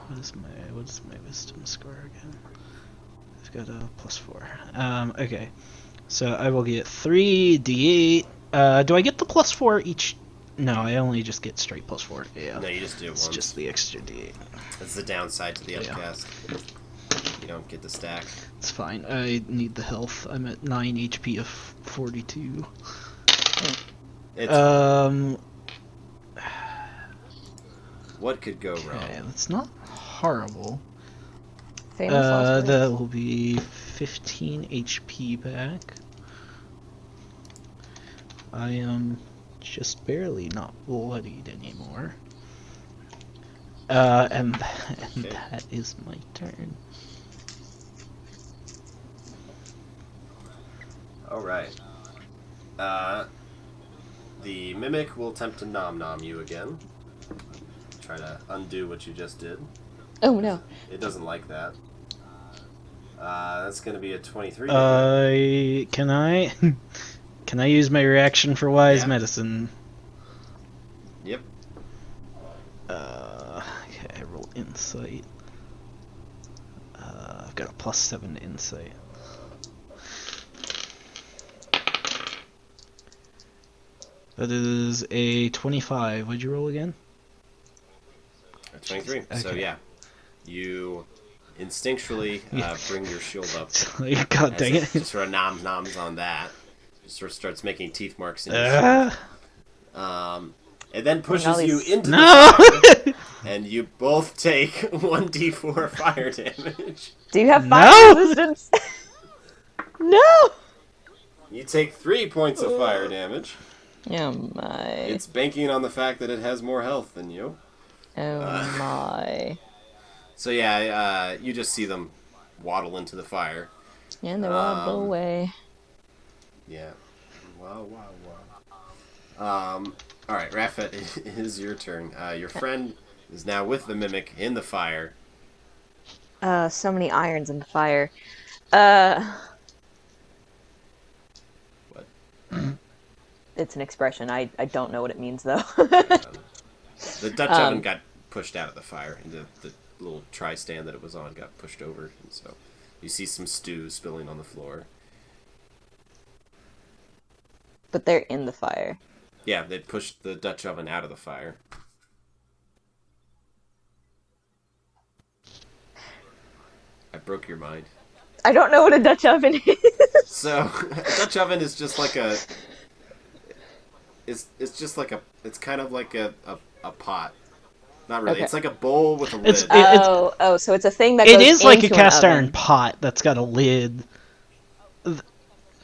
Speaker 3: what is my wisdom score again? I've got a +4. Okay. So I will get 3d8. Do I get the +4 each? No, I only just get straight +4. Yeah.
Speaker 1: No, you just do it
Speaker 3: It's
Speaker 1: once.
Speaker 3: just the extra d8.
Speaker 1: That's the downside to the
Speaker 3: Yeah.
Speaker 1: upcast. You don't get the stack.
Speaker 3: It's fine. I need the health. I'm at 9 HP of 42.
Speaker 1: It's, what could go wrong?
Speaker 3: Okay, that's not horrible.
Speaker 2: Famous last words.
Speaker 3: That will be 15 HP back. I am just barely not bloodied anymore. And
Speaker 1: Okay.
Speaker 3: that is my turn.
Speaker 1: All right. The mimic will attempt to nom you again. Try to undo what you just did.
Speaker 2: Oh no.
Speaker 1: It doesn't like that. That's going to be a 23.
Speaker 3: Can I Can I use my reaction for wise
Speaker 1: Yeah.
Speaker 3: medicine?
Speaker 1: Yep.
Speaker 3: Okay, I roll insight. I've got a +7 to insight. That is a 25. What'd you roll again?
Speaker 1: 23. So
Speaker 3: Okay.
Speaker 1: yeah, you instinctually bring your shield up.
Speaker 3: God
Speaker 1: as
Speaker 3: dang it.
Speaker 1: Just sort of noms on that. Just sort of starts making teeth marks in your shield. It then pushes you into the
Speaker 3: No!
Speaker 1: fire, and you both take 1d4 fire damage.
Speaker 2: Do you have fire
Speaker 3: No!
Speaker 2: resistance? No!
Speaker 1: You take 3 points of fire damage.
Speaker 2: Oh my.
Speaker 1: It's banking on the fact that it has more health than you.
Speaker 2: Oh my.
Speaker 1: So yeah, you just see them waddle into the fire.
Speaker 2: And they waddle away.
Speaker 1: Yeah. Wow. All right, Rafet, it is your turn. Your friend is now with the mimic in the fire.
Speaker 2: So many irons in the fire.
Speaker 1: What?
Speaker 2: It's an expression. I don't know what it means, though.
Speaker 1: The Dutch oven got pushed out of the fire, and the little tri-stand that it was on got pushed over, and so you see some stew spilling on the floor.
Speaker 2: But they're in the fire.
Speaker 1: Yeah, they pushed the Dutch oven out of the fire. I broke your mind.
Speaker 2: I don't know what a Dutch oven is.
Speaker 1: So, a Dutch oven is just like a... It's just like a... It's kind of like a pot. Not really.
Speaker 2: Okay.
Speaker 1: It's like a bowl with a lid.
Speaker 2: So it's a thing that goes
Speaker 3: It is like a
Speaker 2: into
Speaker 3: cast
Speaker 2: an
Speaker 3: iron
Speaker 2: oven.
Speaker 3: pot that's got a lid.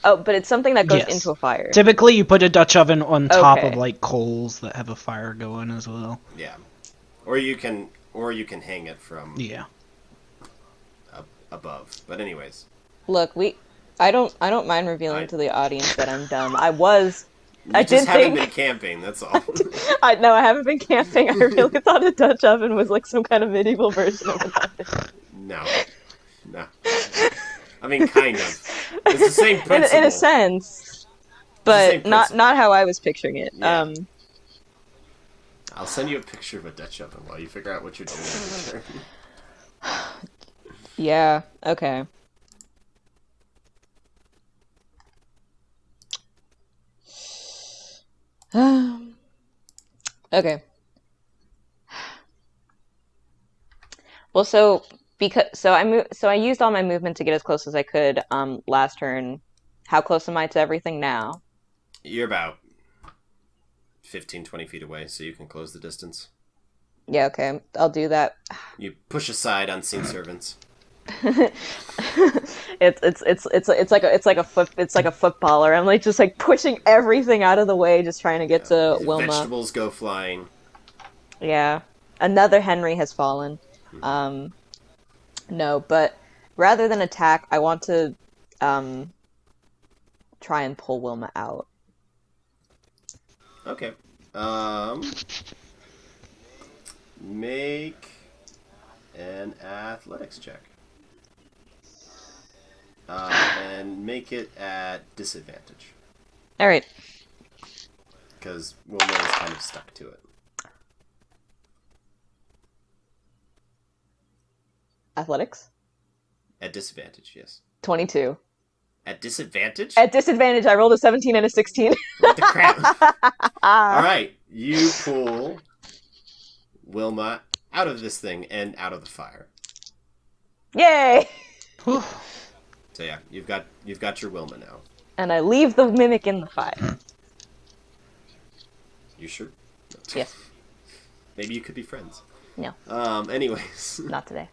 Speaker 2: Oh, but it's something that goes
Speaker 3: Yes.
Speaker 2: into a fire.
Speaker 3: Typically, you put a Dutch oven on top
Speaker 2: Okay.
Speaker 3: of like coals that have a fire going as well.
Speaker 1: Yeah. Or you can hang it from
Speaker 3: Yeah.
Speaker 1: above. But anyways.
Speaker 2: Look, I don't mind revealing to the audience that I'm dumb. I
Speaker 1: You
Speaker 2: did
Speaker 1: haven't
Speaker 2: think
Speaker 1: been camping, that's all.
Speaker 2: I haven't been camping. I really thought a Dutch oven was like some kind of medieval version of an oven.
Speaker 1: No. I mean, kind of. It's the same principle.
Speaker 2: In a sense,
Speaker 1: same
Speaker 2: but not
Speaker 1: principle.
Speaker 2: how I was picturing it.
Speaker 1: Yeah. I'll send you a picture of a Dutch oven while you figure out what you're doing with your turn.
Speaker 2: Yeah. Okay. Okay. Well, I used all my movement to get as close as I could last turn. How close am I to everything now?
Speaker 1: You're about 15, 20 feet away, so you can close the distance.
Speaker 2: Yeah, okay. I'll do that.
Speaker 1: You push aside unseen servants.
Speaker 2: It's like a footballer. I'm like just like pushing everything out of the way, just trying to get to Wilma.
Speaker 1: Vegetables go flying.
Speaker 2: Yeah. Another Henry has fallen. No, but rather than attack, I want to try and pull Wilma out.
Speaker 1: Okay. Make an athletics check. And make it at disadvantage.
Speaker 2: All right.
Speaker 1: Because Wilma is kind of stuck to it.
Speaker 2: Athletics?
Speaker 1: At disadvantage, yes.
Speaker 2: 22.
Speaker 1: At disadvantage?
Speaker 2: At disadvantage, I rolled a 17 and a 16.
Speaker 1: What the crap? Alright, you pull Wilma out of this thing and out of the fire.
Speaker 2: Yay!
Speaker 1: So yeah, you've got your Wilma now.
Speaker 2: And I leave the mimic in the fire.
Speaker 1: You sure?
Speaker 2: Yes.
Speaker 1: Maybe you could be friends.
Speaker 2: No.
Speaker 1: Anyways.
Speaker 2: Not today.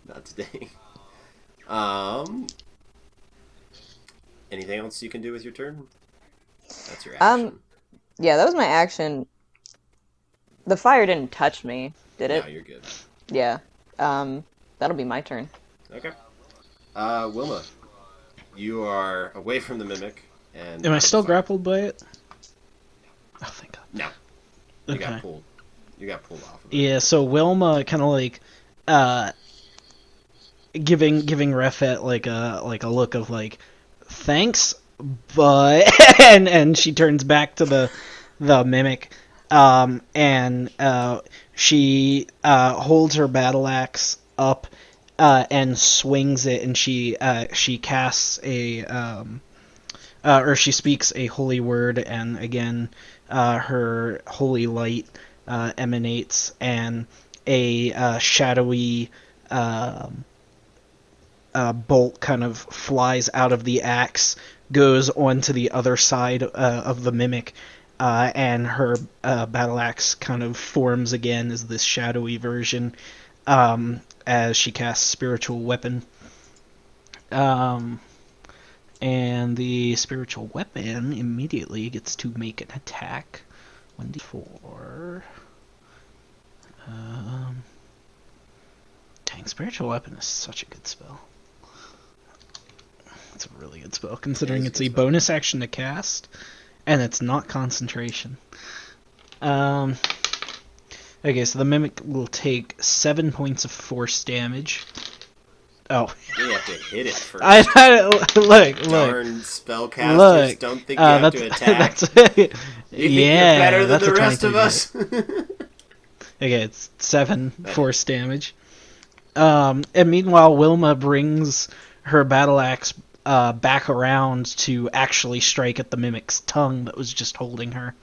Speaker 1: Not today. Anything else you can do with your turn? That's your action.
Speaker 2: Yeah, that was my action. The fire didn't touch me, did it?
Speaker 1: No, you're good.
Speaker 2: Yeah. That'll be my turn.
Speaker 1: Okay. Wilma, you are away from the mimic, and
Speaker 3: Am I
Speaker 1: out of
Speaker 3: still
Speaker 1: the fire.
Speaker 3: grappled by it? Oh, thank God.
Speaker 1: No. You
Speaker 3: Okay.
Speaker 1: got pulled. You got pulled off of it.
Speaker 3: Yeah, so Wilma kind of like giving Refet like a look of like thanks, but and she turns back to the mimic, and she holds her battle axe up and swings it, and she casts or she speaks a holy word, and again her holy light emanates, and a shadowy bolt kind of flies out of the axe, goes onto the other side of the mimic, and her battle axe kind of forms again as this shadowy version, as she casts spiritual weapon. And the spiritual weapon immediately gets to make an attack. 1d4. Dang, spiritual weapon is such a good spell. It's a really good spell, considering it's a bonus action to cast, and it's not concentration. Okay, so the mimic will take 7 points of force damage. Oh.
Speaker 1: You have to hit it first.
Speaker 3: Look.
Speaker 1: Darn spellcasters don't think you have to attack. You think you're better than the rest of us?
Speaker 3: Okay, it's 7 force damage. And meanwhile, Wilma brings her battle axe back around to actually strike at the mimic's tongue that was just holding her.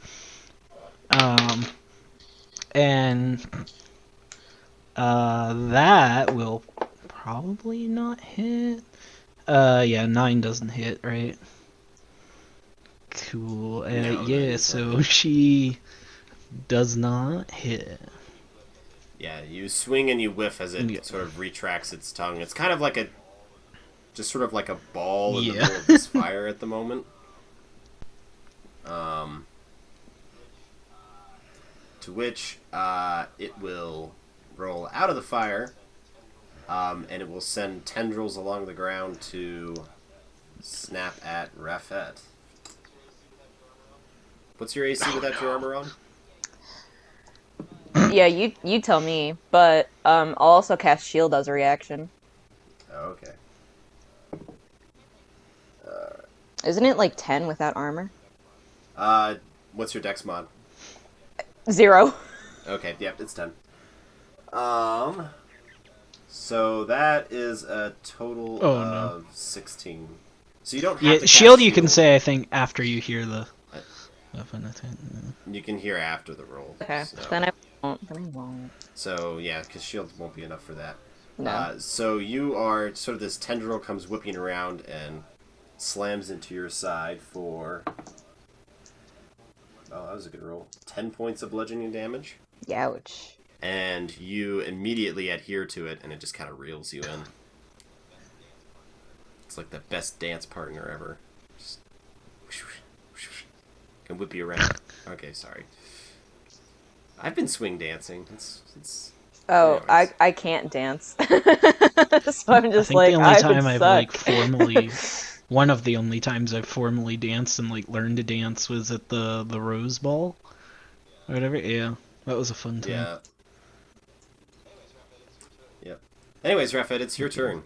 Speaker 3: And that will probably not hit. Yeah, 9 doesn't hit, right? Cool.
Speaker 1: No,
Speaker 3: yeah, so she does not hit.
Speaker 1: Yeah, you swing and you whiff as it sort of retracts its tongue. It's kind of like a ball in the middle of this fire at the moment. To which it will roll out of the fire, and it will send tendrils along the ground to snap at Rafet. What's your AC without your armor on?
Speaker 2: Yeah, you tell me, but I'll also cast shield as a reaction.
Speaker 1: Oh, okay.
Speaker 2: Isn't it like 10 without armor?
Speaker 1: What's your dex mod?
Speaker 2: 0.
Speaker 1: Okay, yep, it's 10. So that is a total of 16. So you don't have to
Speaker 3: shield you can say, I think, after you hear the weapon attack.
Speaker 1: You can hear after the roll.
Speaker 2: Okay,
Speaker 1: so.
Speaker 2: then I won't.
Speaker 1: So, yeah, because shield won't be enough for that.
Speaker 2: No.
Speaker 1: So you are, sort of this tendril comes whipping around and slams into your side for... Oh, that was a good roll. 10 points of bludgeoning damage.
Speaker 2: Ouch.
Speaker 1: And you immediately adhere to it, and it just kind of reels you in. It's like the best dance partner ever. Just can whip you around. Okay, sorry. I've been swing dancing. It's.
Speaker 2: Oh,
Speaker 1: anyways.
Speaker 2: I can't dance. So I'm just
Speaker 3: I think the only
Speaker 2: I
Speaker 3: time
Speaker 2: would
Speaker 3: I've
Speaker 2: suck.
Speaker 3: like formally, one of the only times I've formally danced and like learned to dance was at the Rose Ball, or whatever. Yeah, that was a fun time.
Speaker 1: Yeah. Yep. Anyways, Rafet, it's your turn.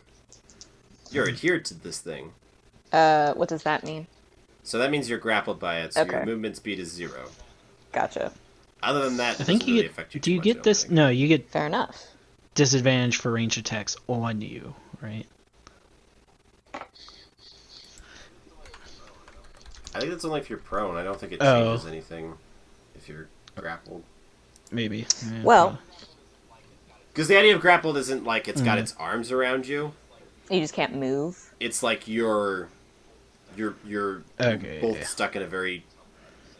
Speaker 1: You're adhered to this thing.
Speaker 2: What does that mean?
Speaker 1: So that means you're grappled by it, so your
Speaker 2: Okay.
Speaker 1: movement speed is 0.
Speaker 2: Gotcha.
Speaker 1: Other than that,
Speaker 3: I think you
Speaker 1: really
Speaker 3: get.
Speaker 1: affect you
Speaker 3: Do
Speaker 1: too
Speaker 3: you
Speaker 1: much, I
Speaker 3: get
Speaker 1: don't
Speaker 3: this?
Speaker 1: think.
Speaker 3: No, you get
Speaker 2: Fair enough.
Speaker 3: disadvantage for range attacks on you, right?
Speaker 1: I think that's only if you're prone. I don't think it
Speaker 3: Oh.
Speaker 1: changes anything if you're grappled.
Speaker 3: Maybe. Yeah,
Speaker 2: Well,
Speaker 1: Because the idea of grappled isn't like it's got its arms around you.
Speaker 2: you just can't move.
Speaker 1: It's like you're
Speaker 3: Okay,
Speaker 1: both
Speaker 3: yeah.
Speaker 1: stuck in a very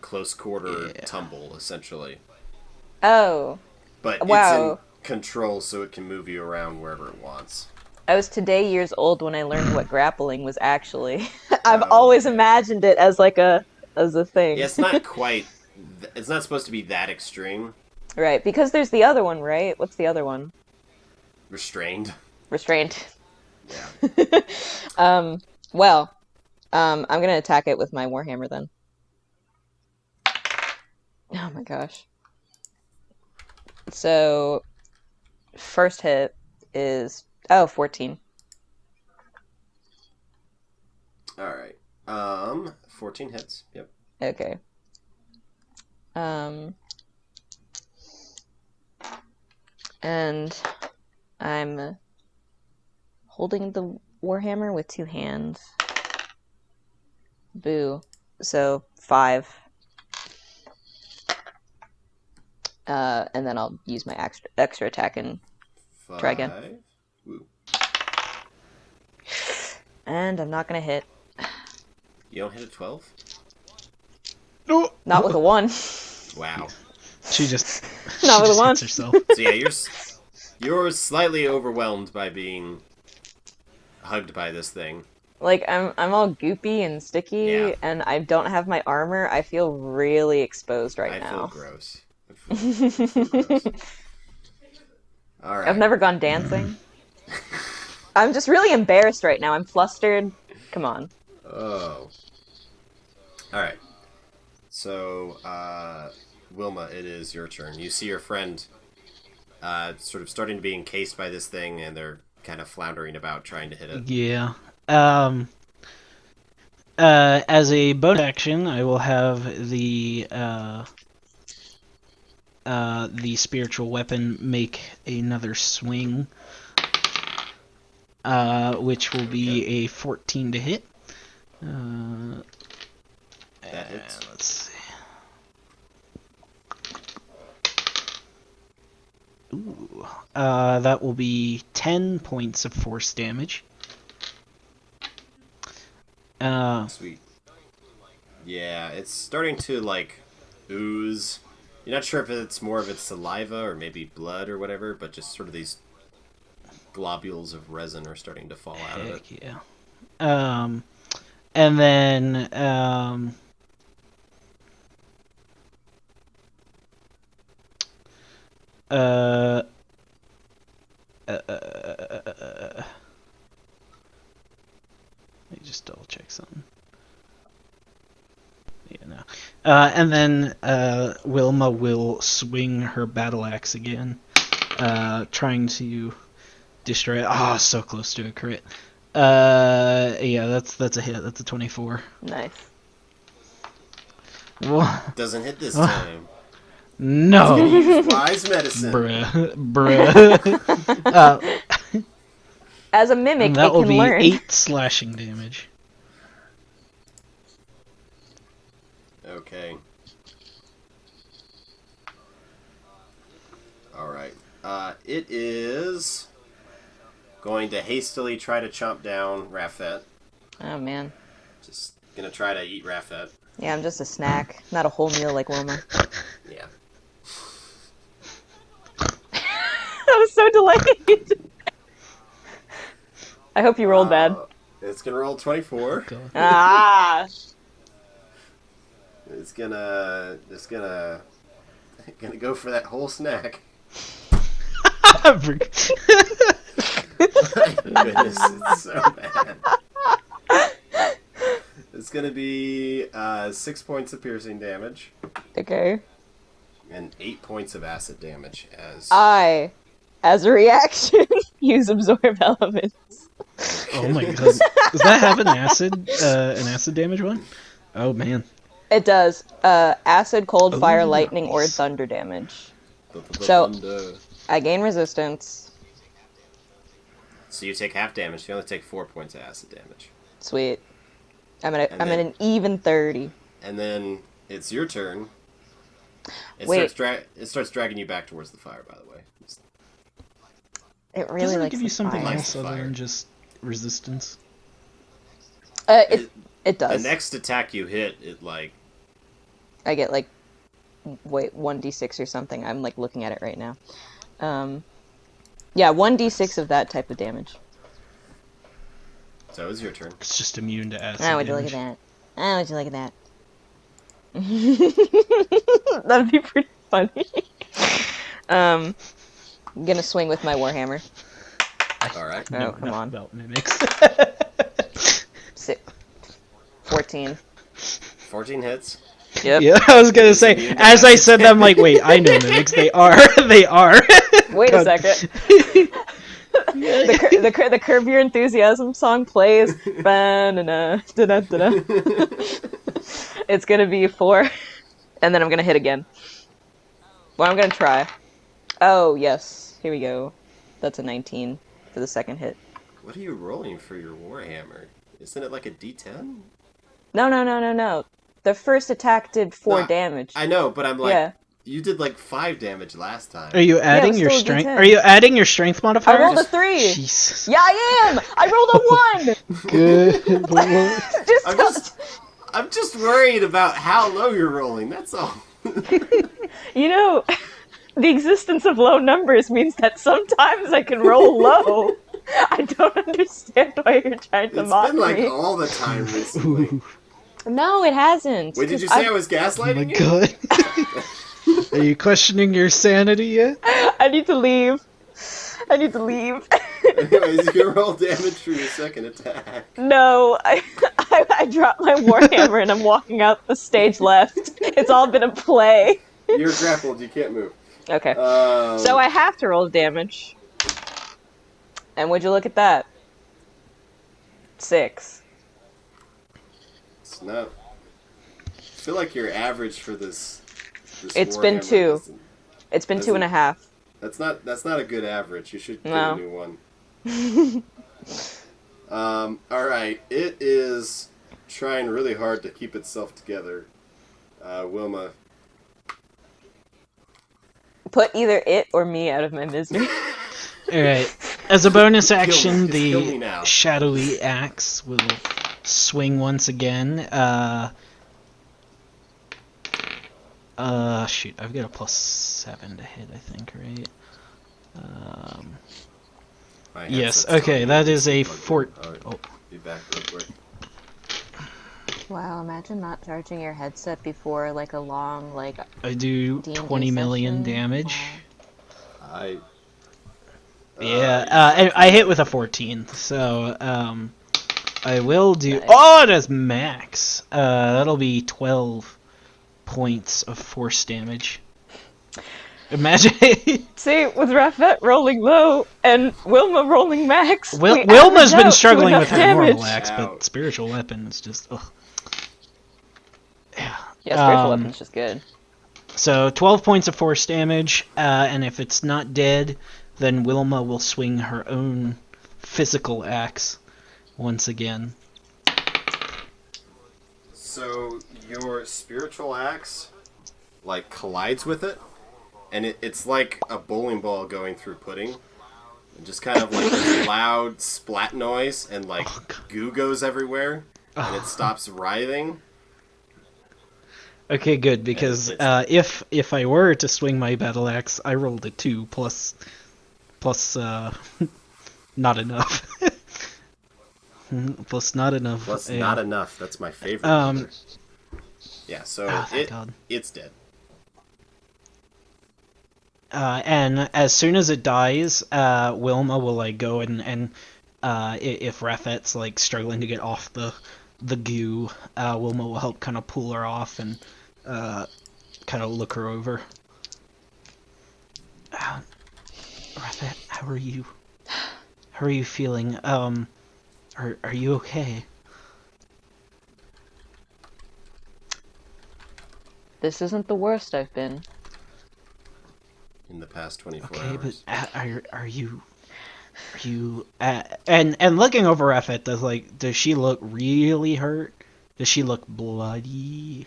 Speaker 1: close quarter
Speaker 3: Yeah.
Speaker 1: tumble, essentially.
Speaker 2: Oh,
Speaker 1: But
Speaker 2: Wow.
Speaker 1: it's in control, so it can move you around wherever it wants.
Speaker 2: I was today years old when I learned what grappling was actually. I've
Speaker 1: Oh,
Speaker 2: always
Speaker 1: okay.
Speaker 2: imagined it as like a thing.
Speaker 1: Yeah, it's not quite. It's not supposed to be that extreme.
Speaker 2: Right, because there's the other one, right? What's the other one?
Speaker 1: Restrained.
Speaker 2: Restraint.
Speaker 1: Yeah.
Speaker 2: Well, I'm gonna attack it with my warhammer then. Oh my gosh. So, first hit is 14.
Speaker 1: All right. 14 hits. Yep.
Speaker 2: Okay. And I'm holding the warhammer with 2 hands. Boo. So 5. And then I'll use my extra attack and
Speaker 1: 5.
Speaker 2: try again.
Speaker 1: Woo.
Speaker 2: And I'm not gonna hit.
Speaker 1: You don't hit a 12?
Speaker 3: No.
Speaker 2: Not with a 1.
Speaker 1: Wow.
Speaker 3: She just.
Speaker 2: Not with a
Speaker 3: hits
Speaker 2: one.
Speaker 3: herself.
Speaker 1: So yeah, you're slightly overwhelmed by being hugged by this thing.
Speaker 2: Like I'm all goopy and sticky,
Speaker 1: Yeah.
Speaker 2: and I don't have my armor. I feel really exposed right
Speaker 1: I
Speaker 2: now.
Speaker 1: feel gross. I feel gross. All right.
Speaker 2: I've never gone dancing. I'm just really embarrassed right now. I'm flustered. Come on.
Speaker 1: Oh. All right. So, Wilma, it is your turn. You see your friend sort of starting to be encased by this thing, and they're kind of floundering about trying to hit it.
Speaker 3: Yeah. As a bonus action, I will have the spiritual weapon make another swing, which will be a 14 to hit.
Speaker 1: That hits.
Speaker 3: Let's see. Ooh. That will be 10 points of force damage.
Speaker 1: Sweet. Yeah, it's starting to, like, ooze. You're not sure if it's more of its saliva or maybe blood or whatever, but just sort of these globules of resin are starting to fall out of it.
Speaker 3: Heck yeah. And then, let me just double check something. Yeah, no. And then Wilma will swing her battle axe again, trying to destroy it. Ah, so close to a crit. Yeah, that's a hit. That's a 24.
Speaker 2: Nice.
Speaker 1: Doesn't hit this time.
Speaker 3: No.
Speaker 1: Use wise medicine.
Speaker 3: Bruh.
Speaker 2: As a mimic,
Speaker 3: And
Speaker 2: it
Speaker 3: that will
Speaker 2: can
Speaker 3: be
Speaker 2: learn.
Speaker 3: 8 slashing damage.
Speaker 1: Okay. Alright. It is going to hastily try to chomp down Rafet.
Speaker 2: Oh man.
Speaker 1: Just gonna try to eat Rafet.
Speaker 2: Yeah, I'm just a snack, not a whole meal like Wilma.
Speaker 1: Yeah.
Speaker 2: I was so delighted. I hope you rolled bad.
Speaker 1: It's gonna roll 24.
Speaker 3: God.
Speaker 2: Ah.
Speaker 1: It's gonna go for that whole snack. My goodness, it's so bad. It's gonna be 6 points of piercing damage
Speaker 2: Okay.
Speaker 1: and 8 points of acid damage as
Speaker 2: As a reaction, use absorb elements.
Speaker 3: Oh my god. Does that have an acid damage one? Oh man.
Speaker 2: It does. Acid, cold, fire,
Speaker 3: Ooh,
Speaker 2: lightning, or
Speaker 3: nice.
Speaker 2: thunder damage.
Speaker 1: So
Speaker 2: I gain resistance.
Speaker 1: you take half damage. You only take 4 points of acid damage.
Speaker 2: Sweet. I'm at an even 30.
Speaker 1: And then it's your turn. It
Speaker 2: Wait.
Speaker 1: starts dragging you back towards the fire. By the way.
Speaker 2: It really
Speaker 3: Doesn't it
Speaker 2: likes
Speaker 3: give you
Speaker 2: the
Speaker 3: something
Speaker 2: fire.
Speaker 3: else other
Speaker 1: Fire.
Speaker 3: than just resistance?
Speaker 2: It
Speaker 1: The
Speaker 2: does.
Speaker 1: next attack you hit, it like
Speaker 2: I get 1d6 or something. I'm looking at it right now. Yeah, 1d6 of that type of damage.
Speaker 1: So it's your turn.
Speaker 3: It's just immune to acid
Speaker 2: Would you look
Speaker 3: damage.
Speaker 2: at that? Would you look at that? That'd be pretty funny. I'm gonna swing with my warhammer.
Speaker 1: All right.
Speaker 3: No,
Speaker 2: Oh, come
Speaker 3: not
Speaker 2: on.
Speaker 3: about mimics.
Speaker 2: 14.
Speaker 1: 14 hits.
Speaker 2: Yep.
Speaker 3: Yeah, I was gonna say, as I said that, I'm like, wait, I know mimics. They are.
Speaker 2: Wait a second. The Curb Your Enthusiasm song plays. Ba-na-na, da-da-da-da. It's gonna be 4, and then I'm gonna hit again. Well, I'm gonna try. Oh, yes. Here we go. That's a 19 for the second hit.
Speaker 1: What are you rolling for your Warhammer? Isn't it like a D10?
Speaker 2: No. The first attack did 4 damage.
Speaker 1: I know, but I'm like,
Speaker 2: Yeah.
Speaker 1: you did like 5 damage last time.
Speaker 3: Are you adding
Speaker 2: it was
Speaker 3: your
Speaker 2: still a
Speaker 3: strength?
Speaker 2: D10.
Speaker 3: Are you adding your strength modifier?
Speaker 2: I rolled a 3.
Speaker 3: Jesus.
Speaker 2: Yeah, I am. I rolled a 1.
Speaker 3: Good lord.
Speaker 1: I'm just worried about how low you're rolling. That's all.
Speaker 2: You know, the existence of low numbers means that sometimes I can roll low. I don't understand why you're trying to mock
Speaker 1: It's been like
Speaker 2: me.
Speaker 1: all the time recently.
Speaker 2: No, it hasn't.
Speaker 1: Wait, did you say I was
Speaker 3: Oh my
Speaker 1: gaslighting you?
Speaker 3: god. Are you questioning your sanity yet?
Speaker 2: I need to leave.
Speaker 1: Anyways, you roll damage for your second attack.
Speaker 2: No, I dropped my warhammer and I'm walking out the stage left. It's all been a play.
Speaker 1: You're grappled. You can't move.
Speaker 2: Okay. So I have to roll damage. And would you look at that? 6.
Speaker 1: It's not. I feel like your average for this
Speaker 2: It's been
Speaker 1: Warhammer
Speaker 2: 2.
Speaker 1: doesn't-
Speaker 2: It's been 2.5.
Speaker 1: That's not a good average. You should get
Speaker 2: No.
Speaker 1: a new one. All right. It is trying really hard to keep itself together. Wilma.
Speaker 2: Put either it or me out of my misery.
Speaker 3: Alright. As a bonus
Speaker 1: Kill
Speaker 3: action,
Speaker 1: me. Just kill me
Speaker 3: the
Speaker 1: now.
Speaker 3: shadowy axe will swing once again. Shoot, I've got a +7 to hit, I think, right?
Speaker 1: My
Speaker 3: Yes,
Speaker 1: headset's
Speaker 3: okay,
Speaker 1: telling
Speaker 3: that
Speaker 1: me
Speaker 3: is a
Speaker 1: to plug in.
Speaker 3: 4.
Speaker 1: All right,
Speaker 3: Oh,
Speaker 1: be back real quick.
Speaker 2: Wow, imagine not charging your headset before like a long
Speaker 3: I do
Speaker 2: D&D
Speaker 3: 20 million
Speaker 2: session.
Speaker 3: damage.
Speaker 1: I.
Speaker 3: Yeah, I hit with a 14, so I will do.
Speaker 2: Nice.
Speaker 3: Oh, that's max. That'll be 12 points of force damage. Imagine.
Speaker 2: See, with Rafet rolling low and Wilma rolling max, we
Speaker 3: Wilma's
Speaker 2: average
Speaker 3: been
Speaker 2: out to
Speaker 3: struggling
Speaker 2: enough
Speaker 3: with her
Speaker 2: damage.
Speaker 3: normal axe,
Speaker 1: Ouch.
Speaker 3: but spiritual weapon is just. Ugh. Yeah.
Speaker 2: Yeah, spiritual weapon's just good.
Speaker 3: So 12 points of force damage, and if it's not dead, then Wilma will swing her own physical axe once again.
Speaker 1: So your spiritual axe, like, collides with it, and it's like a bowling ball going through pudding. And just kind of like this loud splat noise, and like
Speaker 3: Oh, God.
Speaker 1: goo goes everywhere, and it stops writhing.
Speaker 3: Okay, good, because if I were to swing my battle axe, I rolled a 2 plus not enough. Plus not enough.
Speaker 1: Plus,
Speaker 3: yeah.
Speaker 1: not enough. That's my favorite. number. Yeah, so
Speaker 3: thank God.
Speaker 1: it's dead.
Speaker 3: And as soon as it dies, Wilma will like go and if Rafet's like struggling to get off the goo, Wilma will help kind of pull her off and kind of look her over. Rafet, how are you? How are you feeling? Are you okay?
Speaker 2: This isn't the worst I've been.
Speaker 1: In the past 24
Speaker 3: Okay,
Speaker 1: hours.
Speaker 3: but are you and looking over Rafet, does she look really hurt? Does she look bloody?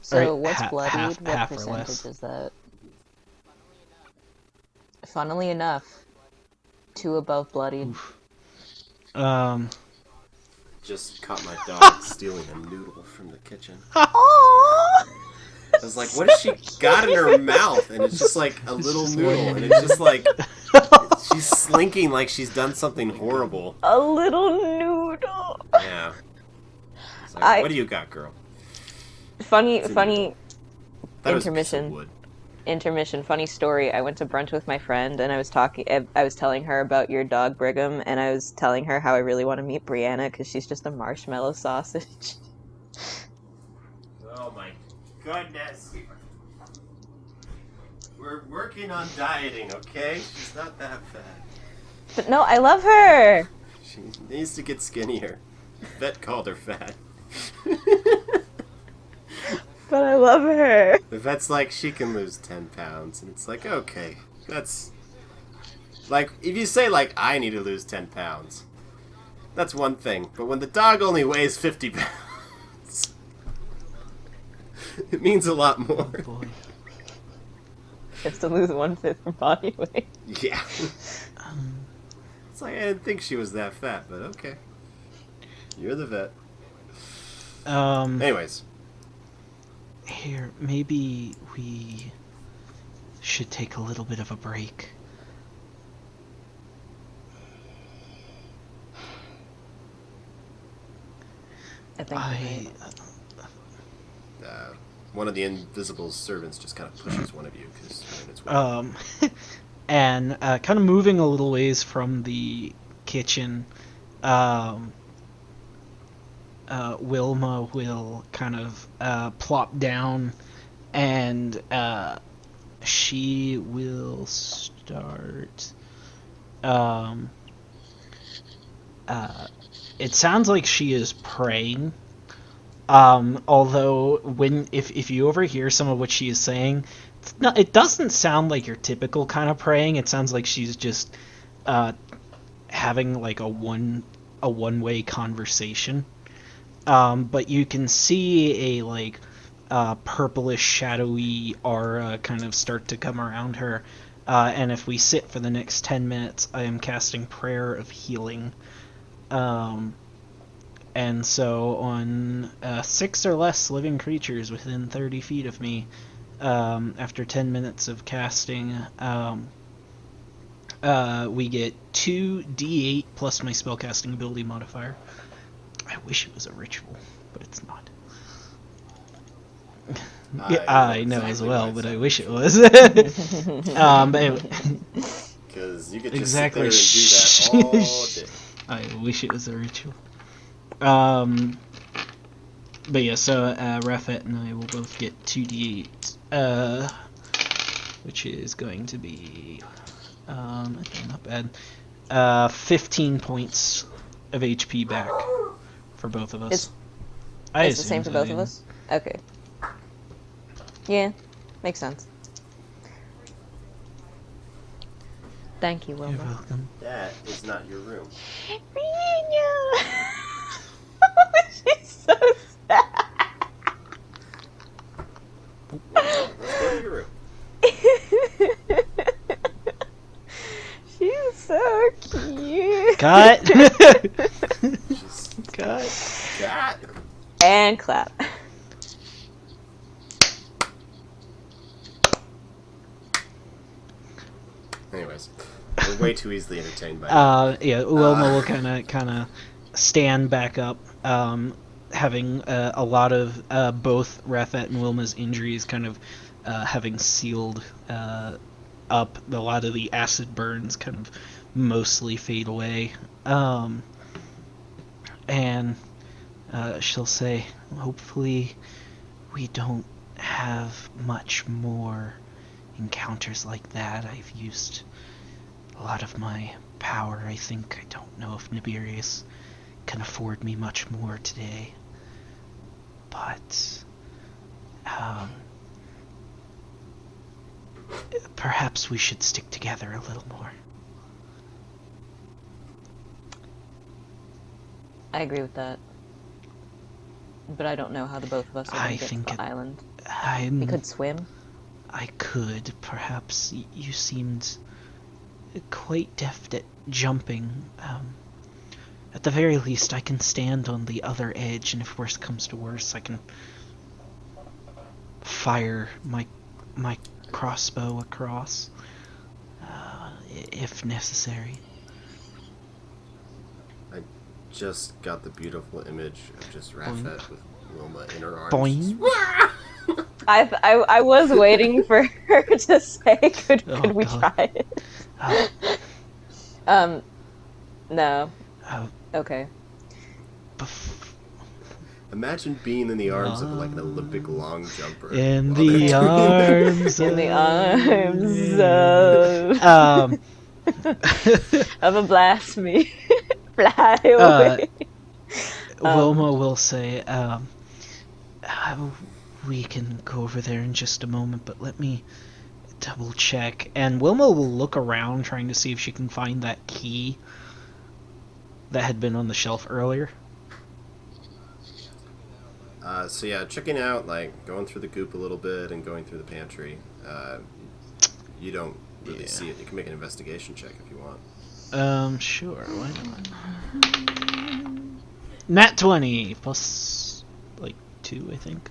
Speaker 2: So
Speaker 3: Alright,
Speaker 2: what's bloodied?
Speaker 3: half
Speaker 2: What
Speaker 3: or
Speaker 2: percentage
Speaker 3: less.
Speaker 2: is that? Funnily enough, 2 above bloodied.
Speaker 1: Just caught my dog stealing a noodle from the kitchen. I was like, what has she got in her mouth? And it's just like a little
Speaker 3: just
Speaker 1: noodle.
Speaker 3: like-
Speaker 1: And it's just like, she's slinking like she's done something horrible.
Speaker 2: A little noodle.
Speaker 1: Yeah. It's like, what do you got, girl?
Speaker 2: Funny
Speaker 1: That was a piece of
Speaker 2: intermission.
Speaker 1: wood.
Speaker 2: Intermission. Funny story. I went to brunch with my friend, and I was telling her about your dog Brigham, and I was telling her how I really want to meet Brianna because she's just a marshmallow sausage.
Speaker 1: Oh my goodness. We're working on dieting, okay? She's not that fat.
Speaker 2: But no, I love her.
Speaker 1: She needs to get skinnier. Vet called her fat.
Speaker 2: But I love her.
Speaker 1: The vet's like, she can lose 10 pounds. And it's like, okay, that's... Like, if you say, like, I need to lose 10 pounds, that's one thing. But when the dog only weighs 50 pounds, it means a lot more.
Speaker 3: Oh boy.
Speaker 2: Has to lose 1/5 her body weight.
Speaker 1: Yeah. It's like, I didn't think she was that fat, but okay. You're the vet. Anyways.
Speaker 3: Here, maybe we should take a little bit of a break.
Speaker 2: I think.
Speaker 1: One of the invisible servants just kind of pushes one of you because it's weird.
Speaker 3: And kind of moving a little ways from the kitchen, Wilma will kind of plop down, and she will start. It sounds like she is praying. Although if you overhear some of what she is saying, it doesn't sound like your typical kind of praying. It sounds like she's just having like a one-way conversation. But you can see a like purplish shadowy aura kind of start to come around her. And if we sit for the next 10 minutes, I am casting Prayer of Healing. And so on 6 or less living creatures within 30 feet of me, after 10 minutes of casting, we get 2d8 plus my spellcasting ability modifier. I wish it was a ritual, but it's not. I know as well, but I wish it was. But anyway.
Speaker 1: Because you could just sit there and do that all day.
Speaker 3: I wish it was a ritual. But yeah, so Rafet and I will both get 2d8, which is going to be, okay, not bad, 15 points of HP back for both of us.
Speaker 2: It's the same for both of us? Okay. Yeah, makes sense. Thank you, Wilma.
Speaker 3: You're welcome.
Speaker 1: That is not your room.
Speaker 2: She's so sad.
Speaker 1: Let's go to your room.
Speaker 2: She's so cute.
Speaker 3: Cut!
Speaker 1: Just
Speaker 3: Cut!
Speaker 2: And clap.
Speaker 1: Anyways, we're way too easily entertained by
Speaker 3: Yeah, Wilma will kind of stand back up, having a lot of both Rafet and Wilma's injuries kind of having sealed up. A lot of the acid burns kind of mostly fade away. And she'll say, hopefully we don't have much more encounters like that. I've used a lot of my power. I think I don't know if Nibirius can afford me much more today, but perhaps we should stick together a little more.
Speaker 2: I agree with that. But I don't know how the both of us are going to get to the island. We could swim.
Speaker 3: I could. Perhaps you seemed quite deft at jumping. At the very least, I can stand on the other edge, and if worse comes to worse, I can fire my crossbow across, if necessary.
Speaker 1: I just got the beautiful image of just Rafet with Wilma in her arms.
Speaker 3: Boing.
Speaker 2: I was waiting for her to say, could we
Speaker 3: God.
Speaker 2: try it? No. Okay.
Speaker 1: Imagine being in the arms of like an Olympic long jumper.
Speaker 3: In
Speaker 1: while
Speaker 3: the
Speaker 1: they're doing
Speaker 3: arms
Speaker 2: In the
Speaker 3: Um,
Speaker 2: arms of a blasphemy. Fly away.
Speaker 3: Wilma will say, we can go over there in just a moment, but let me double check. And Wilma will look around trying to see if she can find that key that had been on the shelf earlier.
Speaker 1: So yeah, checking out, like, going through the goop a little bit and going through the pantry. You don't really see it. You can make an investigation check if you want.
Speaker 3: Sure, why not? Nat 20, plus, like, 2, I think.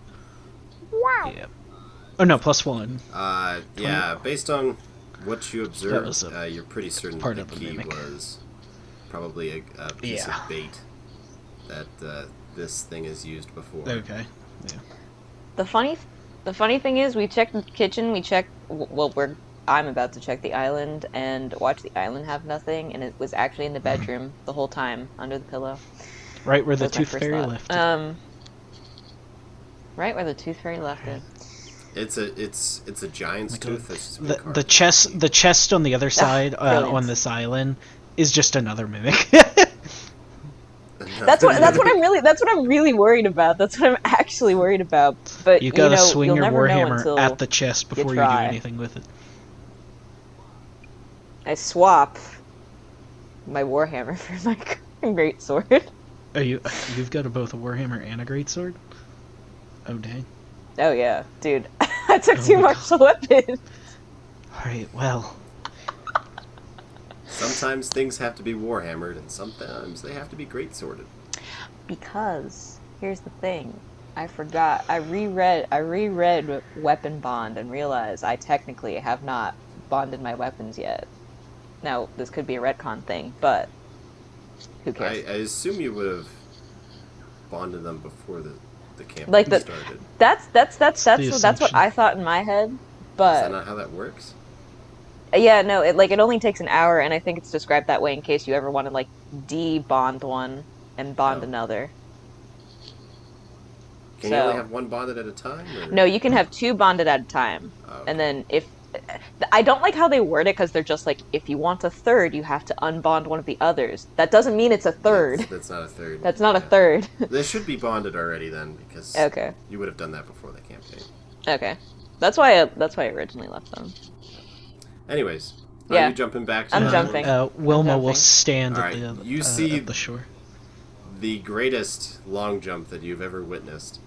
Speaker 2: Wow.
Speaker 3: Yeah. Oh, no, plus 1.
Speaker 1: Yeah, based on what you observed,
Speaker 3: a
Speaker 1: you're pretty certain
Speaker 3: part
Speaker 1: the
Speaker 3: of the
Speaker 1: key
Speaker 3: mimic.
Speaker 1: was probably a piece of bait that this thing has used before.
Speaker 3: Okay, yeah.
Speaker 2: The funny thing is, we checked the kitchen. We checked. Well, I'm about to check the island and watch the island have nothing, and it was actually in the bedroom the whole time under the pillow.
Speaker 3: Right where the
Speaker 2: That was my
Speaker 3: tooth
Speaker 2: first
Speaker 3: fairy
Speaker 2: thought.
Speaker 3: left it.
Speaker 2: Right where the tooth fairy left it.
Speaker 1: It's a giant's tooth. That's just been carved.
Speaker 3: The chest on the other side
Speaker 2: brilliant.
Speaker 3: on this island is just another mimic.
Speaker 2: That's what I'm really worried about. That's what I'm actually worried about. But
Speaker 3: You gotta swing
Speaker 2: you'll
Speaker 3: your
Speaker 2: never know
Speaker 3: warhammer
Speaker 2: until
Speaker 3: at the chest before you do
Speaker 2: try.
Speaker 3: anything with it.
Speaker 2: I swap my warhammer for my greatsword.
Speaker 3: Oh, you've got both a warhammer and a greatsword? Oh dang.
Speaker 2: Oh yeah, dude. I took
Speaker 3: Oh
Speaker 2: too
Speaker 3: my
Speaker 2: much to weapon.
Speaker 3: Alright, well.
Speaker 1: Sometimes things have to be warhammered, and sometimes they have to be greatsworded.
Speaker 2: Because here's the thing. I forgot. I reread Weapon Bond and realized I technically have not bonded my weapons yet. Now, this could be a retcon thing, but who cares?
Speaker 1: I assume you would have bonded them before the campaign
Speaker 2: Like
Speaker 1: started.
Speaker 2: That's what
Speaker 3: assumption.
Speaker 2: I thought in my head,
Speaker 1: Is
Speaker 2: but
Speaker 1: that not how that works?
Speaker 2: yeah, no, it only takes an hour, and I think it's described that way in case you ever want to like de-bond one and bond another.
Speaker 1: Can you only have one bonded at a time? Or?
Speaker 2: No, you can have 2 bonded at a time,
Speaker 1: Oh,
Speaker 2: and then if I don't like how they word it, because they're just like, if you want a third, you have to unbond one of the others. That doesn't mean it's a third.
Speaker 1: That's not a third.
Speaker 2: That's not a third.
Speaker 1: They should be bonded already then, because
Speaker 2: Okay.
Speaker 1: you would have done that before the campaign.
Speaker 2: Okay, that's why I originally left them.
Speaker 1: Anyways,
Speaker 2: Yeah.
Speaker 1: are you jumping back to
Speaker 2: I'm
Speaker 1: the
Speaker 2: jumping.
Speaker 3: Wilma will
Speaker 2: jumping.
Speaker 3: stand
Speaker 1: Alright,
Speaker 3: at
Speaker 1: you see-
Speaker 3: the shore.
Speaker 1: The greatest long jump that you've ever witnessed.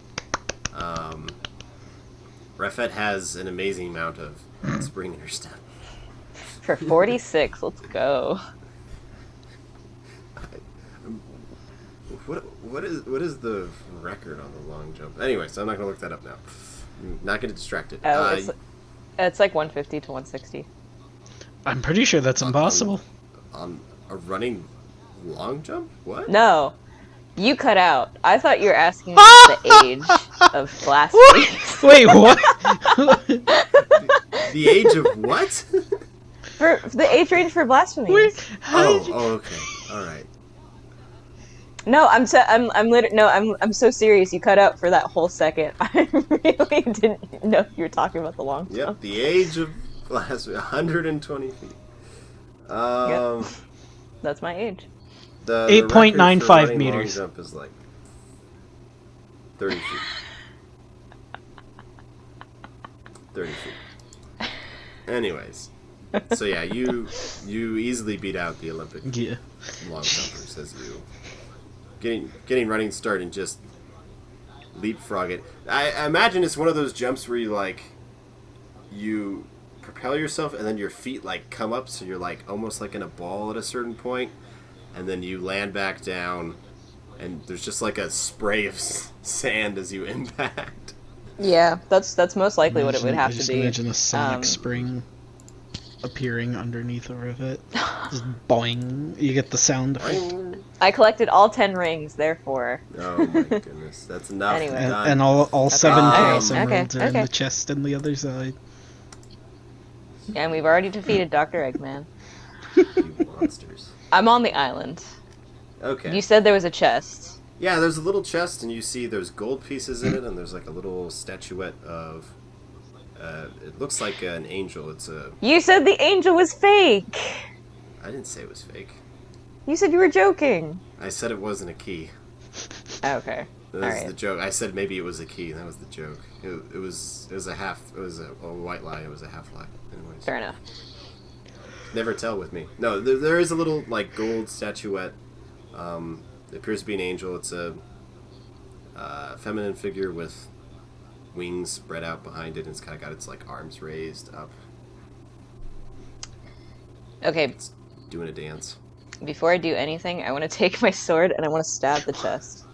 Speaker 1: Rafet has an amazing amount of spring in her step.
Speaker 2: For 46, let's go.
Speaker 1: What is the record on the long jump? Anyway, so I'm not going to look that up now. I'm not going to distract it.
Speaker 2: Oh, it's like 150 to 160.
Speaker 3: I'm pretty sure that's impossible.
Speaker 1: On a running long jump? What?
Speaker 2: No, you cut out. I thought you were asking the age of blasphemy.
Speaker 3: Wait, what?
Speaker 1: The age of what?
Speaker 2: For the age range for blasphemy.
Speaker 1: Okay. All right.
Speaker 2: No, I'm so serious. You cut out for that whole second. I really didn't know you were talking about the long jump.
Speaker 1: Yep, the age of blasphemy, 120 feet.
Speaker 2: Yep. That's my age.
Speaker 1: The
Speaker 3: 8.95
Speaker 1: record for running
Speaker 3: meters.
Speaker 1: Long jump is like 30 feet. 30 feet. Anyways, so yeah, you easily beat out the Olympic
Speaker 3: Yeah.
Speaker 1: long jumpers as you getting running start and just leapfrog it. I imagine it's one of those jumps where you propel yourself and then your feet like come up, so you're like almost like in a ball at a certain point, and then you land back down, and there's just like a spray of sand as you impact.
Speaker 2: Yeah, that's most likely what it would have to be.
Speaker 3: Imagine a sonic spring appearing underneath the rivet. Just boing. You get the sound effect.
Speaker 2: I collected all 10 rings, therefore.
Speaker 1: Oh my goodness, that's enough.
Speaker 2: Anyway.
Speaker 1: Done.
Speaker 3: And all 7 chaos
Speaker 2: Okay,
Speaker 3: emeralds are in
Speaker 2: okay.
Speaker 3: the chest and the other side.
Speaker 2: And we've already defeated Dr. Eggman.
Speaker 1: You monsters.
Speaker 2: I'm on the island.
Speaker 1: Okay.
Speaker 2: You said there was a chest.
Speaker 1: Yeah, there's a little chest, and you see there's gold pieces in it, and there's like a little statuette of. It looks like an angel. It's a.
Speaker 2: You said the angel was fake!
Speaker 1: I didn't say it was fake.
Speaker 2: You said you were joking!
Speaker 1: I said it wasn't a key.
Speaker 2: Okay.
Speaker 1: That was
Speaker 2: Alright.
Speaker 1: the joke. I said maybe it was a key. That was the joke. It was a half. It was a white lie. It was a half lie. Anyways.
Speaker 2: Fair enough.
Speaker 1: Never tell with me. No, there is a little like gold statuette. It appears to be an angel. It's a feminine figure with wings spread out behind it, and it's kind of got its like arms raised up.
Speaker 2: Okay,
Speaker 1: It's doing a dance.
Speaker 2: before I do anything, I want to take my sword and I want to stab the chest.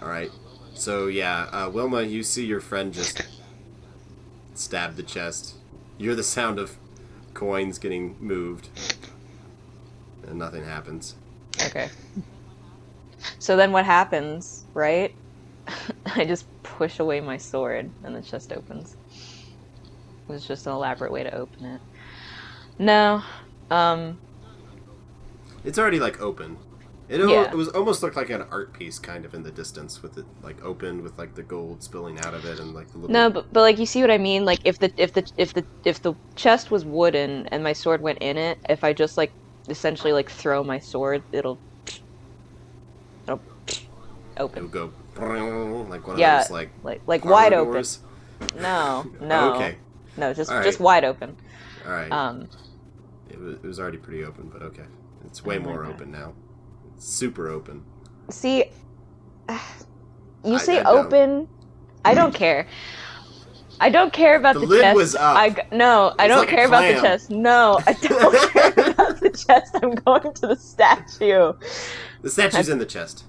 Speaker 1: All right. So yeah, Wilma, you see your friend just stab the chest. You hear the sound of coins getting moved, and nothing happens.
Speaker 2: Okay. So then what happens, right? I just push away my sword and the chest opens. It was just an elaborate way to open it. No.
Speaker 1: It's already like open. It was almost looked like an art piece kind of in the distance, with it like open with like the gold spilling out of it and like the little.
Speaker 2: No, but like you see what I mean? Like if the chest was wooden and my sword went in it, if I just like essentially like throw my sword, it'll
Speaker 1: It
Speaker 2: open.
Speaker 1: would go like one of
Speaker 2: Yeah,
Speaker 1: those like
Speaker 2: like
Speaker 1: parlor
Speaker 2: wide open.
Speaker 1: doors.
Speaker 2: No.
Speaker 1: Okay.
Speaker 2: No, just
Speaker 1: All right.
Speaker 2: just wide open.
Speaker 1: All right.
Speaker 2: Um
Speaker 1: It was already pretty open, but okay. It's way
Speaker 2: Oh my
Speaker 1: more
Speaker 2: God.
Speaker 1: open now. It's super open.
Speaker 2: See, you say
Speaker 1: I don't.
Speaker 2: open. I don't care. I don't care about
Speaker 1: The
Speaker 2: the
Speaker 1: lid
Speaker 2: chest.
Speaker 1: was up.
Speaker 2: I don't
Speaker 1: like a
Speaker 2: care about the
Speaker 1: clam.
Speaker 2: chest. No, I don't care about the chest. I'm going to the statue.
Speaker 1: The statue's in the chest.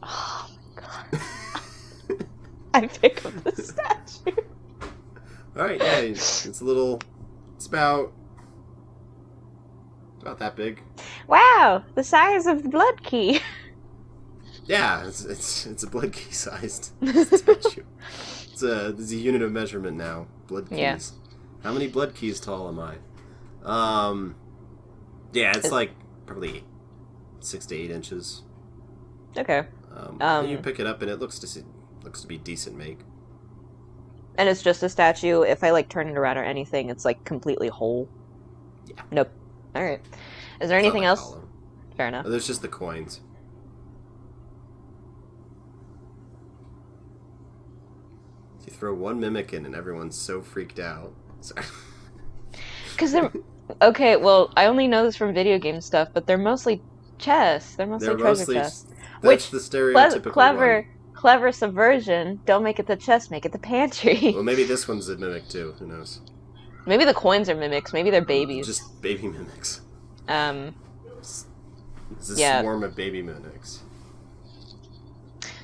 Speaker 2: Oh my god. I pick up the statue.
Speaker 1: All right, yeah, it's a little. It's about that big.
Speaker 2: Wow, the size of the blood key.
Speaker 1: Yeah, it's a blood key sized statue. It's a unit of measurement now. Blood keys.
Speaker 2: Yeah.
Speaker 1: How many blood keys tall am I? Yeah, it's like probably 6 to 8 inches.
Speaker 2: Okay.
Speaker 1: And you pick it up and it looks to be decent make.
Speaker 2: And it's just a statue. If I like turn it around or anything, it's like completely whole.
Speaker 1: Yeah.
Speaker 2: Nope. All right. Is there
Speaker 1: It's not,
Speaker 2: anything
Speaker 1: like,
Speaker 2: else?
Speaker 1: hollow.
Speaker 2: Fair enough.
Speaker 1: Oh, there's just the coins. You throw one mimic in and everyone's so freaked out. Sorry.
Speaker 2: Because they're okay. Well, I only know this from video game stuff, but they're mostly chests. They're mostly
Speaker 1: They're
Speaker 2: treasure
Speaker 1: mostly
Speaker 2: chests.
Speaker 1: that's
Speaker 2: Which
Speaker 1: the stereotypical
Speaker 2: clever subversion. Don't make it the chest. Make it the pantry.
Speaker 1: one. Well, maybe this one's a mimic too. Who knows?
Speaker 2: Maybe the coins are mimics. Maybe they're babies.
Speaker 1: Just baby mimics. It's a
Speaker 2: Yeah.
Speaker 1: swarm of baby mimics.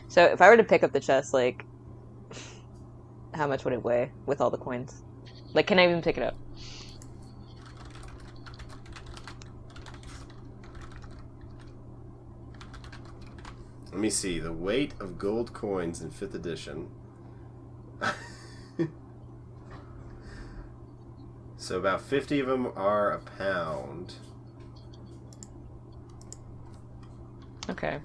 Speaker 2: So if I were to pick up the chest, like, how much would it weigh with all the coins? Like, can I even pick it up?
Speaker 1: Let me see. The weight of gold coins in 5th edition. So about 50 of them are a pound.
Speaker 2: Okay.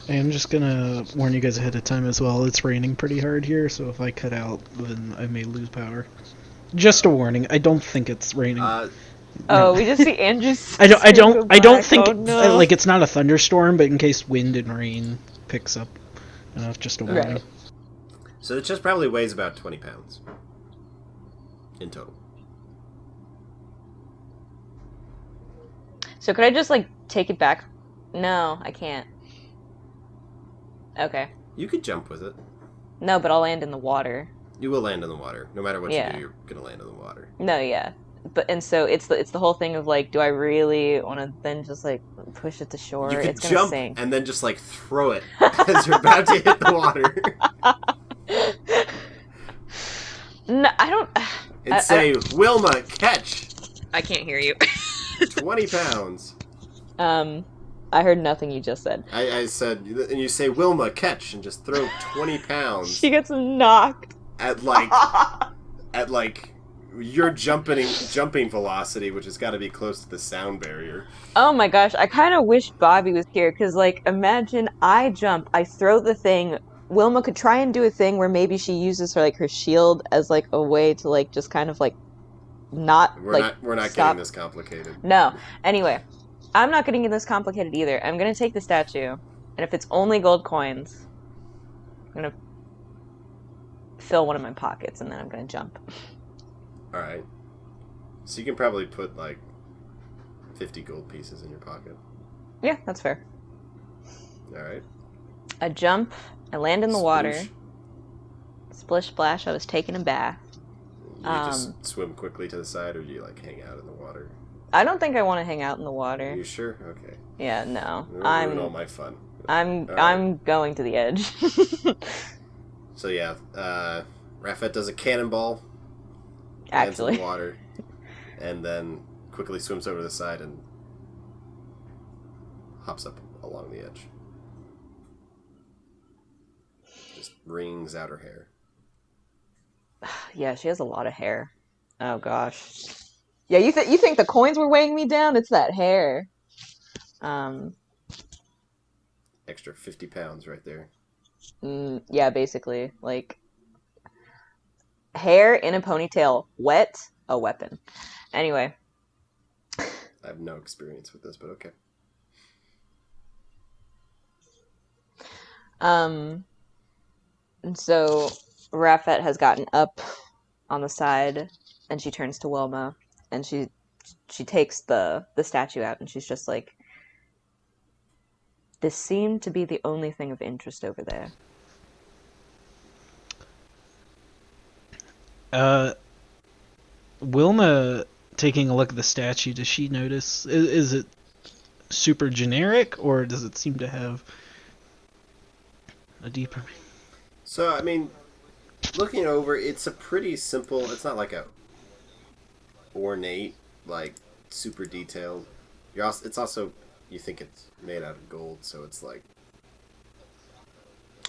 Speaker 3: I'm just gonna warn you guys ahead of time as well. It's raining pretty hard here, so if I cut out, then I may lose power. Just a warning. I don't think it's raining.
Speaker 2: Oh, we just see Andrew's.
Speaker 3: I don't think
Speaker 2: Oh, no.
Speaker 3: like it's not a thunderstorm, but in case wind and rain picks up, just a warning.
Speaker 2: Right.
Speaker 1: So it just probably weighs about 20 pounds. In total.
Speaker 2: So could I just like take it back? No, I can't. Okay.
Speaker 1: You could jump with it.
Speaker 2: No, but I'll land in the water.
Speaker 1: You will land in the water. No matter what
Speaker 2: Yeah.
Speaker 1: you do, you're going to land in the water.
Speaker 2: No, yeah. But and so it's the whole thing of like, do I really want to then just like push it to shore?
Speaker 1: You could
Speaker 2: It's gonna
Speaker 1: jump
Speaker 2: sink.
Speaker 1: and then just like throw it as you're about to hit the water.
Speaker 2: No, I don't.
Speaker 1: And say, Wilma, catch!
Speaker 2: I can't hear you.
Speaker 1: 20 pounds.
Speaker 2: I heard nothing you just said.
Speaker 1: I said, and you say, Wilma, catch, and just throw 20 pounds
Speaker 2: She gets knocked.
Speaker 1: at like your jumping velocity, which has got to be close to the sound barrier.
Speaker 2: Oh my gosh, I kind of wish Bobby was here, because, like, imagine I jump, I throw the thing, Wilma could try and do a thing where maybe she uses her shield as, like, a way to, like, just kind of, like, not,
Speaker 1: We're not
Speaker 2: stop.
Speaker 1: getting this complicated.
Speaker 2: No. Anyway, I'm not getting this complicated either. I'm gonna take the statue, and if it's only gold coins, I'm gonna fill one of my pockets, and then I'm gonna jump.
Speaker 1: Alright. So you can probably put, like, 50 gold pieces in your pocket.
Speaker 2: Yeah, that's fair.
Speaker 1: Alright.
Speaker 2: I jump, I land in the water.
Speaker 1: Sploosh.
Speaker 2: Splish splash, I was taking a bath.
Speaker 1: You just swim quickly to the side, or do you, like, hang out in the water?
Speaker 2: I don't think I want to hang out in the
Speaker 1: Are
Speaker 2: water.
Speaker 1: you sure? Okay.
Speaker 2: Yeah, no.
Speaker 1: Ruin all my fun.
Speaker 2: I'm going to the edge.
Speaker 1: So yeah, Rafet does a cannonball. Lands in
Speaker 2: Actually.
Speaker 1: the water, and then quickly swims over to the side and hops up along the edge. Just wrings out her hair.
Speaker 2: Yeah, she has a lot of hair. Oh gosh. Yeah, you think the coins were weighing me down? It's that hair.
Speaker 1: Extra 50 pounds right there.
Speaker 2: Yeah, basically, like, hair in a ponytail, wet, a weapon. Anyway.
Speaker 1: I have no experience with this, but okay.
Speaker 2: And so Rafet has gotten up on the side, and she turns to Wilma, and she takes the statue out, and she's just like, this seemed to be the only thing of interest over there.
Speaker 3: Wilma, taking a look at the statue, does she notice, is it super generic, or does it seem to have a deeper...
Speaker 1: So, I mean, looking over, it's a pretty simple, it's not like a ornate, like, super detailed. It's also, you think it's made out of gold, so it's like,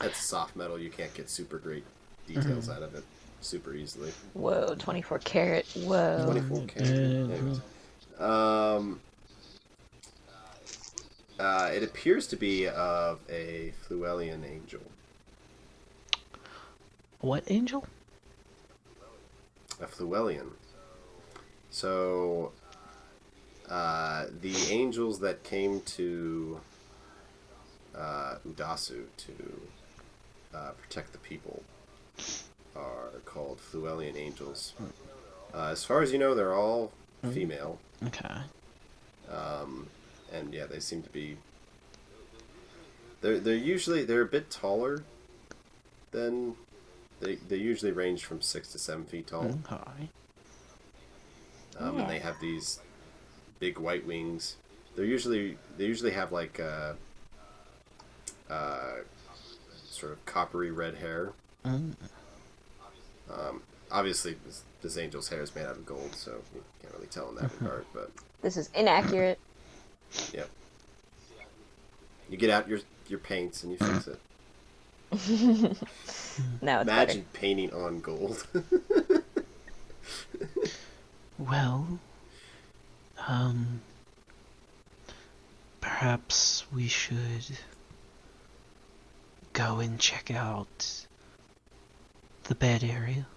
Speaker 1: it's soft metal, you can't get super great details out of it super easily.
Speaker 2: Whoa, 24 karat, whoa.
Speaker 1: 24 karat. Anyways. It appears to be of a Fluellian Angel.
Speaker 3: What angel?
Speaker 1: A Fluellian. So, the angels that came to Udasu to protect the people are called Fluellian Angels. As far as you know, they're all female.
Speaker 3: Okay.
Speaker 1: And yeah, they seem to be. They're a bit taller than they usually range from 6 to 7 feet tall.
Speaker 3: Okay.
Speaker 1: And they have these big white wings. They usually have like sort of coppery red hair. Obviously, this angel's hair is made out of gold, so you can't really tell in that regard. But
Speaker 2: This is inaccurate.
Speaker 1: Yep. You get out your paints and you fix it.
Speaker 2: No, it's
Speaker 1: Imagine painting on gold.
Speaker 3: Well, perhaps we should go and check out the bed area.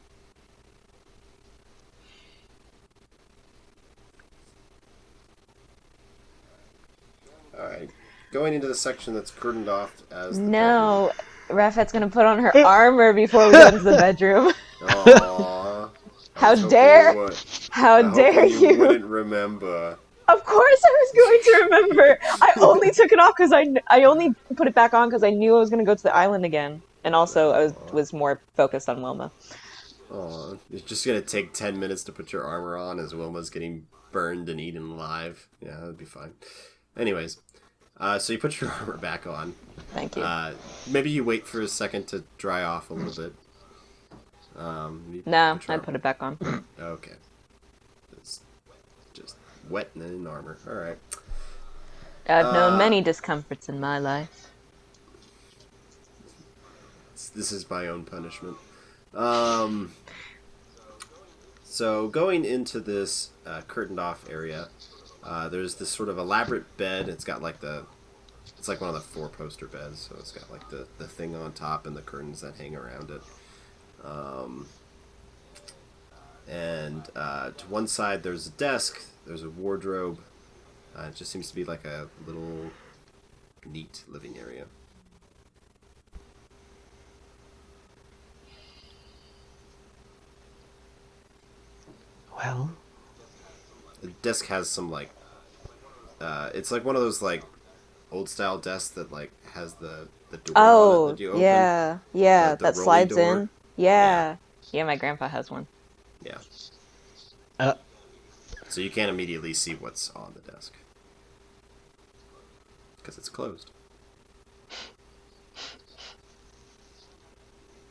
Speaker 1: Alright. Going into the section that's curtained off as the
Speaker 2: No, Rafet's gonna put on her armor before we go into the bedroom.
Speaker 1: bedroom. Aww.
Speaker 2: How dare! How
Speaker 1: I hope
Speaker 2: dare
Speaker 1: you
Speaker 2: you!
Speaker 1: wouldn't remember.
Speaker 2: Of course I was going to remember! I only took it off because I only put it back on because I knew I was going to go to the island again. And also, I was more focused on Wilma.
Speaker 1: Aw. It's just gonna take 10 minutes to put your armor on as Wilma's getting burned and eaten alive. Yeah, that'd be fine. Anyways, so you put your armor back on.
Speaker 2: Thank you.
Speaker 1: Maybe you wait for a second to dry off a little bit.
Speaker 2: No, I put it back on.
Speaker 1: Okay. It's just wet and in armor. Alright.
Speaker 2: I've known many discomforts in my life.
Speaker 1: This is my own punishment. So So going into this curtained off area, there's this sort of elaborate bed. It's got like it's like one of the 4-poster beds, so it's got like the thing on top and the curtains that hang around it. And to one side there's a desk, there's a wardrobe. It just seems to be like a little neat living area.
Speaker 3: Well,
Speaker 1: The desk has some like, it's like one of those like old style desks that like has the door on it
Speaker 2: Oh,
Speaker 1: that you open.
Speaker 2: yeah,
Speaker 1: The
Speaker 2: that
Speaker 1: rolling
Speaker 2: slides
Speaker 1: door.
Speaker 2: in. Yeah. Yeah, my grandpa has one.
Speaker 1: Yeah.
Speaker 3: uh,
Speaker 1: So you can't immediately see what's on the desk because it's closed.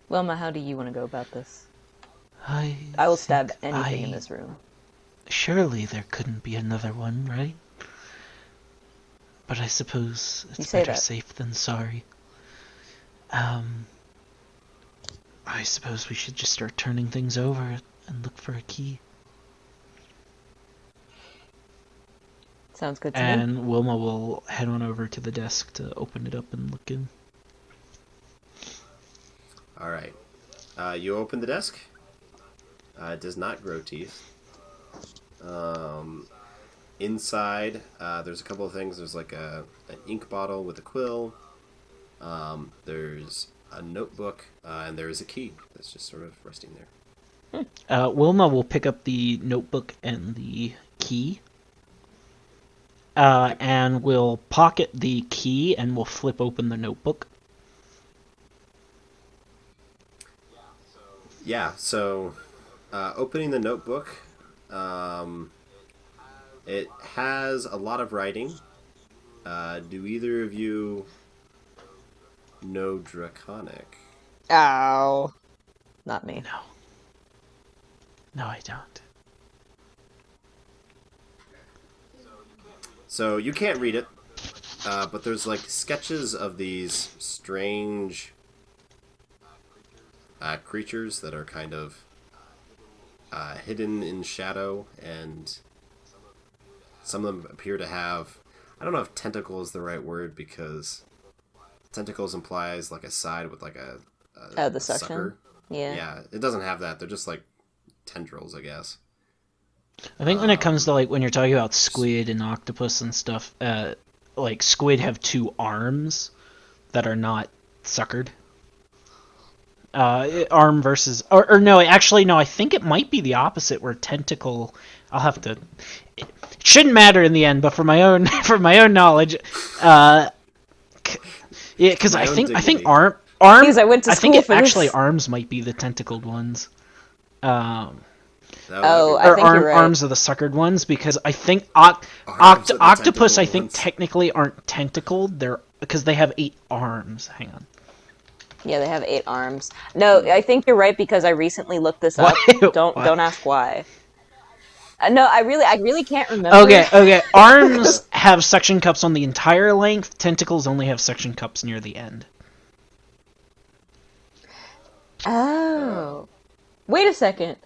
Speaker 2: Wilma, how do you want to go about this?
Speaker 3: I
Speaker 2: I will stab
Speaker 3: think
Speaker 2: anything in this room.
Speaker 3: Surely there couldn't be another one, right? But I suppose
Speaker 2: You
Speaker 3: it's
Speaker 2: say
Speaker 3: better
Speaker 2: that.
Speaker 3: safe than sorry. I suppose we should just start turning things over and look for a key.
Speaker 2: Sounds good to me.
Speaker 3: And Wilma will head on over to the desk to open it up and look in.
Speaker 1: All right. You open the desk. It does not grow teeth. Inside, there's a couple of things. There's like an ink bottle with a quill. There's a notebook, and there is a key that's just sort of resting there.
Speaker 3: Wilma will pick up the notebook and the key. And we'll pocket the key and we'll flip open the notebook.
Speaker 1: Yeah, so opening the notebook, it has a lot of writing. Do either of you know Draconic?
Speaker 2: Ow. Not me.
Speaker 3: No. No, I don't.
Speaker 1: So you can't read it, but there's like sketches of these strange creatures that are kind of hidden in shadow, and some of them appear to have, I don't know if tentacle is the right word, because tentacles implies like a side with like a
Speaker 2: The suction?
Speaker 1: sucker.
Speaker 2: Yeah.
Speaker 1: Yeah, it doesn't have that. They're just like tendrils, I guess.
Speaker 3: I think when it comes to like when you're talking about squid and octopus and stuff, like squid have 2 arms that are not suckered. Arm versus, or no, actually no, I think it might be the opposite where tentacle. I'll have to. It shouldn't matter in the end, but for my own knowledge, yeah, because I think
Speaker 1: dignity.
Speaker 3: arm
Speaker 2: Because I went to
Speaker 3: I think
Speaker 2: school
Speaker 3: it
Speaker 2: for
Speaker 3: actually
Speaker 2: this.
Speaker 3: arms might be the tentacled ones.
Speaker 2: Oh,
Speaker 1: Okay.
Speaker 2: I think you're right.
Speaker 3: Arms are the suckered ones because I think
Speaker 1: Arms are the
Speaker 3: octopus I
Speaker 1: tentacled
Speaker 3: think
Speaker 1: ones.
Speaker 3: technically aren't tentacled. They're because they have 8 arms. Hang on.
Speaker 2: Yeah, they have 8 arms. No, I think you're right because I recently looked this up.
Speaker 3: What?
Speaker 2: Don't
Speaker 3: What?
Speaker 2: don't ask why. No, I really can't remember.
Speaker 3: Okay. Arms have suction cups on the entire length. Tentacles only have suction cups near the end.
Speaker 2: Oh. Wait a second.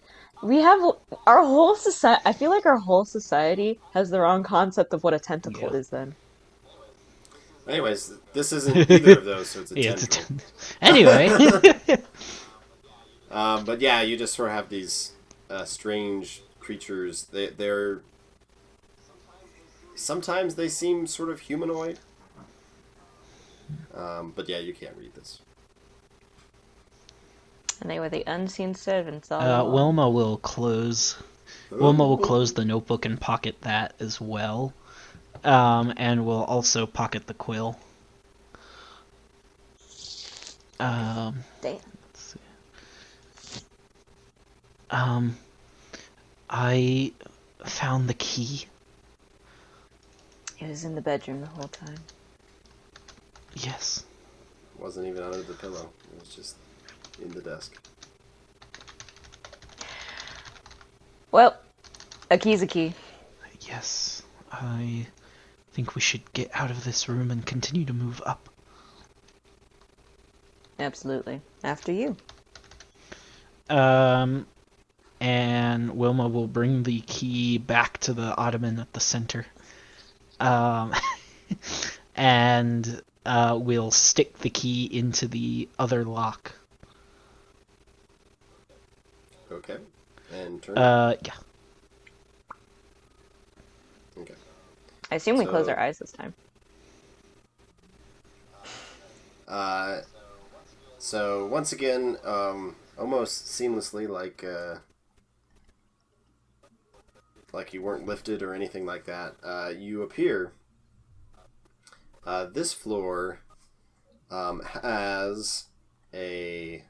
Speaker 2: We have our whole society. I feel like our whole society has the wrong concept of what a tentacle
Speaker 3: Yeah.
Speaker 2: is then.
Speaker 1: Anyways, this isn't either of those, so it's a
Speaker 3: Yeah, it's
Speaker 1: tendril.
Speaker 3: anyway.
Speaker 1: But yeah, you just sort of have these strange creatures. They're sometimes they seem sort of humanoid. But yeah, you can't read this.
Speaker 2: And they were the unseen servants all along.
Speaker 3: Wilma will close the notebook and pocket that as well. And we'll also pocket the quill.
Speaker 2: Damn.
Speaker 3: Let's see. I found the key.
Speaker 2: It was in the bedroom the whole time.
Speaker 3: Yes.
Speaker 1: Wasn't even under the pillow. It was just in the desk.
Speaker 2: Well, a key's a key.
Speaker 3: Yes. I think we should get out of this room and continue to move up.
Speaker 2: Absolutely. After you.
Speaker 3: and Wilma will bring the key back to the ottoman at the center. And we'll stick the key into the other lock.
Speaker 1: Okay. And turn.
Speaker 3: Yeah.
Speaker 1: Okay.
Speaker 2: I assume we close
Speaker 1: So-
Speaker 2: our eyes this time.
Speaker 1: So once again, almost seamlessly, like you weren't lifted or anything like that, you appear. This floor has a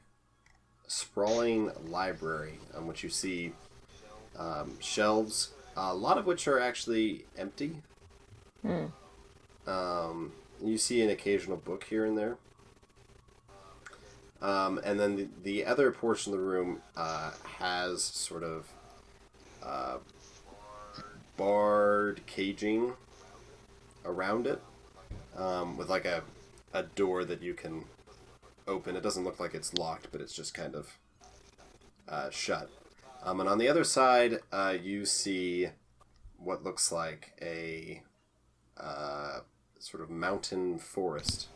Speaker 1: sprawling library on which you see shelves, a lot of which are actually empty. You see an occasional book here and there. And then the other portion of the room has sort of barred caging around it, with like a door that you can open. It doesn't look like it's locked, but it's just kind of shut. And on the other side, you see what looks like a sort of mountain forest.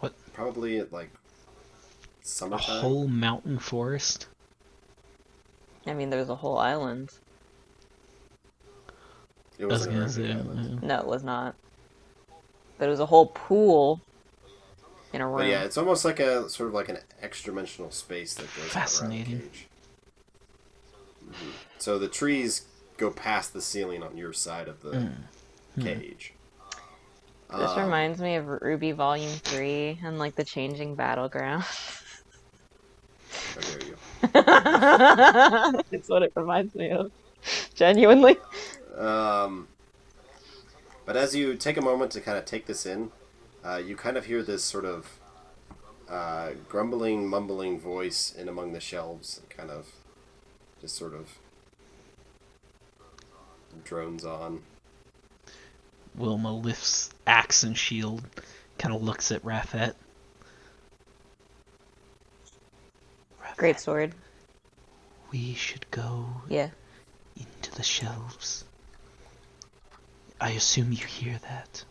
Speaker 3: What?
Speaker 1: Probably at like
Speaker 3: A
Speaker 1: summertime.
Speaker 3: whole mountain forest?
Speaker 2: I mean, there's a whole island.
Speaker 1: It
Speaker 3: I was
Speaker 1: wasn't
Speaker 3: gonna
Speaker 1: a very
Speaker 3: say.
Speaker 1: big island.
Speaker 2: No, it was not. But it was a whole pool in a room.
Speaker 1: But yeah, it's almost like a sort of like an extra-dimensional space that goes out around the
Speaker 3: Fascinating.
Speaker 1: cage. So the trees go past the ceiling on your side of the cage.
Speaker 2: This reminds me of Ruby Volume 3 and like the changing battleground.
Speaker 1: How dare you?
Speaker 2: That's what it reminds me of. Genuinely.
Speaker 1: But as you take a moment to kind of take this in, you kind of hear this sort of grumbling, mumbling voice in among the shelves. It kind of just sort of drones on.
Speaker 3: Wilma lifts axe and shield, kind of looks at Rafet.
Speaker 2: Great sword.
Speaker 3: We should go
Speaker 2: Yeah.
Speaker 3: into the shelves. I assume you hear that.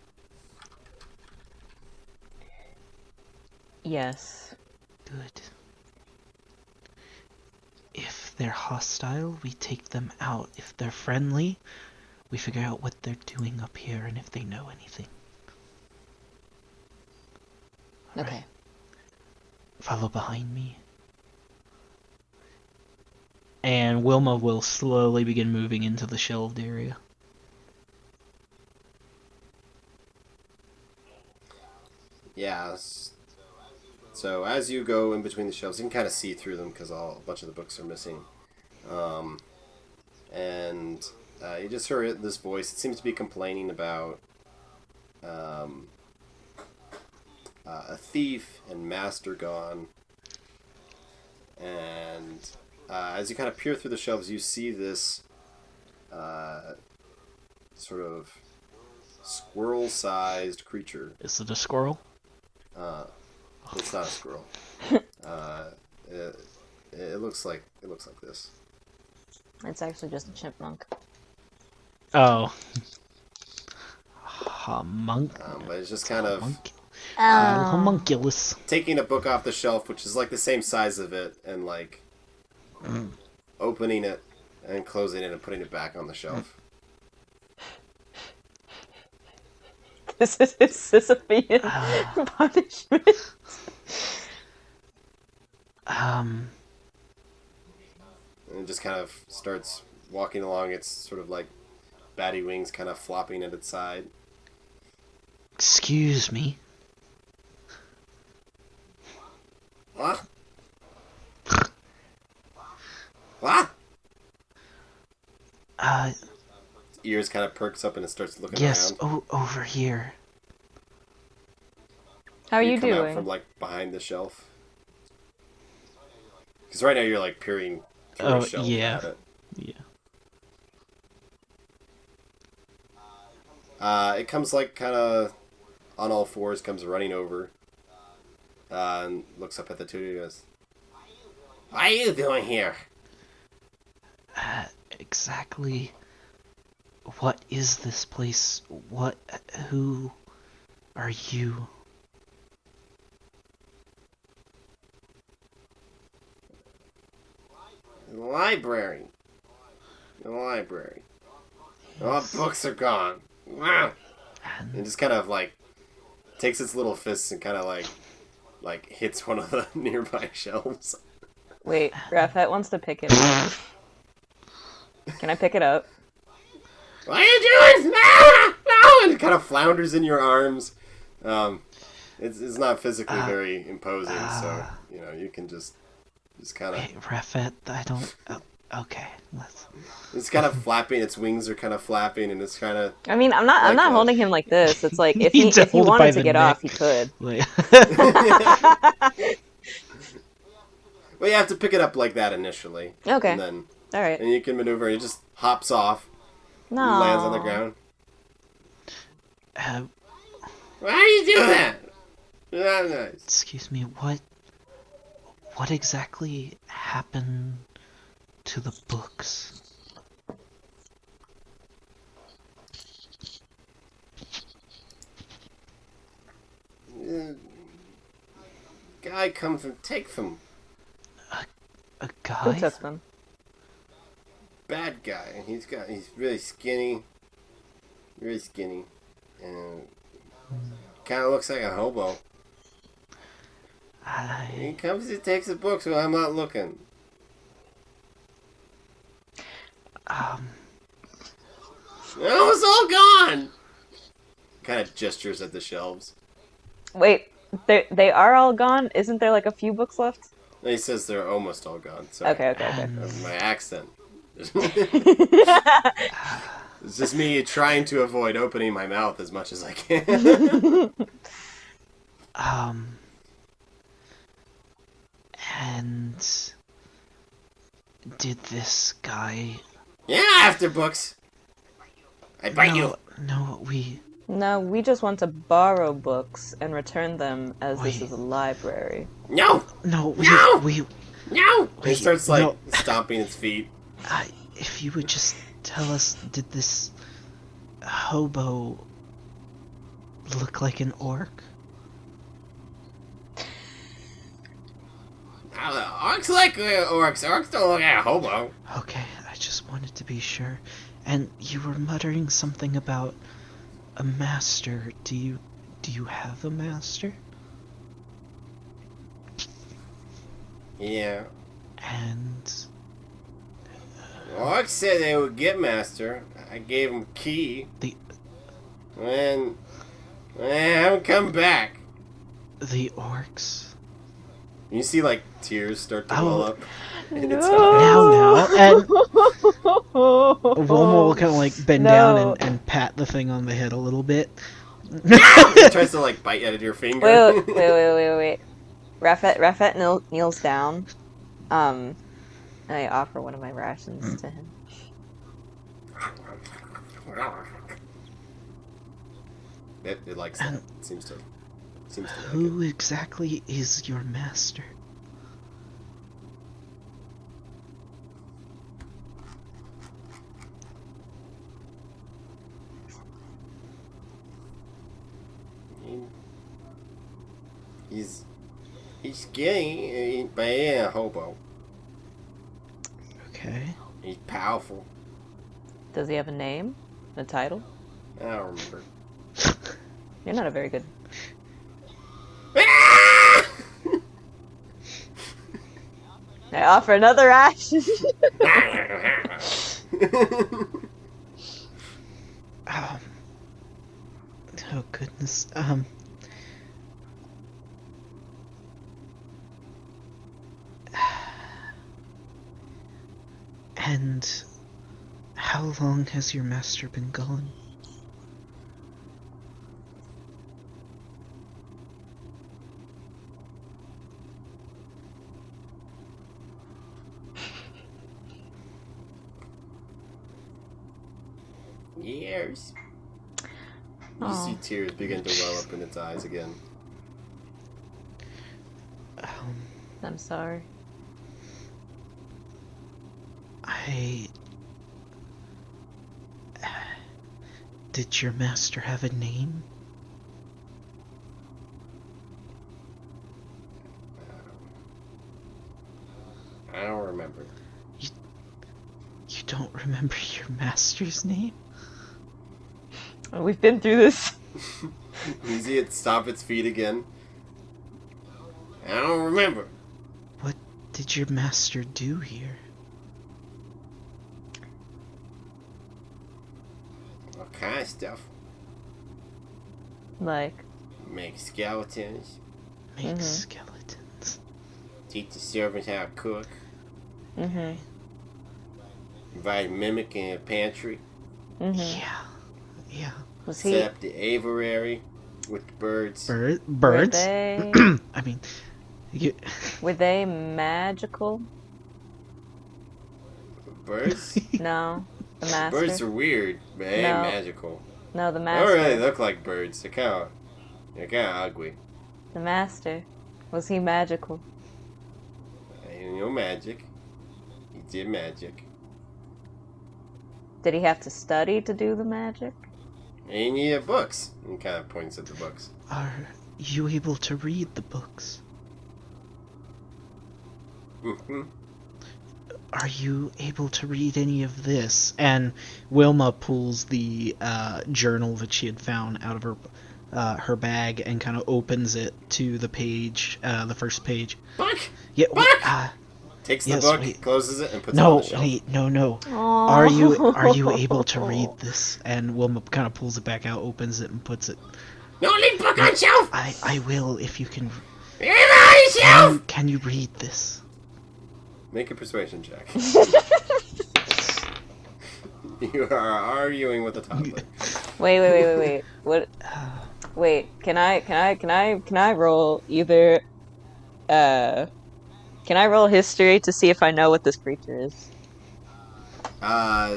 Speaker 2: Yes.
Speaker 3: Good. If they're hostile, we take them out. If they're friendly, we figure out what they're doing up here and if they know anything.
Speaker 2: Okay.
Speaker 3: Right. Follow behind me. And Wilma will slowly begin moving into the shelved area.
Speaker 1: Yeah. So as you go in between the shelves, you can kind of see through them because a bunch of the books are missing. And you just hear this voice. It seems to be complaining about a thief and master gone. And as you kind of peer through the shelves, you see this sort of squirrel-sized creature.
Speaker 3: Is it a squirrel?
Speaker 1: It's not a squirrel. It looks like this.
Speaker 2: It's actually just a chipmunk.
Speaker 3: Oh. Homunculus.
Speaker 1: But it's just kind of
Speaker 3: Homunculus.
Speaker 1: taking a book off the shelf, which is like the same size of it, and like opening it and closing it and putting it back on the shelf.
Speaker 2: This is his Sisyphean punishment.
Speaker 1: And it just kind of starts walking along. It's sort of like batty wings kind of flopping at its side.
Speaker 3: Excuse me.
Speaker 1: What? What? Ears kind of perks up and it starts looking
Speaker 3: Yes,
Speaker 1: around.
Speaker 3: over here.
Speaker 2: How are you
Speaker 1: come out
Speaker 2: doing?
Speaker 1: from like behind the shelf. Because right now you're like peering through
Speaker 3: Oh,
Speaker 1: a shelf
Speaker 3: yeah.
Speaker 1: at it.
Speaker 3: Yeah.
Speaker 1: It comes like kind of on all fours, comes running over, and looks up at the two of you and goes, "What are you doing here?"
Speaker 3: Exactly what is this place? Who are you?
Speaker 1: The library. The library. All the books are gone. Wow. And it just kind of like takes its little fists and kind of like hits one of the nearby shelves.
Speaker 2: Wait, Raphat wants to pick it up. Can I pick it up?
Speaker 1: What are you doing? No! No! And it kind of flounders in your arms. It's not physically very imposing, so you can just kind of.
Speaker 3: Hey, Raphat, I don't. Okay, let's.
Speaker 1: It's kind of flapping. Its wings are kind of flapping, and it's kind of.
Speaker 2: I mean, I'm not holding him like this. It's like if
Speaker 3: You
Speaker 2: he
Speaker 3: need to
Speaker 2: if he
Speaker 3: hold it by
Speaker 2: wanted to
Speaker 3: the
Speaker 2: get
Speaker 3: neck.
Speaker 2: off, he could.
Speaker 3: Like-
Speaker 1: Well, you have to pick it up like that initially.
Speaker 2: Okay.
Speaker 1: And then
Speaker 2: All right.
Speaker 1: you can maneuver. It just hops off.
Speaker 2: No.
Speaker 1: And lands on the ground.
Speaker 3: uh,
Speaker 1: Why do you do that? Not nice.
Speaker 3: excuse me, what exactly happened to the books?
Speaker 1: Guy comes and takes them.
Speaker 3: A
Speaker 2: Who
Speaker 3: guy?
Speaker 2: took them?
Speaker 1: Bad guy. He's really skinny. Really skinny. And kind of looks like a hobo. He comes and takes the books when I'm not looking. Oh, it's all gone! Kind of gestures at the shelves.
Speaker 2: Wait, they are all gone? Isn't there like a few books left?
Speaker 1: And he says they're almost all gone. Sorry.
Speaker 2: Okay.
Speaker 1: My accent. It's just me trying to avoid opening my mouth as much as I can.
Speaker 3: And did this guy?
Speaker 1: Yeah, after books. I bite you.
Speaker 3: No,
Speaker 2: No, we just want to borrow books and return them as this
Speaker 3: Wait.
Speaker 2: is a library.
Speaker 1: No.
Speaker 3: No.
Speaker 1: No. He starts like
Speaker 3: no.
Speaker 1: stomping its feet.
Speaker 3: If you would just tell us, did this hobo look like an orc?
Speaker 1: Orcs like orcs. Orcs don't look like a hobo.
Speaker 3: Okay, I just wanted to be sure. And you were muttering something about a master. Do you have a master?
Speaker 1: Yeah.
Speaker 3: And
Speaker 1: Orcs said they would get master. I gave them key. And I haven't come back.
Speaker 3: the orcs.
Speaker 1: You see like tears start to well up in its eyes.
Speaker 3: Now, and Wilma will kind of like bend
Speaker 2: No.
Speaker 3: down and pat the thing on the head a little bit.
Speaker 1: It tries to like bite at your finger.
Speaker 2: Wait. Raphat kneels down, and I offer one of my rations to him.
Speaker 1: It likes that. It seems to like
Speaker 3: Who exactly is your master?
Speaker 1: He's skinny, but he ain't a hobo.
Speaker 3: Okay.
Speaker 1: He's powerful.
Speaker 2: Does he have a name? A title?
Speaker 1: I don't remember.
Speaker 2: You're not a very good. I offer another ration.
Speaker 3: Oh goodness. And how long has your master been gone?
Speaker 1: Years. You see tears begin to well up in its eyes again.
Speaker 2: I'm sorry.
Speaker 3: I Did your master have a name?
Speaker 1: I don't remember.
Speaker 3: You don't remember your master's name?
Speaker 2: We've been through this.
Speaker 1: You see it stomp its feet again. I don't remember.
Speaker 3: What did your master do here?
Speaker 1: All kind of stuff.
Speaker 2: Like,
Speaker 1: Make skeletons.
Speaker 3: Make skeletons.
Speaker 1: Teach the servants how to cook.
Speaker 2: mm-hmm.
Speaker 1: Provide mimic in a pantry.
Speaker 2: Mm-hmm.
Speaker 3: Yeah.
Speaker 2: Was he?
Speaker 1: Set up the aviary with the birds.
Speaker 3: Birds?
Speaker 2: Were they,
Speaker 3: I mean,
Speaker 2: were they magical?
Speaker 1: Birds?
Speaker 2: No, the master.
Speaker 1: Birds are weird, but they ain't
Speaker 2: No.
Speaker 1: magical.
Speaker 2: No, the
Speaker 1: They
Speaker 2: master.
Speaker 1: don't really look like birds. They're kind of ugly.
Speaker 2: The master. Was he magical?
Speaker 1: Ain't no magic. He did magic.
Speaker 2: Did he have to study to do the magic?
Speaker 1: And you have books. He kind of points at the books.
Speaker 3: are you able to read the books?
Speaker 1: Mm-hmm.
Speaker 3: Are you able to read any of this? And Wilma pulls the journal that she had found out of her bag and kind of opens it to the page, the first page.
Speaker 1: Book!
Speaker 3: Yeah.
Speaker 1: Book! Takes the
Speaker 3: yes,
Speaker 1: book,
Speaker 3: wait.
Speaker 1: closes it, and puts it on the shelf.
Speaker 3: No.
Speaker 2: Aww.
Speaker 3: Are you able to read this? And Wilma kind of pulls it back out, opens it, and puts it.
Speaker 1: No, leave book on shelf!
Speaker 3: I will if you can.
Speaker 1: Leave it on shelf!
Speaker 3: Can you read this?
Speaker 1: Make a persuasion check. You are arguing with a toddler.
Speaker 2: Wait. What? Wait. Can I roll either? Can I roll history to see if I know what this creature is?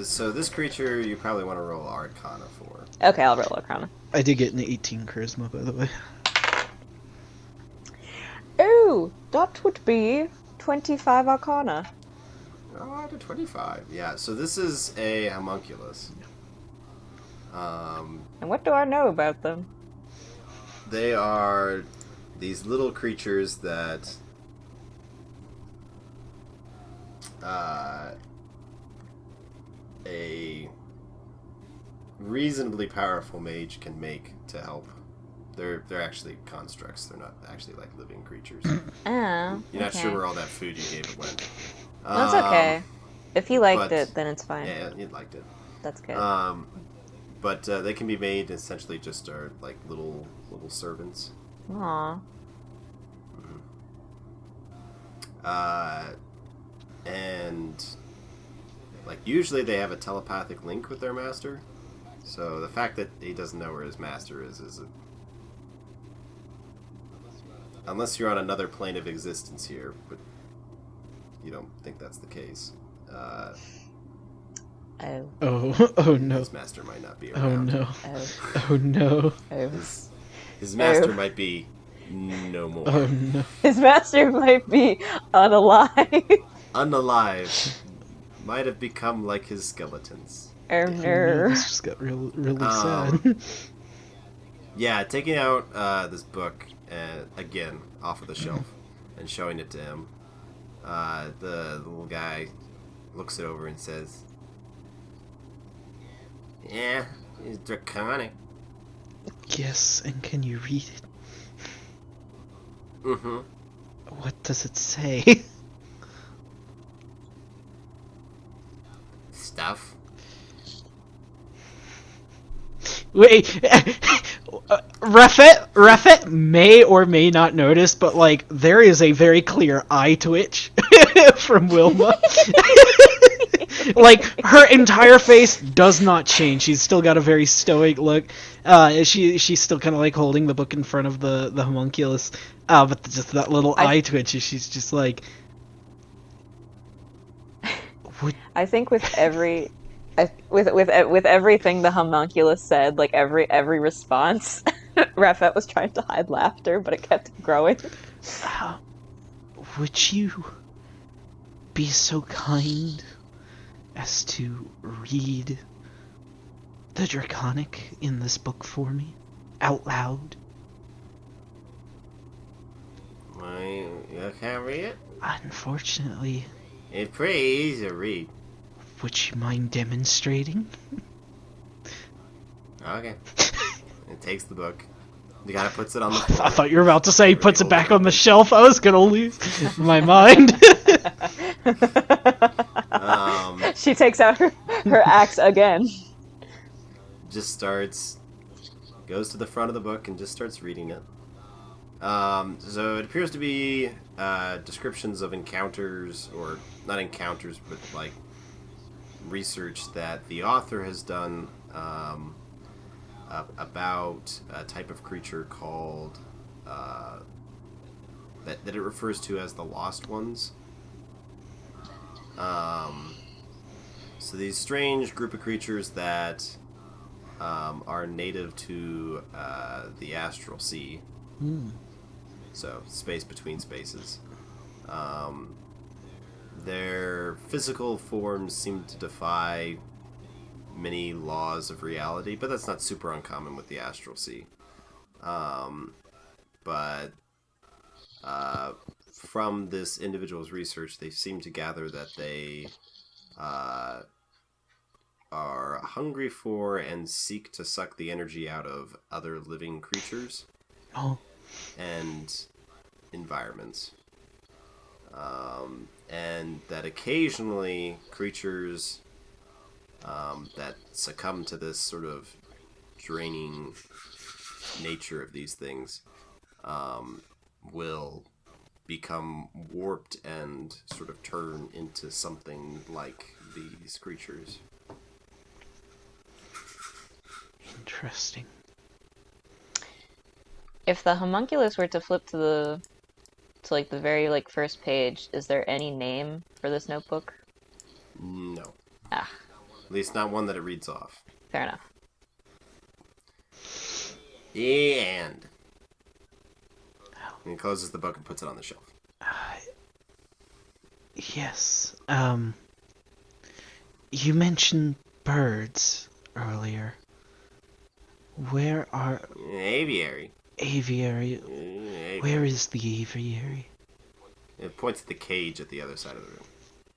Speaker 1: So this creature you probably want to roll Arcana for.
Speaker 2: Okay, I'll roll Arcana.
Speaker 3: I did get an 18 charisma, by the way.
Speaker 2: Oh, that would be 25 Arcana.
Speaker 1: Oh, I did 25. Yeah, so this is a homunculus.
Speaker 2: And what do I know about them?
Speaker 1: They are these little creatures that a reasonably powerful mage can make to help. They're actually constructs. They're not actually like living creatures.
Speaker 2: Oh,
Speaker 1: You're not
Speaker 2: okay.
Speaker 1: sure where all that food you gave it went.
Speaker 2: That's okay. If he liked
Speaker 1: but-
Speaker 2: it, then it's fine.
Speaker 1: Yeah, you liked it.
Speaker 2: That's good.
Speaker 1: But they can be made essentially just are like little servants.
Speaker 2: Aw.
Speaker 1: And like usually they have a telepathic link with their master. So the fact that he doesn't know where his master is unless you're on another plane of existence here, but you don't think that's the case.
Speaker 2: Oh.
Speaker 3: Oh no.
Speaker 1: His master might not be
Speaker 3: Oh
Speaker 1: around.
Speaker 3: no.
Speaker 2: Oh.
Speaker 3: Oh no.
Speaker 2: Oh.
Speaker 1: His master
Speaker 2: Oh.
Speaker 1: might be no more.
Speaker 3: Oh no.
Speaker 2: His master might be unalive.
Speaker 1: Unalive. Might have become like his skeletons.
Speaker 2: Oh
Speaker 3: No,
Speaker 2: no.
Speaker 3: this just got really
Speaker 1: Um,
Speaker 3: sad.
Speaker 1: Yeah, taking out this book again off of the shelf and showing it to him. The little guy looks it over and says, "Yeah, it's draconic."
Speaker 3: Yes, and can you read it?
Speaker 1: Mm-hmm.
Speaker 3: What does it say?
Speaker 1: Stuff.
Speaker 3: Wait, Refet may or may not notice, but like there is a very clear eye twitch from Wilma. Like her entire face does not change. She's still got a very stoic look. She's still kind of like holding the book in front of the homunculus. But just that little eye twitch. She's just like.
Speaker 2: I think with every, with everything the homunculus said, like every response, Raphat was trying to hide laughter, but it kept growing.
Speaker 3: Would you be so kind as to read the Draconic in this book for me, out loud?
Speaker 1: Why, you can't read it?
Speaker 3: Unfortunately,
Speaker 1: It's pretty easy to read.
Speaker 3: would you mind demonstrating?
Speaker 1: Okay. It takes the book. The guy puts it on the floor.
Speaker 3: I thought you were about to say he
Speaker 1: Really
Speaker 3: puts it
Speaker 1: hold
Speaker 3: back
Speaker 1: it
Speaker 3: on the
Speaker 1: open.
Speaker 3: shelf. I was gonna lose my mind.
Speaker 2: She takes out her axe again.
Speaker 1: Just starts, goes to the front of the book and just starts reading it. So it appears to be descriptions of encounters, or not encounters, but like research that the author has done about a type of creature called that it refers to as the Lost Ones. So these strange group of creatures that are native to the astral sea. So space between spaces. Their physical forms seem to defy many laws of reality, but that's not super uncommon with the astral sea. But from this individual's research, they seem to gather that they are hungry for and seek to suck the energy out of other living creatures
Speaker 3: Oh,
Speaker 1: and environments. And that occasionally creatures that succumb to this sort of draining nature of these things will become warped and sort of turn into something like these creatures.
Speaker 3: interesting.
Speaker 2: If the homunculus were to flip to like the very like first page, is there any name for this notebook?
Speaker 1: No.
Speaker 2: Ah,
Speaker 1: At least not one that it reads off.
Speaker 2: fair enough.
Speaker 1: And he closes the book and puts it on the shelf.
Speaker 3: Yes. You mentioned birds earlier. Where are
Speaker 1: Aviary.
Speaker 3: aviary? Where is the aviary?
Speaker 1: It points at the cage at the other side of the room.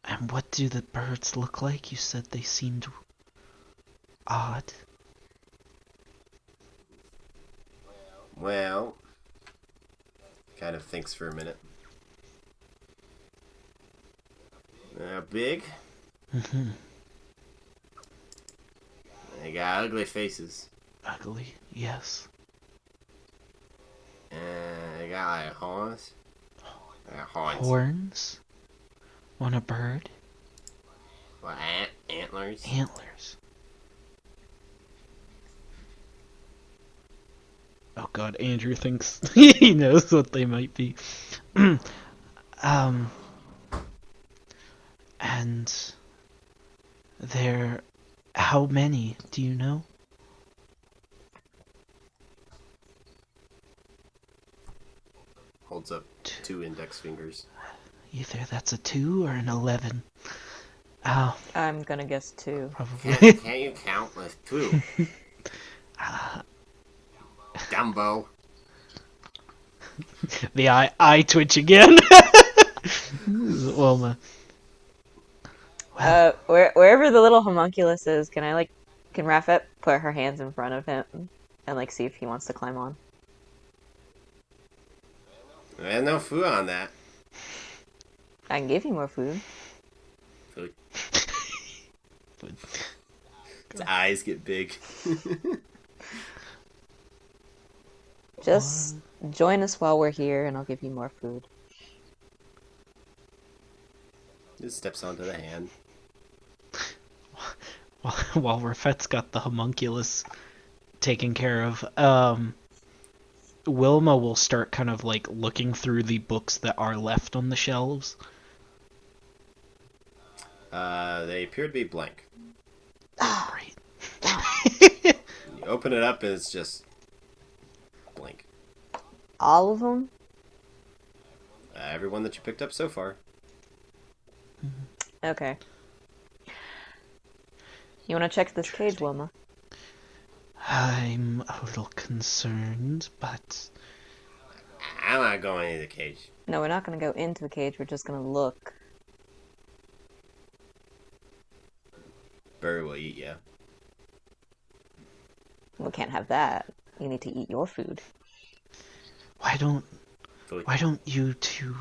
Speaker 3: And what do the birds look like? You said they seemed odd.
Speaker 1: Well, kind of thinks for a minute. Big.
Speaker 3: Mm-hmm.
Speaker 1: They got ugly faces.
Speaker 3: Ugly, yes.
Speaker 1: And they got like horns. Horns.
Speaker 3: Horns on a bird.
Speaker 1: Well, antlers.
Speaker 3: Antlers. Oh god, Andrew thinks he knows what they might be. And there, how many do you know?
Speaker 1: Holds up 2 index fingers.
Speaker 3: Either that's a 2 or an 11. Oh,
Speaker 2: I'm gonna guess 2.
Speaker 3: probably.
Speaker 1: Can't you count with 2? Dumbo.
Speaker 3: The eye twitch again. Wilma.
Speaker 2: Wherever the little homunculus is, can Rafet put her hands in front of him and like see if he wants to climb on?
Speaker 1: There's no food on that.
Speaker 2: I can give you more food.
Speaker 1: Food. Its eyes get big.
Speaker 2: Just join us while we're here, and I'll give you more food.
Speaker 1: Just steps onto the hand.
Speaker 3: While Rafet's got the homunculus taken care of, Wilma will start kind of like looking through the books that are left on the shelves.
Speaker 1: They appear to be blank.
Speaker 3: Great.
Speaker 1: You open it up and it's just blank.
Speaker 2: All of them?
Speaker 1: Everyone that you picked up so far.
Speaker 2: Okay. You want to check this cage, Wilma?
Speaker 3: I'm a little concerned, but
Speaker 1: I'm not going into the cage.
Speaker 2: No, we're not going to go into the cage. We're just going to look.
Speaker 1: Bird will eat you.
Speaker 2: We can't have that. You need to eat your food.
Speaker 3: why don't
Speaker 1: Food.
Speaker 3: you two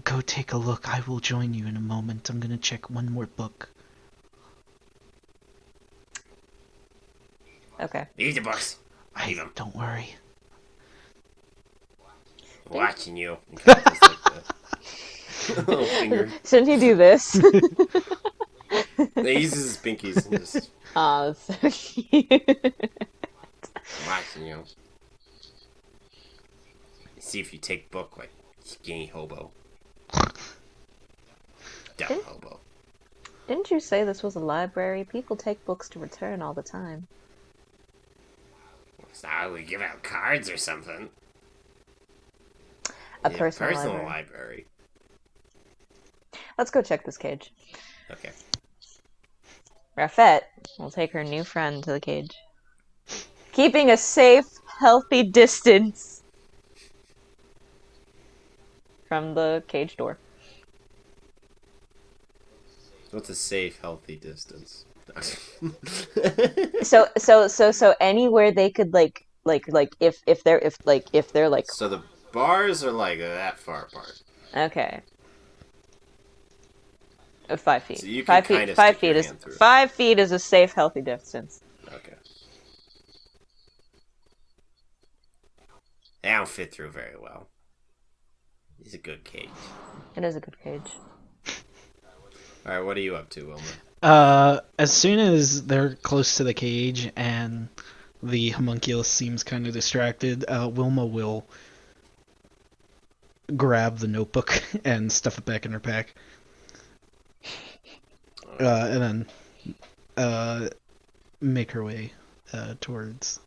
Speaker 3: go take a look? I will join you in a moment. I'm gonna check one more book.
Speaker 2: Okay.
Speaker 1: Leave the books. Leave them.
Speaker 3: Don't worry.
Speaker 1: Watching you. Kind of just like the little finger.
Speaker 2: Shouldn't you do this?
Speaker 1: He uses his pinkies and just
Speaker 2: Aw, that's so cute.
Speaker 1: watching you. See if you take book like skinny hobo. Dumb hobo.
Speaker 2: Didn't you say this was a library? People take books to return all the time.
Speaker 1: It's not like we give out cards or something.
Speaker 2: A
Speaker 1: Yeah,
Speaker 2: personal library.
Speaker 1: library.
Speaker 2: Let's go check this cage.
Speaker 1: Okay.
Speaker 2: Rafette will take her new friend to the cage. Keeping a safe, healthy distance from the cage door.
Speaker 1: What's a safe, healthy distance?
Speaker 2: So anywhere they could if they're like
Speaker 1: So the bars are like that far apart.
Speaker 2: okay. 5 feet.
Speaker 1: So you can
Speaker 2: 5 feet.
Speaker 1: kinda
Speaker 2: 5
Speaker 1: stick your
Speaker 2: feet is
Speaker 1: hand through it.
Speaker 2: 5 feet is a safe, healthy distance.
Speaker 1: Okay. They don't fit through very well. It's a good cage.
Speaker 2: It is a good cage.
Speaker 1: Alright, what are you up to, Wilma?
Speaker 3: As soon as they're close to the cage and the homunculus seems kind of distracted, Wilma will grab the notebook and stuff it back in her pack. And then make her way towards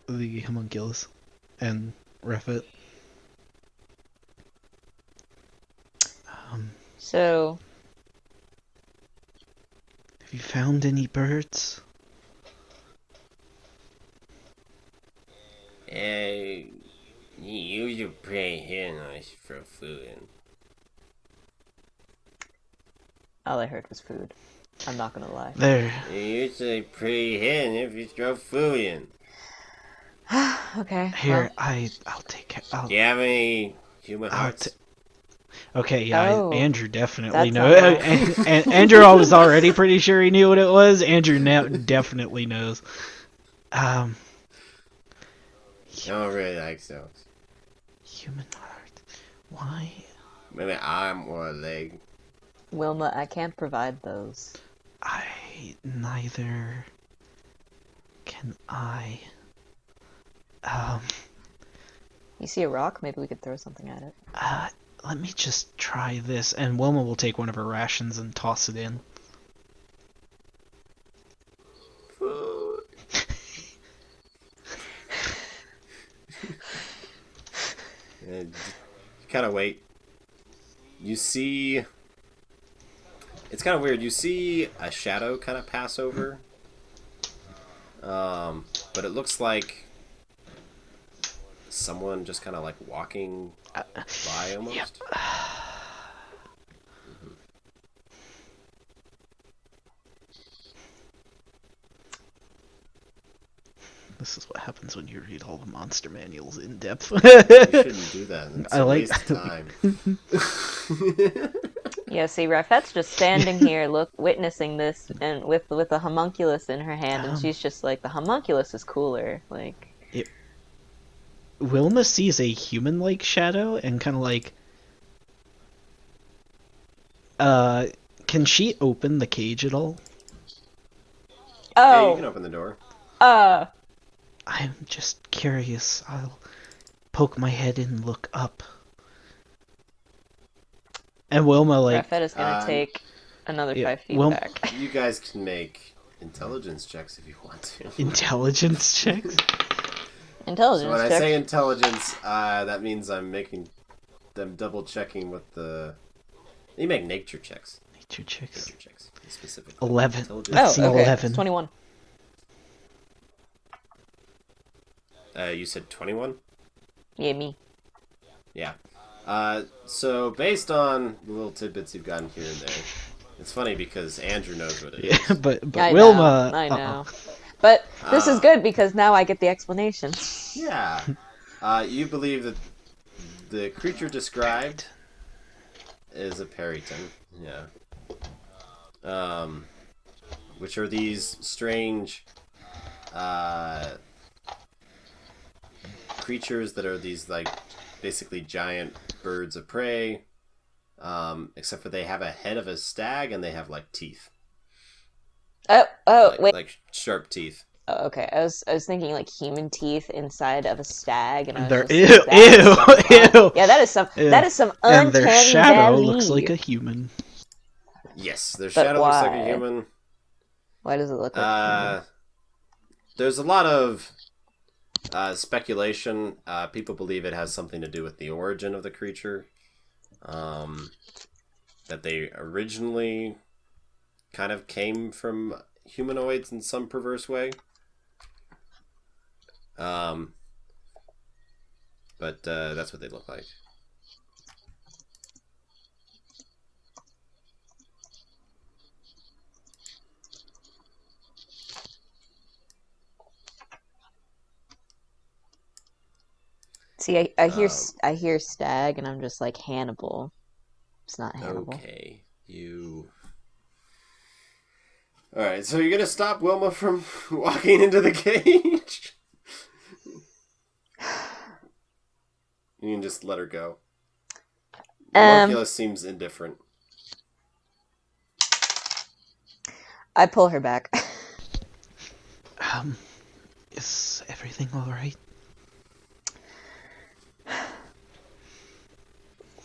Speaker 3: the homunculus and ref it.
Speaker 2: So
Speaker 3: Have you found any birds?
Speaker 1: You usually pray here nice for food and
Speaker 2: all I heard was food. I'm not gonna lie.
Speaker 3: There.
Speaker 1: you usually pray hidden if you throw food in.
Speaker 2: Okay.
Speaker 3: Here,
Speaker 2: well,
Speaker 3: I'll take care.
Speaker 1: Do you have any human
Speaker 3: I'll
Speaker 1: hearts?
Speaker 3: Okay, yeah,
Speaker 2: Oh,
Speaker 3: Andrew definitely
Speaker 2: that's
Speaker 3: knows.
Speaker 2: not right.
Speaker 3: And Andrew was already pretty sure he knew what it was. Andrew now definitely knows.
Speaker 1: I don't really like those.
Speaker 3: Human heart. Why?
Speaker 1: Maybe an arm or a leg.
Speaker 2: Wilma, I can't provide those.
Speaker 3: Neither can I.
Speaker 2: You see a rock? Maybe we could throw something at it.
Speaker 3: Let me just try this, and Wilma will take one of her rations and toss it in.
Speaker 1: Food. And you kind of wait. You see... It's kind of weird. You see a shadow kind of pass over. But it looks like someone just kind of like walking by almost.
Speaker 3: Yep. This is what happens when you read all the monster manuals in depth.
Speaker 1: You shouldn't do that. It's a waste of time.
Speaker 2: Yeah, see, Rafette's just standing here, witnessing this, and with a homunculus in her hand, and she's just like, the homunculus is cooler. Like,
Speaker 3: Wilma sees a human-like shadow and kind of like, can she open the cage at all?
Speaker 1: Yeah, you can open the door.
Speaker 3: I'm just curious. I'll poke my head in and look up. And Wilma, like...
Speaker 2: Rafette is gonna take another 5 feet
Speaker 3: Wil-
Speaker 2: back.
Speaker 1: You guys can make intelligence checks if you want to.
Speaker 3: Intelligence checks?
Speaker 2: Intelligence
Speaker 1: So when I
Speaker 2: check.
Speaker 1: say intelligence, that means I'm double checking with the... You make nature checks.
Speaker 3: Nature checks.
Speaker 1: Nature checks, specifically.
Speaker 3: 11.
Speaker 1: Intelligence.
Speaker 3: That's an
Speaker 2: Oh, okay.
Speaker 3: 11.
Speaker 2: It's 21.
Speaker 1: You said 21?
Speaker 2: Yeah, me.
Speaker 1: Yeah. So based on the little tidbits you've gotten here and there, it's funny because Andrew knows what it is.
Speaker 3: Yeah, but
Speaker 2: I
Speaker 3: Wilma.
Speaker 2: know, I know. But this is good because now I get the explanation.
Speaker 1: Yeah. You believe that the creature described is a Periton. Yeah. Which are these strange creatures that are these, like, basically giant birds of prey. Except for they have a head of a stag and they have, like, teeth.
Speaker 2: Wait.
Speaker 1: Like sharp teeth.
Speaker 2: Oh, okay. I was thinking like human teeth inside of a stag, and I was
Speaker 3: They're
Speaker 2: just like,
Speaker 3: ew.
Speaker 2: yeah, that is some uncanny
Speaker 3: And their shadow
Speaker 2: valley.
Speaker 3: looks like a human.
Speaker 1: Yes, their
Speaker 2: But
Speaker 1: shadow looks like a
Speaker 2: why?
Speaker 1: human.
Speaker 2: Why does it look like?
Speaker 1: There's a lot of speculation. People believe it has something to do with the origin of the creature. That they originally kind of came from humanoids in some perverse way. But that's what they look like.
Speaker 2: See, I hear stag, and I'm just like Hannibal. It's not Hannibal.
Speaker 1: Okay, you. All right, so you're gonna stop Wilma from walking into the cage? You can just let her go. Homunculus seems indifferent.
Speaker 2: I pull her back.
Speaker 3: Is everything alright?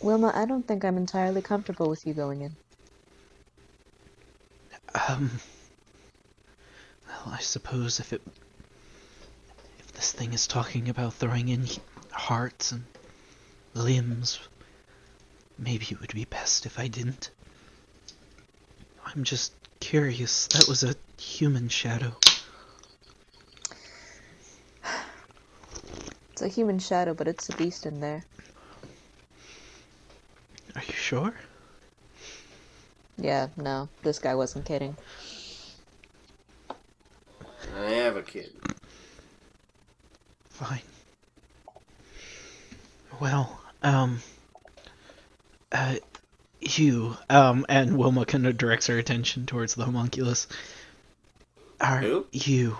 Speaker 2: Wilma, I don't think I'm entirely comfortable with you going in.
Speaker 3: Well, I suppose if this thing is talking about throwing in hearts and limbs, maybe it would be best if I didn't. I'm just curious. That was a human shadow.
Speaker 2: It's a human shadow, but it's a beast in there.
Speaker 3: Are you sure?
Speaker 2: Yeah, no, this guy wasn't kidding.
Speaker 1: I have a kid.
Speaker 3: Fine. Well, and Wilma kind of directs her attention towards the homunculus.
Speaker 1: Who?
Speaker 3: You,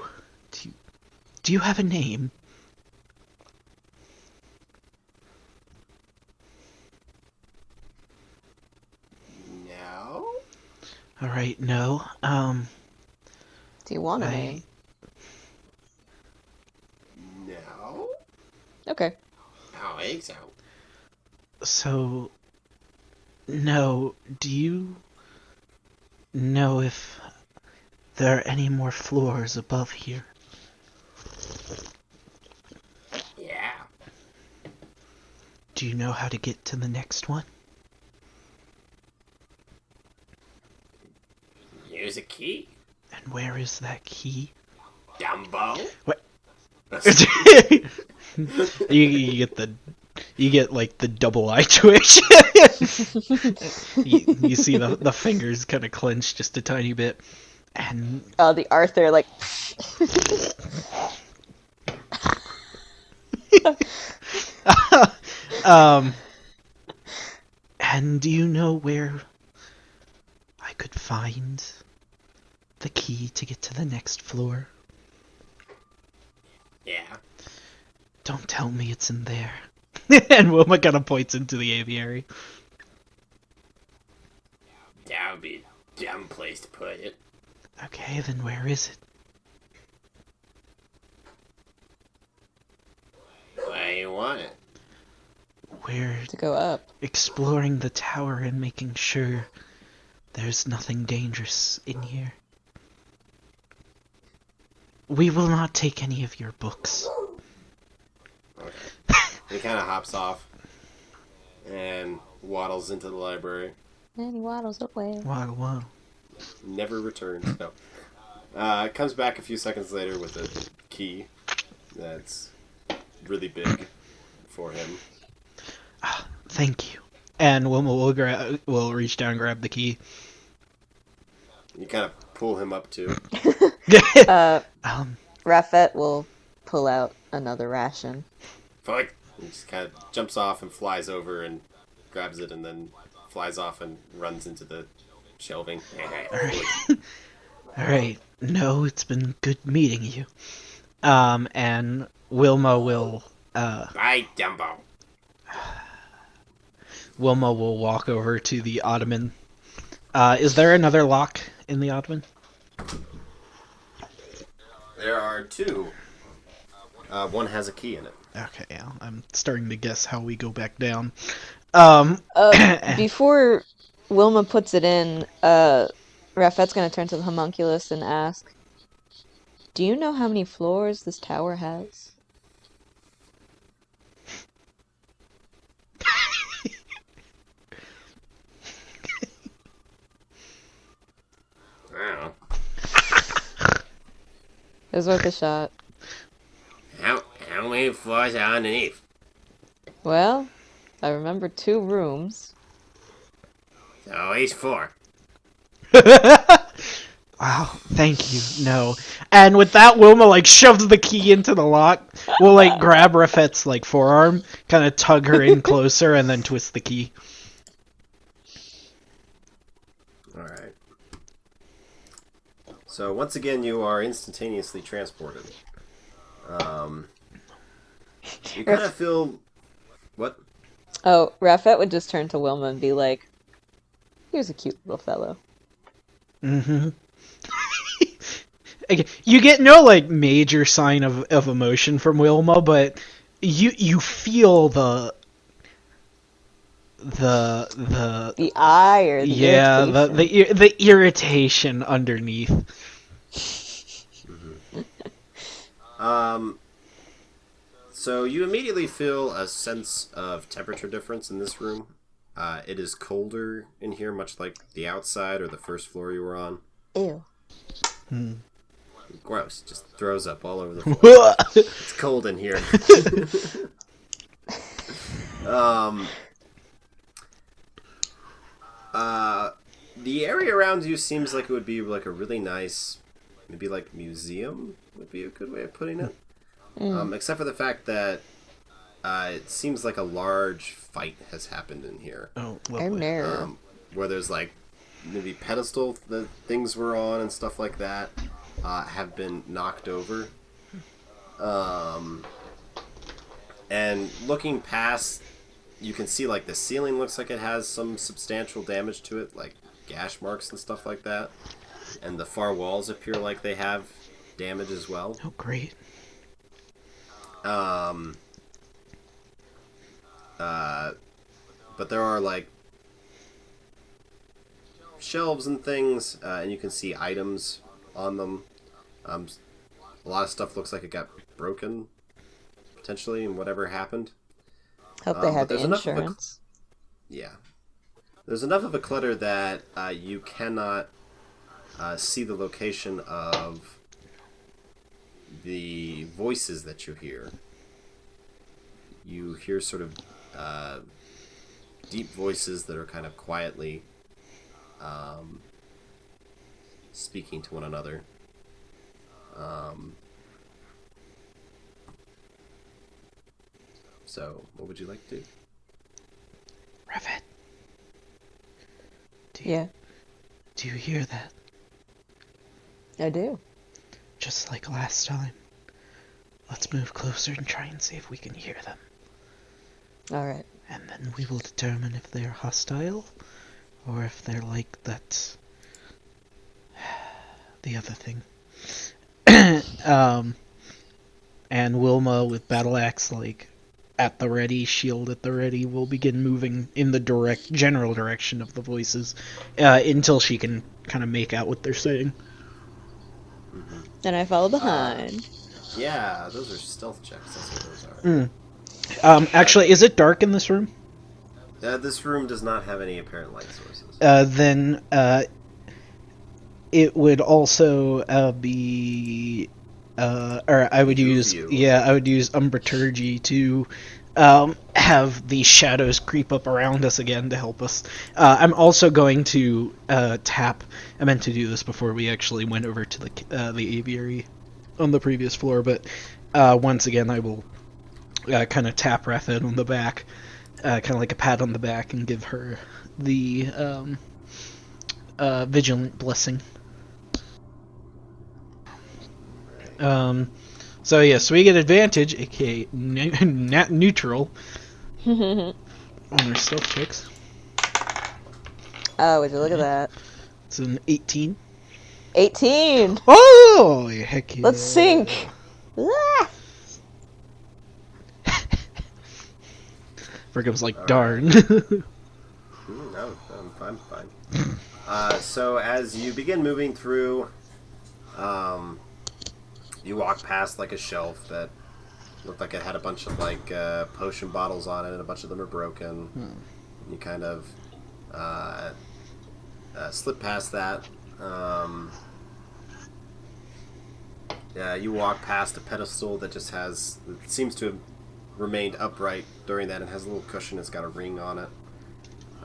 Speaker 3: do you have a name?
Speaker 1: No.
Speaker 3: Alright, no,
Speaker 2: Do you want a
Speaker 3: I-
Speaker 2: name?
Speaker 1: No.
Speaker 2: Okay.
Speaker 1: Oh, eggs out.
Speaker 3: so, no, do you know if there are any more floors above here?
Speaker 1: Yeah.
Speaker 3: Do you know how to get to the next one?
Speaker 1: Here's a key.
Speaker 3: And where is that key?
Speaker 1: Dumbo.
Speaker 3: What? you get like the double eye twitch. you see the fingers kind of clench just a tiny bit, and
Speaker 2: Oh, the Arthur, like...
Speaker 3: and do you know where I could find the key to get to the next floor?
Speaker 1: Yeah.
Speaker 3: Don't tell me it's in there. And Wilma kind of points into the aviary.
Speaker 1: That would be a dumb place to put it.
Speaker 3: Okay, then where is it?
Speaker 1: Why you want it?
Speaker 3: We're
Speaker 2: to go up.
Speaker 3: exploring the tower and making sure there's nothing dangerous in here. We will not take any of your books.
Speaker 1: Okay. He kind of hops off and waddles into the library.
Speaker 2: And he waddles away.
Speaker 3: Wow.
Speaker 1: Never returns. No. Comes back a few seconds later with a key that's really big for him.
Speaker 3: Thank you. And Wilma will reach down and grab the key.
Speaker 1: You kind of pull him up too.
Speaker 2: Rafet will pull out another ration.
Speaker 1: Fuck! He just kind of jumps off and flies over and grabs it and then flies off and runs into the shelving.
Speaker 3: Alright. No, it's been good meeting you. And Wilma will...
Speaker 1: Bye, Dumbo.
Speaker 3: Wilma will walk over to the ottoman. Is there another lock in the ottoman?
Speaker 1: There are two. One has a key in it.
Speaker 3: Okay, yeah, I'm starting to guess how we go back down.
Speaker 2: Before Wilma puts it in, Rafet's gonna turn to the homunculus and ask, "Do you know how many floors this tower has?"
Speaker 1: I don't know.
Speaker 2: It was worth a shot.
Speaker 1: How many floors are underneath?
Speaker 2: Well, I remember 2 rooms.
Speaker 1: So at least 4.
Speaker 3: Wow, thank you. No. And with that, Wilma, shoves the key into the lock. We'll, grab Rafet's, forearm, kind of tug her in closer, and then twist the key.
Speaker 1: Alright. So once again, you are instantaneously transported. You kind of feel... What?
Speaker 2: Oh, Rafet would just turn to Wilma and be like, "Here's a cute little fellow."
Speaker 3: Mm-hmm. You get no, major sign of emotion from Wilma, but you feel the
Speaker 2: ire, the irritation.
Speaker 3: the irritation underneath.
Speaker 1: So you immediately feel a sense of temperature difference in this room. It is colder in here, much like the outside or the first floor you were on.
Speaker 2: Ew.
Speaker 1: Gross. Just throws up all over the floor. It's cold in here. The area around you seems like it would be a really nice, maybe museum would be a good way of putting it. Except for the fact that it seems like a large fight has happened in here.
Speaker 3: Oh,
Speaker 2: Oh
Speaker 3: lovely.
Speaker 2: no.
Speaker 1: Where there's maybe pedestal that things were on and stuff like that have been knocked over. And looking past, you can see the ceiling looks like it has some substantial damage to it, gash marks and stuff like that. And the far walls appear like they have damage as well.
Speaker 3: Oh, great.
Speaker 1: But there are shelves and things, and you can see items on them. A lot of stuff looks like it got broken, potentially, and whatever happened.
Speaker 2: Hope they have
Speaker 1: there's enough of a-
Speaker 2: insurance.
Speaker 1: Yeah. There's enough of a clutter that you cannot see the location of the voices that you hear. You hear sort of deep voices that are kind of quietly speaking to one another. So, what would you like to do?
Speaker 3: Rafet.
Speaker 2: Yeah,
Speaker 3: Do you hear that?
Speaker 2: I do.
Speaker 3: Just like last time. Let's move closer and try and see if we can hear them.
Speaker 2: Alright.
Speaker 3: And then we will determine if they're hostile, or if they're like that... the other thing. And Wilma with battle axe, at the ready, shield at the ready, will begin moving in the general direction of the voices, until she can kind of make out what they're saying.
Speaker 2: And I follow behind.
Speaker 1: Yeah, those are stealth checks. That's what those are.
Speaker 3: Actually, is it dark in this room?
Speaker 1: This room does not have any apparent light sources.
Speaker 3: Then it would also be, or I would use, I would use Umbraturgy to have the shadows creep up around us again to help us. I'm also going to tap. I meant to do this before we actually went over to the aviary on the previous floor, but once again I will kind of tap Raphael on the back, kind of like a pat on the back, and give her the Vigilant Blessing. So we get advantage, aka nat neutral, on our stealth checks.
Speaker 2: Oh, would you look at that?
Speaker 3: It's an 18.
Speaker 2: 18!
Speaker 3: Oh, heck yeah.
Speaker 2: Let's sink! Ah!
Speaker 3: Frigum's like, darn.
Speaker 1: No, I'm fine. So as you begin moving through, you walk past like a shelf that looked like it had a bunch of like potion bottles on it, and a bunch of them are broken. You kind of slip past that. You walk past a pedestal that just has, it seems to have remained upright during that, and has a little cushion. It's got a ring on it.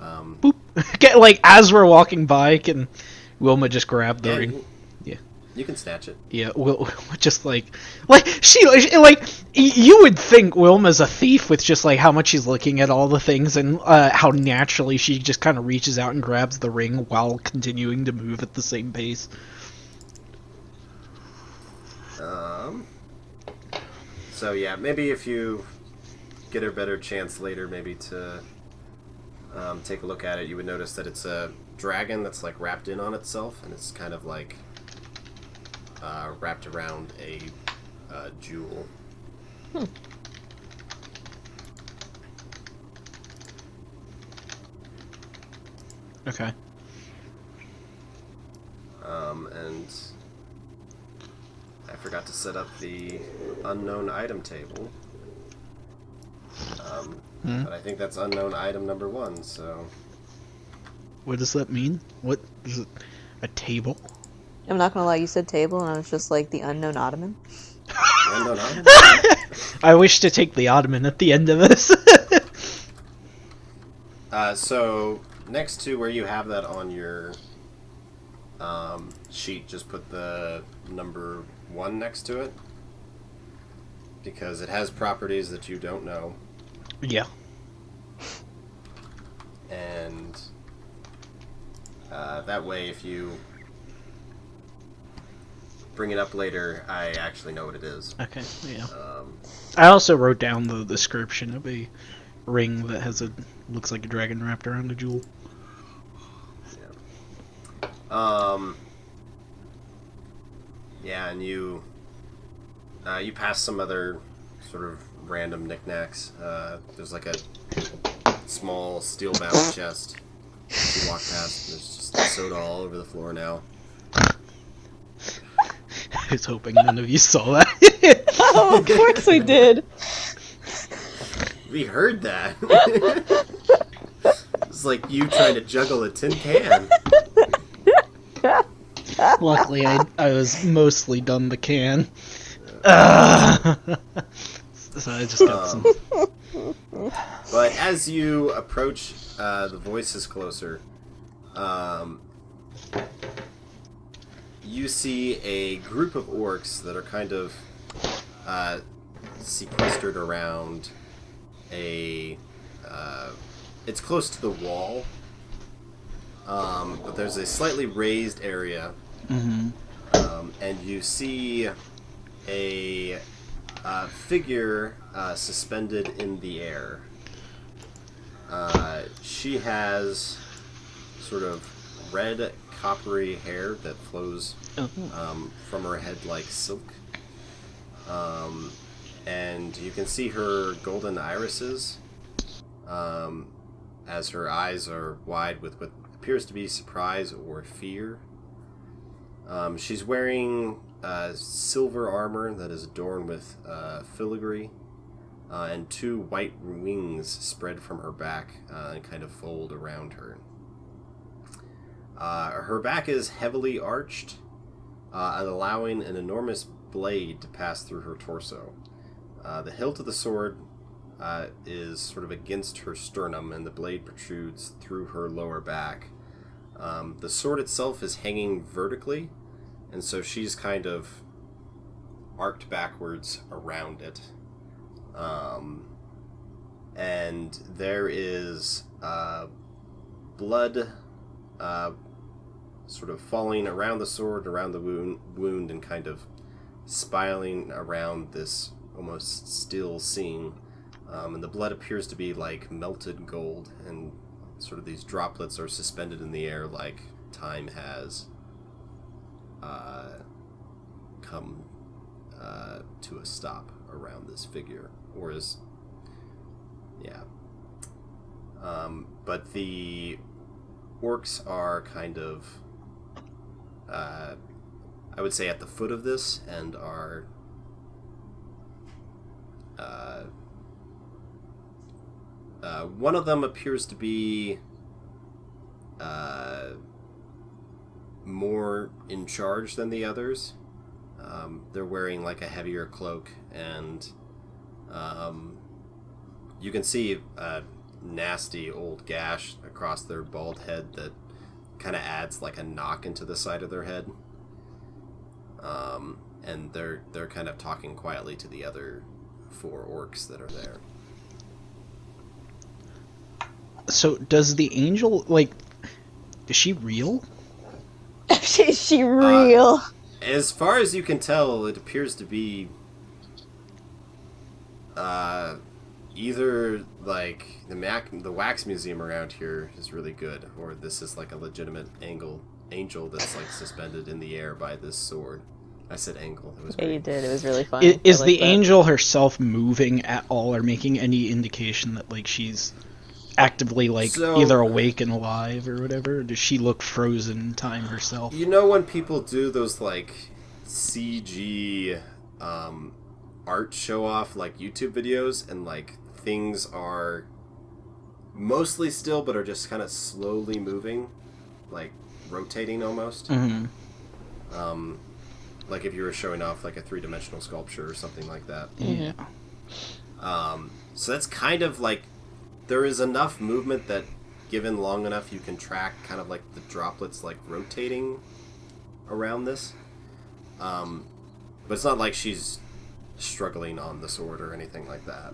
Speaker 3: Boop. Like as we're walking by, can Wilma just grab the ring?
Speaker 1: You can snatch it.
Speaker 3: Yeah, Will just like she you would think Wilma's a thief with just like how much she's looking at all the things, and how naturally she just kind of reaches out and grabs the ring while continuing to move at the same pace.
Speaker 1: So yeah, maybe if you get a better chance later, maybe to take a look at it, you would notice that it's a dragon that's like wrapped in on itself, and it's kind of like wrapped around a jewel.
Speaker 3: Okay.
Speaker 1: And I forgot to set up the unknown item table. But I think that's unknown item number 1, so...
Speaker 3: What does that mean? What is it? A table?
Speaker 2: I'm not gonna lie, you said table, and I was just like, the unknown ottoman?
Speaker 1: Unknown item?
Speaker 3: I wish to take the ottoman at the end of this.
Speaker 1: So, next to where you have that on your sheet, just put the number 1 next to it. Because it has properties that you don't know.
Speaker 3: Yeah.
Speaker 1: And that way, if you bring it up later, I actually know what it is.
Speaker 3: Okay, yeah. I also wrote down the description of a ring that has looks like a dragon wrapped around a jewel.
Speaker 1: Yeah. And you pass some other sort of random knickknacks. There's like a small steel-bound chest that you walk past. There's just soda all over the floor now.
Speaker 3: I was hoping none of you saw that.
Speaker 2: Oh, of course we did!
Speaker 1: We heard that. It's like you trying to juggle a tin can.
Speaker 3: Luckily, I was mostly done the can. So I just got some.
Speaker 1: But as you approach the voices closer, you see a group of orcs that are kind of sequestered around a... it's close to the wall, but there's a slightly raised area, and you see a figure suspended in the air. She has sort of red, coppery hair that flows from her head like silk. And you can see her golden irises as her eyes are wide with what appears to be surprise or fear. She's wearing silver armor that is adorned with filigree. and 2 white wings spread from her back and kind of fold around her. Her back is heavily arched, allowing an enormous blade to pass through her torso. The hilt of the sword is sort of against her sternum, and the blade protrudes through her lower back. The sword itself is hanging vertically, and so she's kind of arced backwards around it. And there is blood sort of falling around the sword, around the wound, and kind of spiraling around this almost still scene. And the blood appears to be like melted gold, and sort of these droplets are suspended in the air like time has come to a stop around this figure, or is... Yeah. But the orcs are kind of, I would say, at the foot of this, and are one of them appears to be more in charge than the others. They're wearing like a heavier cloak, and you can see a nasty old gash across their bald head that kind of adds like a knock into the side of their head. And they're kind of talking quietly to the other 4 orcs that are there.
Speaker 3: So does the angel, like, is she real?
Speaker 2: Is she real?
Speaker 1: As far as you can tell, it appears to be either like the wax museum around here is really good, or this is like a legitimate angel that's like suspended in the air by this sword. I said angle. It was
Speaker 2: Yeah,
Speaker 1: great.
Speaker 2: you did. It was really fun.
Speaker 3: Is the angel herself moving at all, or making any indication that like she's actively like either awake and alive or whatever? Or does she look frozen in time herself?
Speaker 1: You know when people do those like CG art show off like YouTube videos, and like things are mostly still but are just kind of slowly moving, like rotating almost.
Speaker 3: Mm-hmm.
Speaker 1: Like if you were showing off like a 3-dimensional sculpture or something like that.
Speaker 3: Yeah.
Speaker 1: So that's kind of like, there is enough movement that given long enough you can track kind of like the droplets like rotating around this. But it's not like she's struggling on the sword or anything like that.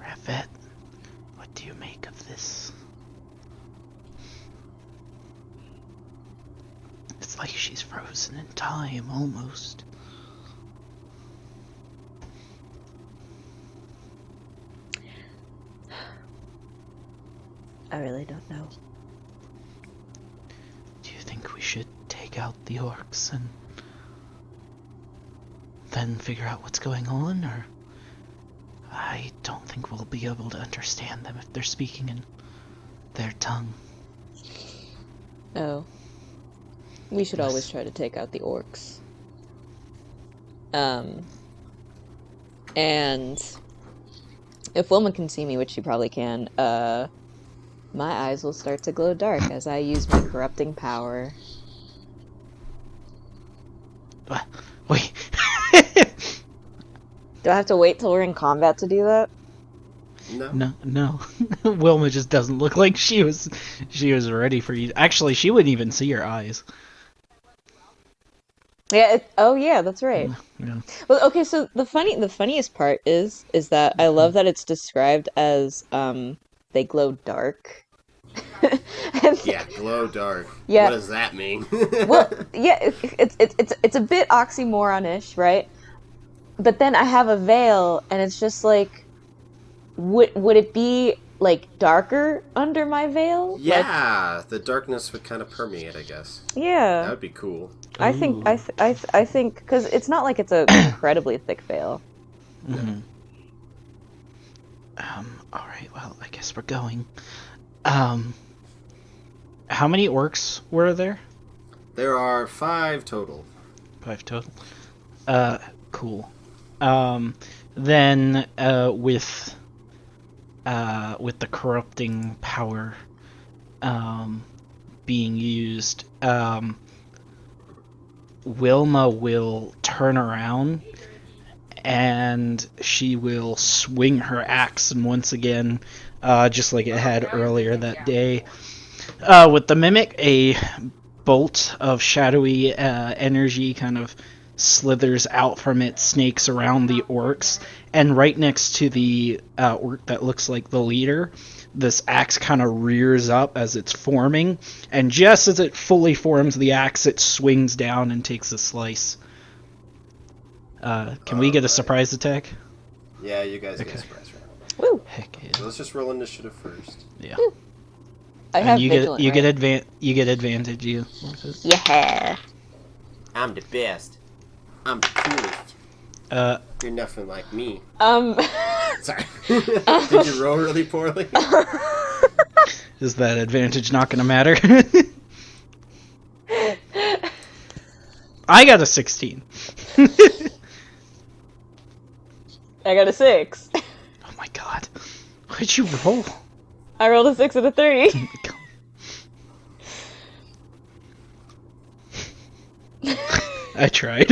Speaker 3: Ravet, what do you make of this? It's like she's frozen in time, almost.
Speaker 2: I really don't know.
Speaker 3: Do you think we should take out the orcs and then figure out what's going on, or... I don't think we'll be able to understand them if they're speaking in their tongue.
Speaker 2: Oh. We should
Speaker 3: Yes.
Speaker 2: always try to take out the orcs. And if Wilma can see me, which she probably can, my eyes will start to glow dark as I use my corrupting power.
Speaker 3: Wait.
Speaker 2: Do I have to wait till we're in combat to do that?
Speaker 1: No.
Speaker 3: Wilma just doesn't look like she was ready for you. Actually, she wouldn't even see your eyes.
Speaker 2: Yeah. Oh, yeah. That's right.
Speaker 3: Yeah.
Speaker 2: Well, okay. So the funniest part is that I love that it's described as they glow dark. And,
Speaker 1: Yeah, glow dark.
Speaker 2: Yeah.
Speaker 1: What does that mean?
Speaker 2: well, yeah. It's a bit oxymoron-ish, right? But then I have a veil, and it's just like, would it be like darker under my veil?
Speaker 1: Yeah, the darkness would kind of permeate, I guess.
Speaker 2: Like, yeah.
Speaker 1: That would be cool.
Speaker 2: I think because it's not like it's a incredibly thick veil.
Speaker 3: Mm-hmm. All right. Well, I guess we're going. How many orcs were there?
Speaker 1: There are 5 total.
Speaker 3: 5 total. Cool. Then with the corrupting power being used, Wilma will turn around and she will swing her axe, and once again, just like it had earlier that day, with the mimic, a bolt of shadowy energy kind of slithers out from it, snakes around the orcs, and right next to the orc that looks like the leader, this axe kind of rears up as it's forming, and just as it fully forms the axe, it swings down and takes a slice. Can we get a surprise attack?
Speaker 1: Yeah, you guys get
Speaker 3: Okay.
Speaker 1: a surprise round.
Speaker 2: Woo!
Speaker 3: Heck yeah.
Speaker 1: So let's just roll initiative first.
Speaker 3: Yeah.
Speaker 2: I have
Speaker 3: you
Speaker 2: Vigilant,
Speaker 3: get
Speaker 2: right?
Speaker 3: you get advantage. You.
Speaker 2: Yeah.
Speaker 1: I'm the best. I'm the coolest. You're nothing like me. Sorry. Did you roll really poorly?
Speaker 3: Is that advantage not going to matter? I got a 16.
Speaker 2: I got a 6.
Speaker 3: Oh my god. What'd you roll?
Speaker 2: I rolled a 6 and a 3.
Speaker 3: I tried.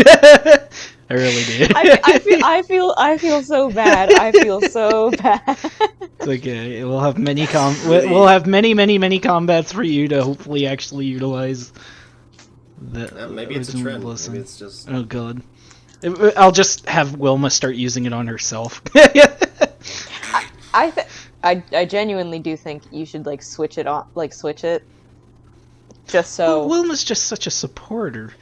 Speaker 3: I really did.
Speaker 2: I feel so bad. I feel so bad.
Speaker 3: It's okay. We'll have we'll have many combats for you to hopefully actually utilize the
Speaker 1: Maybe it's a
Speaker 3: original
Speaker 1: trend.
Speaker 3: blessing.
Speaker 1: Maybe it's just...
Speaker 3: Oh god. I'll just have Wilma start using it on herself.
Speaker 2: I genuinely do think you should like switch it on, switch it, just so.
Speaker 3: Well, Wilma's just such a supporter.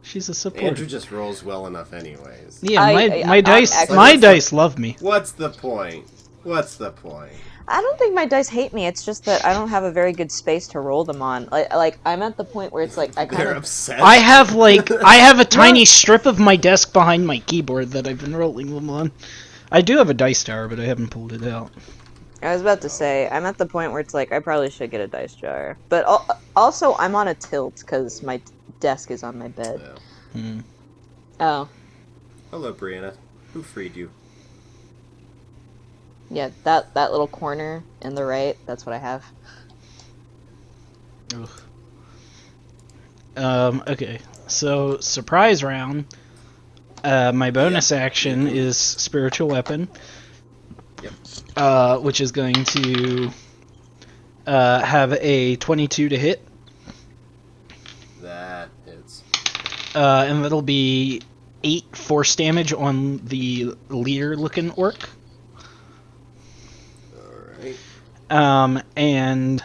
Speaker 3: She's a supporter.
Speaker 1: Andrew just rolls well enough anyways.
Speaker 3: Yeah, my
Speaker 2: I'm
Speaker 3: dice
Speaker 2: actually-
Speaker 3: dice love me.
Speaker 1: What's the point? What's the point?
Speaker 2: I don't think my dice hate me. It's just that I don't have a very good space to roll them on. Like I'm at the point where it's like I kind
Speaker 1: They're
Speaker 2: of.
Speaker 1: upset.
Speaker 3: I have a tiny strip of my desk behind my keyboard that I've been rolling them on. I do have a dice tower, but I haven't pulled it out.
Speaker 2: I was about to say I'm at the point where it's like I probably should get a dice jar, but also I'm on a tilt because my desk is on my bed.
Speaker 1: Yeah.
Speaker 3: Hmm.
Speaker 2: Oh.
Speaker 1: Hello, Brianna. Who freed you?
Speaker 2: Yeah, that little corner in the right, that's what I have.
Speaker 3: Okay. So, surprise round. My bonus action is Spiritual Weapon.
Speaker 1: Yep.
Speaker 3: Which is going to have a 22 to hit.
Speaker 1: That hits.
Speaker 3: And that'll be 8 force damage on the leader-looking orc.
Speaker 1: Alright.
Speaker 3: And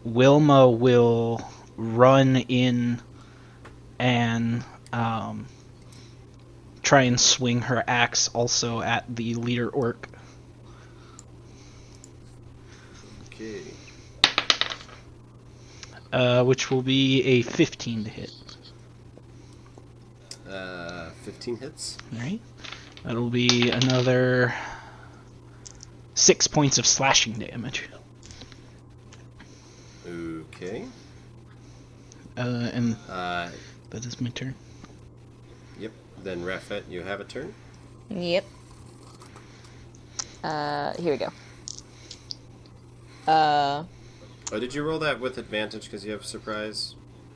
Speaker 3: Wilma will run in and try and swing her axe also at the leader orc.
Speaker 1: Okay.
Speaker 3: Which will be a 15 to hit.
Speaker 1: 15 hits.
Speaker 3: Alright. That'll be another 6 points of slashing damage.
Speaker 1: Okay.
Speaker 3: And
Speaker 1: Uh,
Speaker 3: that is my turn.
Speaker 1: yep. Then Refet, you have a turn.
Speaker 2: Yep. Here we go.
Speaker 1: Oh, did you roll that with advantage because you have surprise,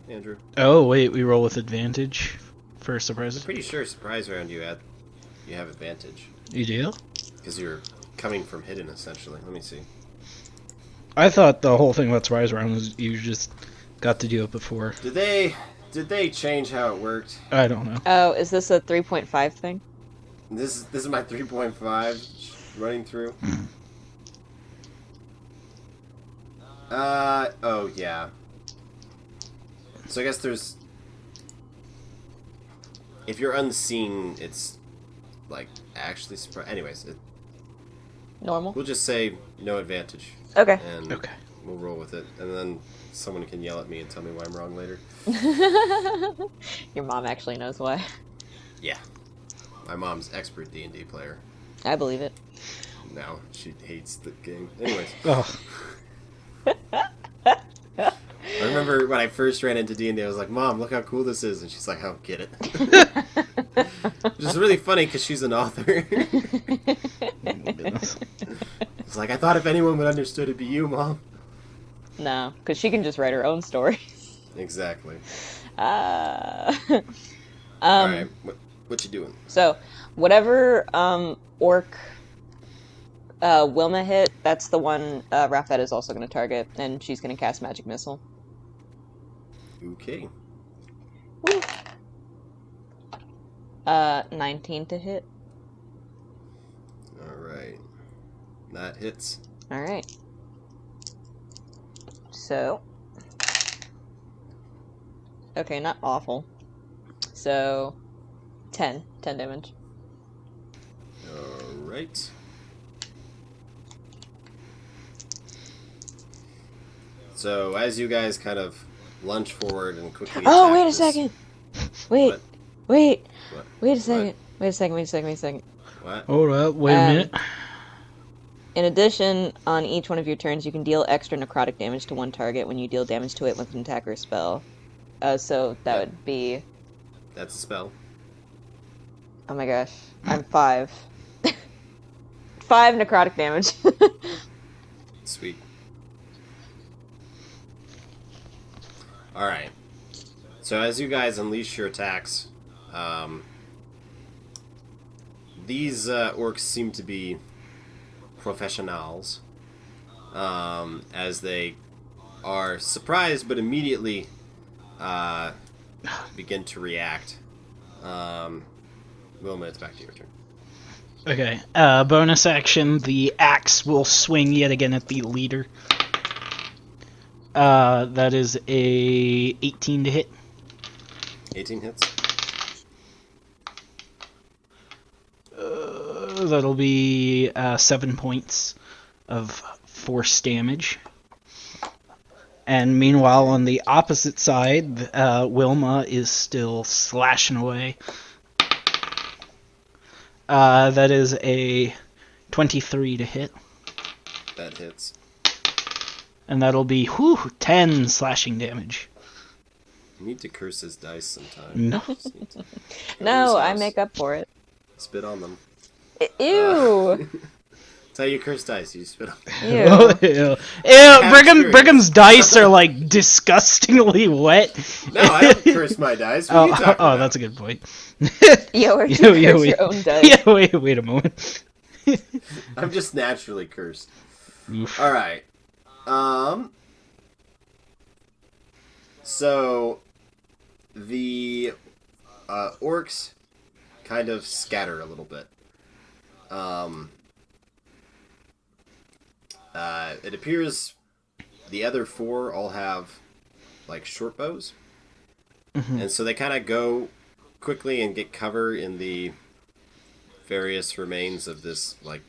Speaker 1: Andrew?
Speaker 3: Oh, wait, we roll with advantage for surprises?
Speaker 1: Pretty sure surprise round you have advantage
Speaker 3: You do?
Speaker 1: because you're coming from hidden essentially. Let me see.
Speaker 3: I thought the whole thing about surprise round was you just got to do it before.
Speaker 1: Did they change how it worked?
Speaker 3: I don't know.
Speaker 2: Oh, is this a 3.5 thing?
Speaker 1: This is my 3.5 running through. Oh yeah. So I guess there's, if you're unseen, it's like actually surprise. Anyways,
Speaker 2: Normal?
Speaker 1: we'll just say no advantage.
Speaker 2: Okay.
Speaker 1: And
Speaker 3: Okay.
Speaker 1: we'll roll with it, and then someone can yell at me and tell me why I'm wrong later.
Speaker 2: Your mom actually knows why.
Speaker 1: Yeah, my mom's expert D&D player.
Speaker 2: I believe it.
Speaker 1: Now she hates the game. Anyways,
Speaker 3: Oh,
Speaker 1: I remember when I first ran into D&D, I was like, "Mom, look how cool this is," and she's like, "I don't get it." Which is really funny because she's an author. It's like, I thought if anyone would understood, it'd be you, Mom.
Speaker 2: No, because she can just write her own story.
Speaker 1: Exactly.
Speaker 2: Alright,
Speaker 1: Alright, what you doing?
Speaker 2: so whatever orc Wilma hit, that's the one Rafet is also going to target, and she's going to cast Magic Missile.
Speaker 1: Okay.
Speaker 2: Woo. 19 to hit.
Speaker 1: Alright. That hits.
Speaker 2: Alright. So. Okay, not awful. So. 10 damage.
Speaker 1: Alright. So, as you guys kind of lunge forward and quickly
Speaker 2: Oh,
Speaker 1: attack
Speaker 2: wait a
Speaker 1: this-
Speaker 2: second! Wait,
Speaker 1: What?
Speaker 2: wait,
Speaker 1: What?
Speaker 2: wait a second. Wait a second.
Speaker 1: What?
Speaker 3: Hold up, wait a minute.
Speaker 2: In addition, on each one of your turns, you can deal extra necrotic damage to one target when you deal damage to it with an attack or spell. So that would be...
Speaker 1: That's a spell.
Speaker 2: Oh my gosh. I'm 5. 5 necrotic damage.
Speaker 1: Sweet. Alright. So as you guys unleash your attacks, these orcs seem to be professionals, as they are surprised but immediately begin to react. Wilma, it's back to your turn.
Speaker 3: Okay, bonus action, the axe will swing yet again at the leader. That is a 18 to hit.
Speaker 1: 18 hits.
Speaker 3: That'll be 7 points of force damage. And meanwhile, on the opposite side, Wilma is still slashing away. That is a 23 to hit.
Speaker 1: That hits.
Speaker 3: And that'll be 10 slashing damage.
Speaker 1: You need to curse his dice sometime.
Speaker 3: No.
Speaker 1: Just need to go to
Speaker 2: No,
Speaker 1: his
Speaker 2: I
Speaker 1: house,
Speaker 2: make up for it.
Speaker 1: Spit on them.
Speaker 2: Ew!
Speaker 1: That's how you curse dice. You spit on them.
Speaker 2: Ew.
Speaker 3: Ew.
Speaker 1: experience.
Speaker 3: Brigham's dice are like disgustingly wet.
Speaker 1: No, I don't curse my dice. What are you talking about?
Speaker 3: That's a good point.
Speaker 2: Yo, or
Speaker 3: Yeah,
Speaker 2: you
Speaker 3: yeah,
Speaker 2: curse
Speaker 3: wait.
Speaker 2: your own dice.
Speaker 3: Yeah, wait a moment.
Speaker 1: I'm just naturally cursed.
Speaker 3: Oof.
Speaker 1: All right. So the orcs kind of scatter a little bit. It appears the other 4 all have like short bows, and so they kind of go quickly and get cover in the various remains of this like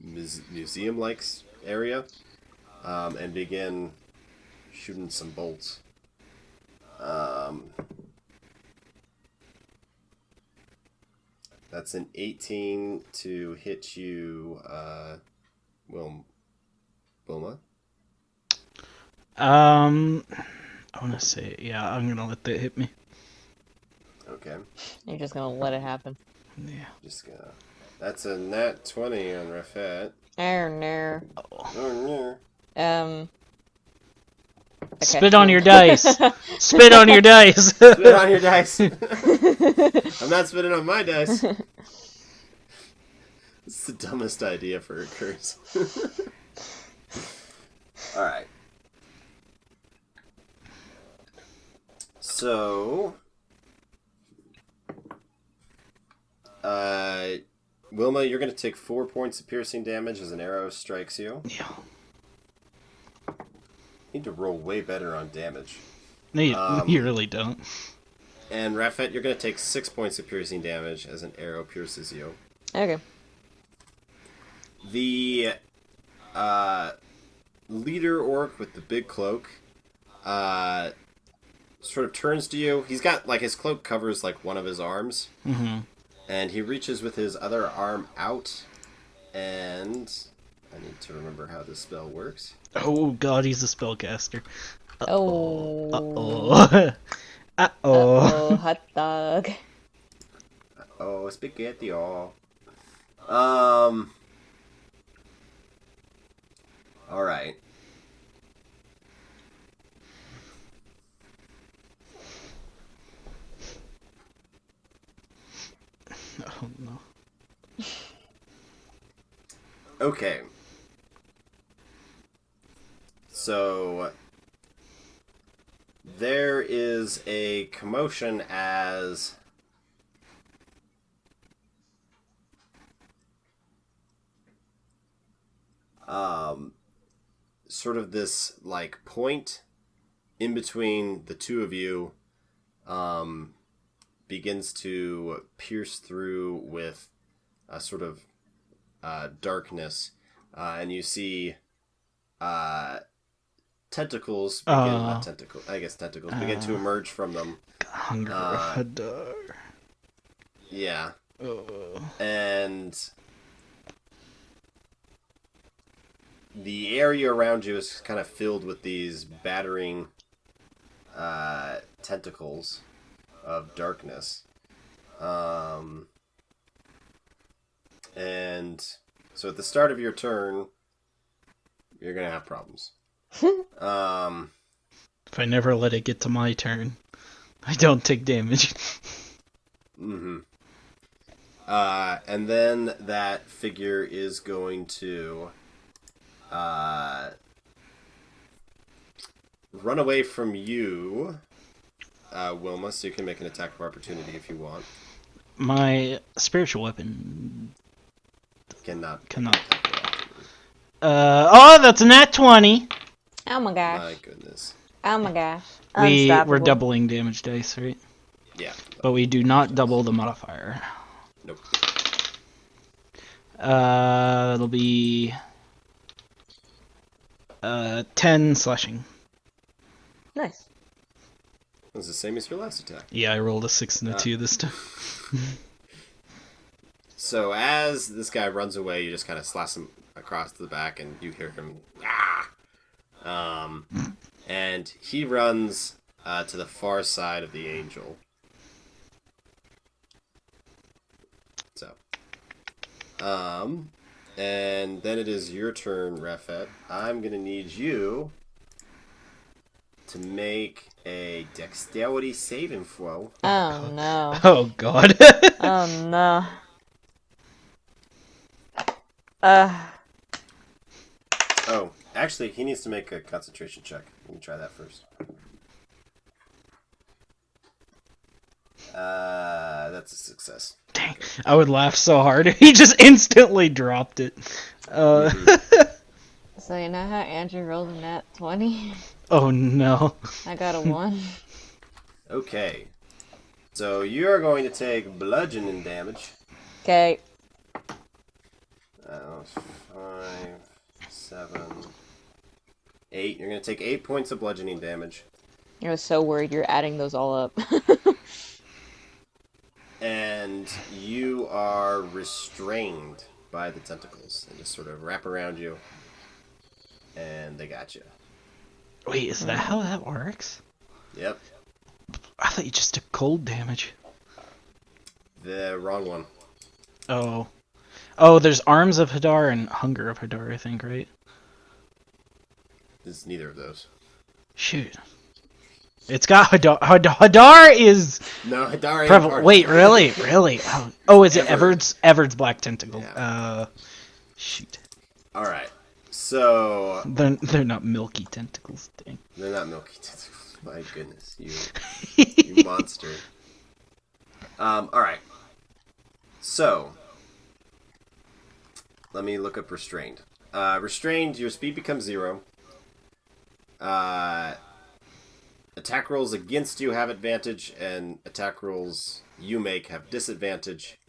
Speaker 1: museum-like area, and begin shooting some bolts. That's an 18 to hit you, Wilma.
Speaker 3: I want to say, yeah, I'm gonna let that hit me.
Speaker 1: Okay.
Speaker 2: You're just gonna let it happen.
Speaker 3: Yeah.
Speaker 1: Just gonna. That's a nat 20 on Rafet.
Speaker 2: Oh, no.
Speaker 1: Oh, no.
Speaker 2: Okay.
Speaker 3: Spit on your dice. Spit on your dice.
Speaker 1: Spit on your dice. I'm not spitting on my dice. It's the dumbest idea for a curse. Alright. So... Wilma, you're going to take 4 points of piercing damage as an arrow strikes you.
Speaker 3: Yeah.
Speaker 1: You need to roll way better on damage.
Speaker 3: No, you really don't.
Speaker 1: And Rafet, you're going to take 6 points of piercing damage as an arrow pierces you.
Speaker 2: Okay.
Speaker 1: The leader orc with the big cloak sort of turns to you. He's got, like, his cloak covers, like, one of his arms.
Speaker 3: Mm-hmm.
Speaker 1: And he reaches with his other arm out. And I need to remember how this spell works.
Speaker 3: Oh god, he's a spellcaster.
Speaker 2: Oh.
Speaker 3: Uh-oh. Uh-oh.
Speaker 2: Uh-oh, hot dog.
Speaker 1: Oh, spaghetti. All right.
Speaker 3: Oh no.
Speaker 1: Okay. So there is a commotion as sort of this like point in between the two of you begins to pierce through with a sort of darkness, and you see tentacles begin, not tentacle, I guess tentacles begin to emerge from them.
Speaker 3: Hunger of Hadar.
Speaker 1: Yeah. And the area around you is kind of filled with these battering tentacles of darkness. And so at the start of your turn, you're going to have problems.
Speaker 3: If I never let it get to my turn, I don't take damage.
Speaker 1: Mm-hmm. And then that figure is going to run away from you, Wilma, so you can make an attack of opportunity if you want.
Speaker 3: My spiritual weapon
Speaker 1: Cannot.
Speaker 3: Oh, that's a nat 20.
Speaker 2: Oh my gosh.
Speaker 1: My goodness.
Speaker 2: Oh my gosh.
Speaker 3: We're
Speaker 2: Unstoppable.
Speaker 3: doubling damage dice, right?
Speaker 1: Yeah.
Speaker 3: But we do not double the modifier.
Speaker 1: Nope.
Speaker 3: That'll be 10 slashing.
Speaker 2: Nice.
Speaker 1: That's the same as your last attack.
Speaker 3: Yeah, I rolled a 6 and a 2 this time.
Speaker 1: So as this guy runs away, you just kind of slash him across the back, and you hear him, ah! And he runs to the far side of the angel. So, and then it is your turn, Refet. I'm gonna need you to make a dexterity saving throw.
Speaker 2: Oh no.
Speaker 3: Oh god.
Speaker 2: Oh no.
Speaker 1: Oh, actually, he needs to make a concentration check. Let me try that first. That's a success.
Speaker 3: Dang, I would laugh so hard if he just instantly dropped it.
Speaker 2: So you know how Andrew rolled a nat 20?
Speaker 3: Oh no.
Speaker 2: I got a 1.
Speaker 1: Okay. So you are going to take bludgeoning damage.
Speaker 2: Okay.
Speaker 1: 5, 7, 8. You're going to take 8 points of bludgeoning damage.
Speaker 2: I was so worried you're adding those all up.
Speaker 1: And you are restrained by the tentacles. They just sort of wrap around you. And they got you.
Speaker 3: Wait, is that how that works?
Speaker 1: Yep.
Speaker 3: I thought you just took cold damage.
Speaker 1: The wrong one.
Speaker 3: Oh. Oh, there's Arms of Hadar and Hunger of Hadar, I think, right?
Speaker 1: It's neither of those.
Speaker 3: Shoot. It's got Hadar. Hadar is...
Speaker 1: No, Hadar ain't
Speaker 3: prevalent.
Speaker 1: part of
Speaker 3: Wait,
Speaker 1: it.
Speaker 3: really? Really? Oh, is it
Speaker 1: Everard.
Speaker 3: Everard's Black Tentacle?
Speaker 1: Yeah.
Speaker 3: Shoot.
Speaker 1: Alright. So...
Speaker 3: They're not milky tentacles, dang.
Speaker 1: They're not milky tentacles. My goodness. You monster. Alright. So... Let me look up restrained. Restrained, your speed becomes 0. Attack rolls against you have advantage, and attack rolls you make have disadvantage.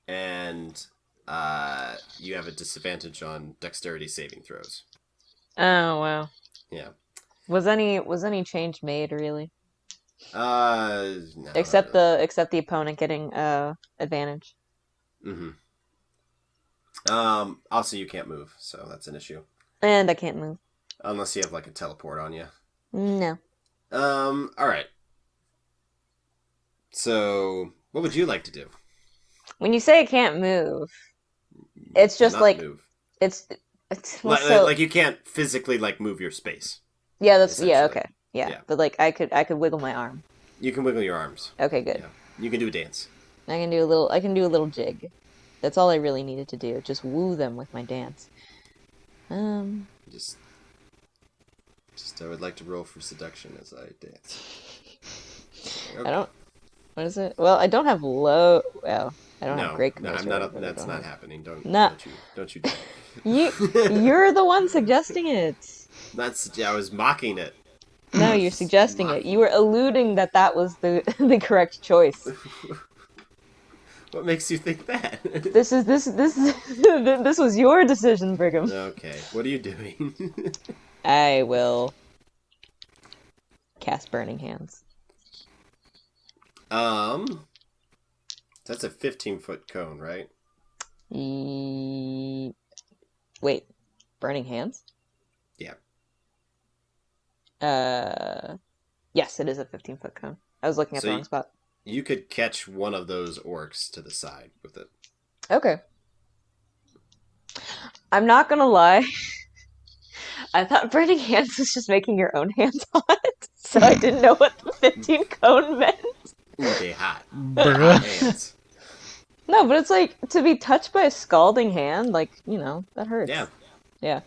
Speaker 1: And you have a disadvantage on dexterity saving throws.
Speaker 2: Oh wow.
Speaker 1: Yeah.
Speaker 2: Was any change made really?
Speaker 1: No,
Speaker 2: Except
Speaker 1: not really.
Speaker 2: the opponent getting advantage.
Speaker 1: Mm-hmm. Also, you can't move, so that's an issue.
Speaker 2: And I can't move.
Speaker 1: Unless you have, like, a teleport on you.
Speaker 2: No.
Speaker 1: Alright. So, What would you like to do?
Speaker 2: When you say I can't move, it's just
Speaker 1: Not
Speaker 2: like
Speaker 1: move.
Speaker 2: it's well, so
Speaker 1: Like you can't physically like move your space.
Speaker 2: yeah,
Speaker 1: essentially.
Speaker 2: okay. Yeah.
Speaker 1: Yeah.
Speaker 2: But like I could wiggle my arm.
Speaker 1: You can wiggle your arms.
Speaker 2: Okay, good.
Speaker 1: Yeah. You can do a dance.
Speaker 2: I can do a little jig. That's all I really needed to do. Just woo them with my dance.
Speaker 1: Just I would like to roll for seduction as I dance. Okay.
Speaker 2: I don't. What is it? Well, I don't have low. Well, I don't have great
Speaker 1: No,
Speaker 2: charisma.
Speaker 1: I'm not. That's not happening.
Speaker 2: No.
Speaker 1: Don't you do
Speaker 2: You're the one suggesting it.
Speaker 1: I was mocking it.
Speaker 2: No, you're suggesting it. You were alluding that was the the correct choice.
Speaker 1: What makes you think that?
Speaker 2: This was your decision, Brigham.
Speaker 1: Okay, what are you doing?
Speaker 2: I will cast Burning Hands.
Speaker 1: That's a 15-foot cone, right?
Speaker 2: Wait, Burning Hands?
Speaker 1: Yeah.
Speaker 2: Yes, it is a 15-foot cone. I was looking at the wrong spot.
Speaker 1: You could catch one of those orcs to the side with it.
Speaker 2: Okay. I'm not gonna lie. I thought Burning Hands was just making your own hands hot, so I didn't know what the 15 cone meant.
Speaker 1: Ooh, they hot.
Speaker 3: Bruh.
Speaker 1: Hands.
Speaker 2: No, but it's like, to be touched by a scalding hand, like, that hurts.
Speaker 1: Yeah.
Speaker 2: Yeah.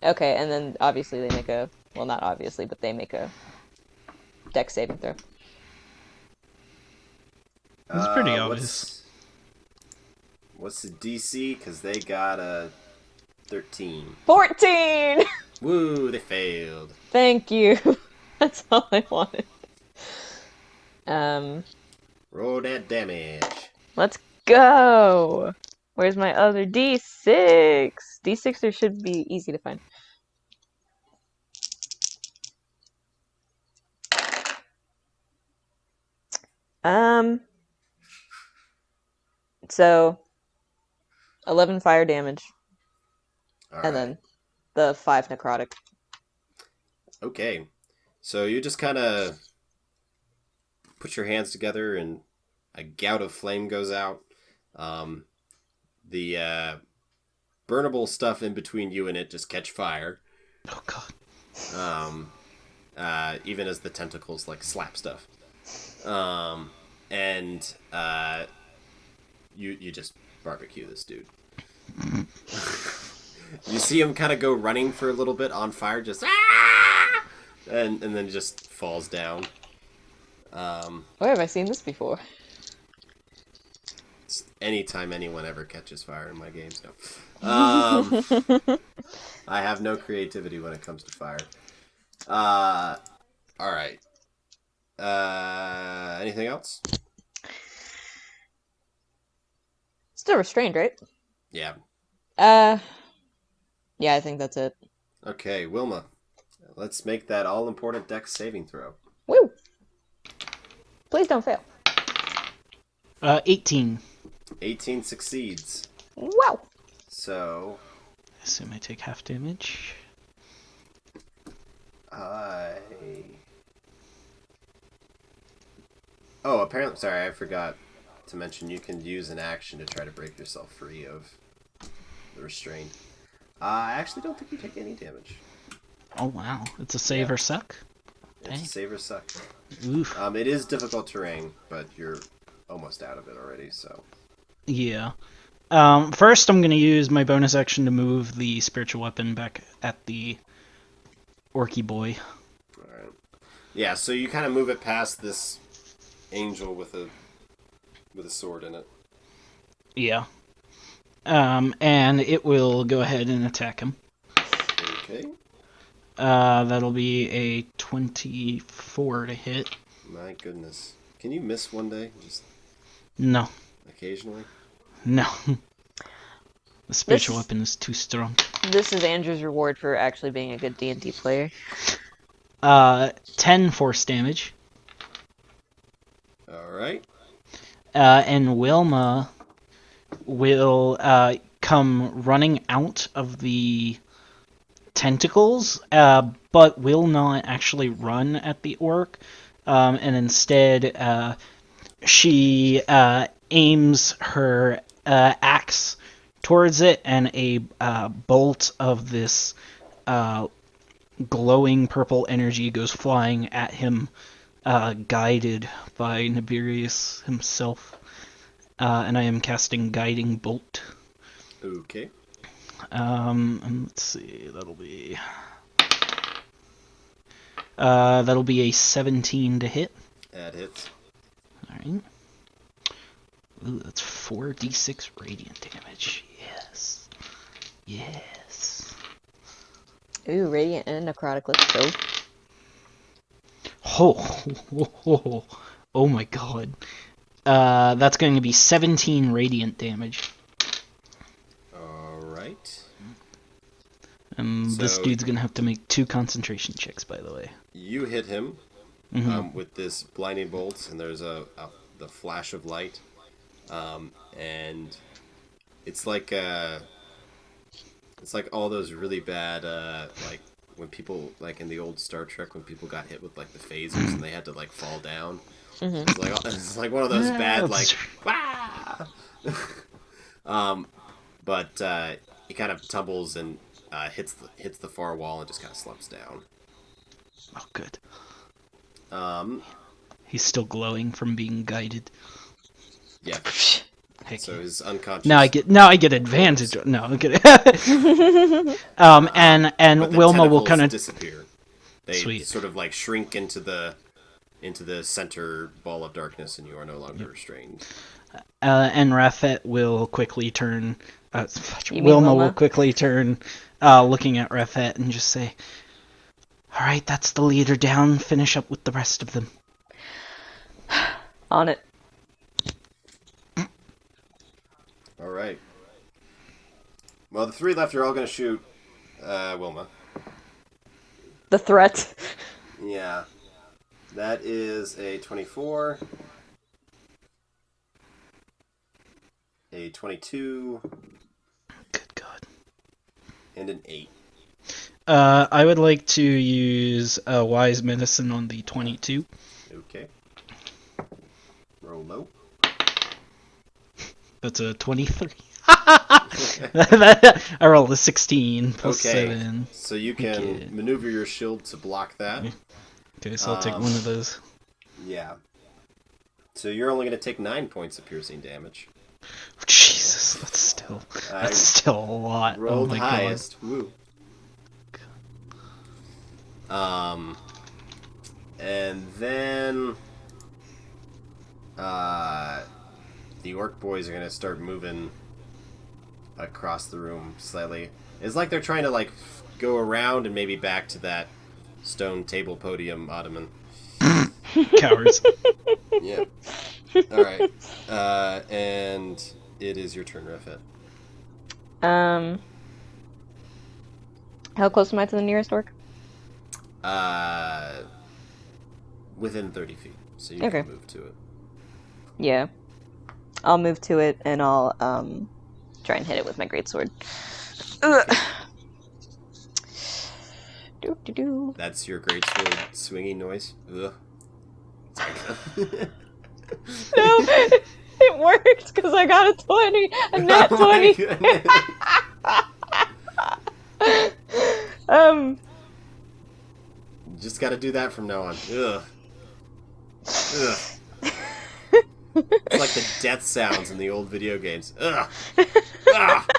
Speaker 2: Okay, and then obviously they make a, well, not obviously, but they make a dex saving throw.
Speaker 3: It's pretty obvious.
Speaker 1: What's the DC? Because they got a 13.
Speaker 2: 14!
Speaker 1: Woo, they failed.
Speaker 2: Thank you. That's all I wanted.
Speaker 1: Roll that damage.
Speaker 2: Let's go! Where's my other D6? D6 should be easy to find. So 11 fire damage.
Speaker 1: All
Speaker 2: And
Speaker 1: right.
Speaker 2: then the 5 necrotic.
Speaker 1: Okay. So you just kind of put your hands together and a gout of flame goes out. The burnable stuff in between you and it just catch fire.
Speaker 3: Oh god.
Speaker 1: Even as the tentacles like slap stuff. You just barbecue this dude. You see him kind of go running for a little bit on fire, just and then just falls down.
Speaker 2: Where have I seen this before?
Speaker 1: Anytime anyone ever catches fire in my games, no. I have no creativity when it comes to fire. All right. Anything else?
Speaker 2: Still restrained, right?
Speaker 1: Yeah.
Speaker 2: Yeah, I think that's it.
Speaker 1: Okay, Wilma. Let's make that all-important dex saving throw.
Speaker 2: Woo! Please don't fail.
Speaker 3: 18.
Speaker 1: 18 succeeds.
Speaker 2: Wow!
Speaker 1: So,
Speaker 3: I assume I take half damage.
Speaker 1: Oh, apparently, sorry, I forgot to mention you can use an action to try to break yourself free of the restraint. I actually don't think you take any damage.
Speaker 3: Oh wow, it's a save or suck?
Speaker 1: It's
Speaker 3: Dang.
Speaker 1: a save or suck.
Speaker 3: Oof.
Speaker 1: It is difficult terrain, but you're almost out of it already, so.
Speaker 3: Yeah. First I'm gonna use my bonus action to move the spiritual weapon back at the orky boy.
Speaker 1: Alright. Yeah, so you kind of move it past this angel with a sword in it.
Speaker 3: Yeah. And it will go ahead and attack him.
Speaker 1: Okay.
Speaker 3: That'll be a 24 to hit.
Speaker 1: My goodness. Can you miss one day? Just
Speaker 3: No.
Speaker 1: occasionally?
Speaker 3: No. The spiritual
Speaker 2: This-
Speaker 3: weapon is too strong.
Speaker 2: This is Andrew's reward for actually being a good D&D player.
Speaker 3: 10 force damage.
Speaker 1: Alright.
Speaker 3: And Wilma will come running out of the tentacles, but will not actually run at the orc, and instead she aims her axe towards it, and a bolt of this glowing purple energy goes flying at him, guided by Nibirius himself. And I am casting Guiding Bolt.
Speaker 1: Okay.
Speaker 3: And let's see, that'll be a 17 to hit.
Speaker 1: That hits.
Speaker 3: Alright. Ooh, that's 4d6 radiant damage. Yes. Yes.
Speaker 2: Ooh, radiant and necrotic. Let's go.
Speaker 3: Oh my god. That's going to be 17 radiant damage.
Speaker 1: Alright.
Speaker 3: This
Speaker 1: So-
Speaker 3: dude's going to have to make 2 concentration checks, by the way.
Speaker 1: You hit him with this blinding bolt, and there's the flash of light, and it's like all those really bad like when people, like in the old Star Trek, when people got hit with like the phasers and they had to like fall down. It's like one of those bad like but he kind of tumbles and hits the far wall and just kind of slumps down.
Speaker 3: Oh, good.
Speaker 1: Um,
Speaker 3: He's still glowing from being guided.
Speaker 1: yeah.
Speaker 3: Heck
Speaker 1: So
Speaker 3: yeah.
Speaker 1: his unconscious.
Speaker 3: Now I get advantage. No, I'm kidding. and
Speaker 1: but the
Speaker 3: Wilma will
Speaker 1: tentacles
Speaker 3: kind of
Speaker 1: disappear. They
Speaker 3: Sweet.
Speaker 1: sort of like shrink into the center ball of darkness, and you are no longer restrained.
Speaker 3: and Rafet will quickly turn.
Speaker 2: You mean
Speaker 3: Wilma will
Speaker 2: Wilma?
Speaker 3: quickly turn, looking at Rafet and just say, "All right, that's the leader down. Finish up with the rest of them."
Speaker 2: On it.
Speaker 1: All right. Well, the 3 left are all going to shoot Wilma.
Speaker 2: The threat.
Speaker 1: Yeah. That is a 24, a 22,
Speaker 3: Good God.
Speaker 1: and an 8.
Speaker 3: I would like to use Wise Medicine on the 22.
Speaker 1: Okay. Roll low.
Speaker 3: That's a 23. I rolled a 16 plus
Speaker 1: Okay.
Speaker 3: 7.
Speaker 1: So you can
Speaker 3: Okay.
Speaker 1: maneuver your shield to block that.
Speaker 3: Okay, so I'll take one of those.
Speaker 1: Yeah. So you're only going to take 9 points of piercing damage.
Speaker 3: Jesus, that's still a lot.
Speaker 1: Rolled
Speaker 3: oh my
Speaker 1: highest. Woo. And then the orc boys are gonna start moving across the room slightly. It's like they're trying to like go around and maybe back to that stone table podium ottoman.
Speaker 3: God. Cowards.
Speaker 1: Yeah. All right. And it is your turn, Refit.
Speaker 2: How close am I to the nearest orc?
Speaker 1: Within 30 feet, so you
Speaker 2: Okay.
Speaker 1: can move to it.
Speaker 2: Yeah. I'll move to it and I'll try and hit it with my greatsword. Ugh. Do.
Speaker 1: That's your great sword swinging noise. Ugh.
Speaker 2: No, it worked because I got a 20, a nat
Speaker 1: Oh my
Speaker 2: 20.
Speaker 1: goodness. Just gotta do that from now on. Ugh. Ugh. It's like the death sounds in the old video games. Ugh. Ugh.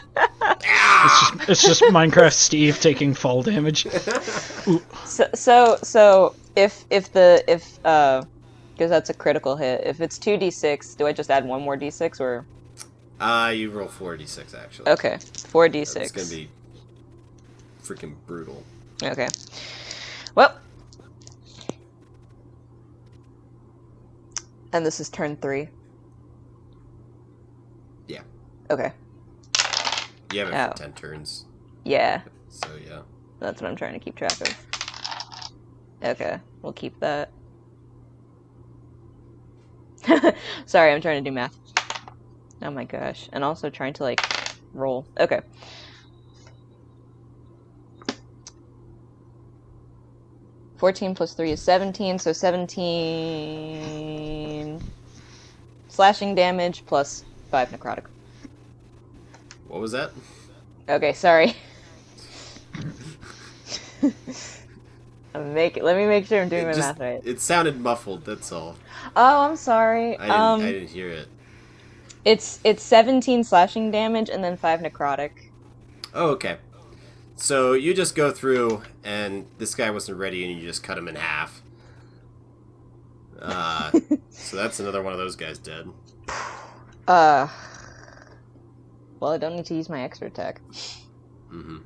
Speaker 3: It's just Minecraft Steve taking fall damage.
Speaker 2: So if because that's a critical hit. If it's 2d6, do I just add one more d6 or?
Speaker 1: You roll 4d6 actually.
Speaker 2: Okay, 4d6.
Speaker 1: It's gonna be freaking brutal.
Speaker 2: Okay. Well. And this is turn 3.
Speaker 1: Yeah.
Speaker 2: Okay.
Speaker 1: You have it
Speaker 2: Oh.
Speaker 1: for 10 turns,
Speaker 2: Yeah,
Speaker 1: so yeah.
Speaker 2: that's what I'm trying to keep track of. Okay, we'll keep that. Sorry, I'm trying to do math. Oh my gosh. And also trying to, like, roll. Okay. +14 + 3 is 17, so 17... slashing damage plus 5 necrotic.
Speaker 1: What was that?
Speaker 2: Okay, sorry. Let me make sure I'm doing my math right.
Speaker 1: It sounded muffled, that's all.
Speaker 2: Oh, I'm sorry.
Speaker 1: I didn't hear it.
Speaker 2: It's 17 slashing damage and then 5 necrotic.
Speaker 1: Oh, okay. So you just go through, and this guy wasn't ready, and you just cut him in half. So that's another one of those guys dead.
Speaker 2: Well, I don't need to use my extra attack.
Speaker 1: Mm-hmm.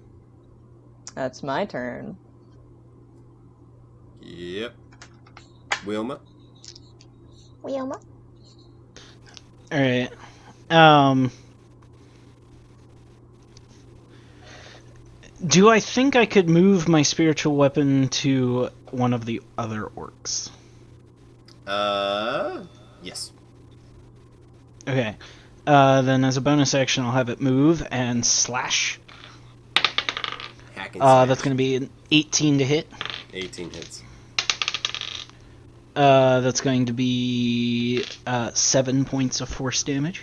Speaker 2: That's my turn.
Speaker 1: Yep. Wilma?
Speaker 2: Wilma?
Speaker 3: Alright. Do I think I could move my spiritual weapon to one of the other orcs?
Speaker 1: Yes.
Speaker 3: Okay. Then as a bonus action, I'll have it move and slash.
Speaker 1: Hack and slash.
Speaker 3: That's going to be an 18 to hit.
Speaker 1: 18 hits.
Speaker 3: That's going to be 7 points of force damage.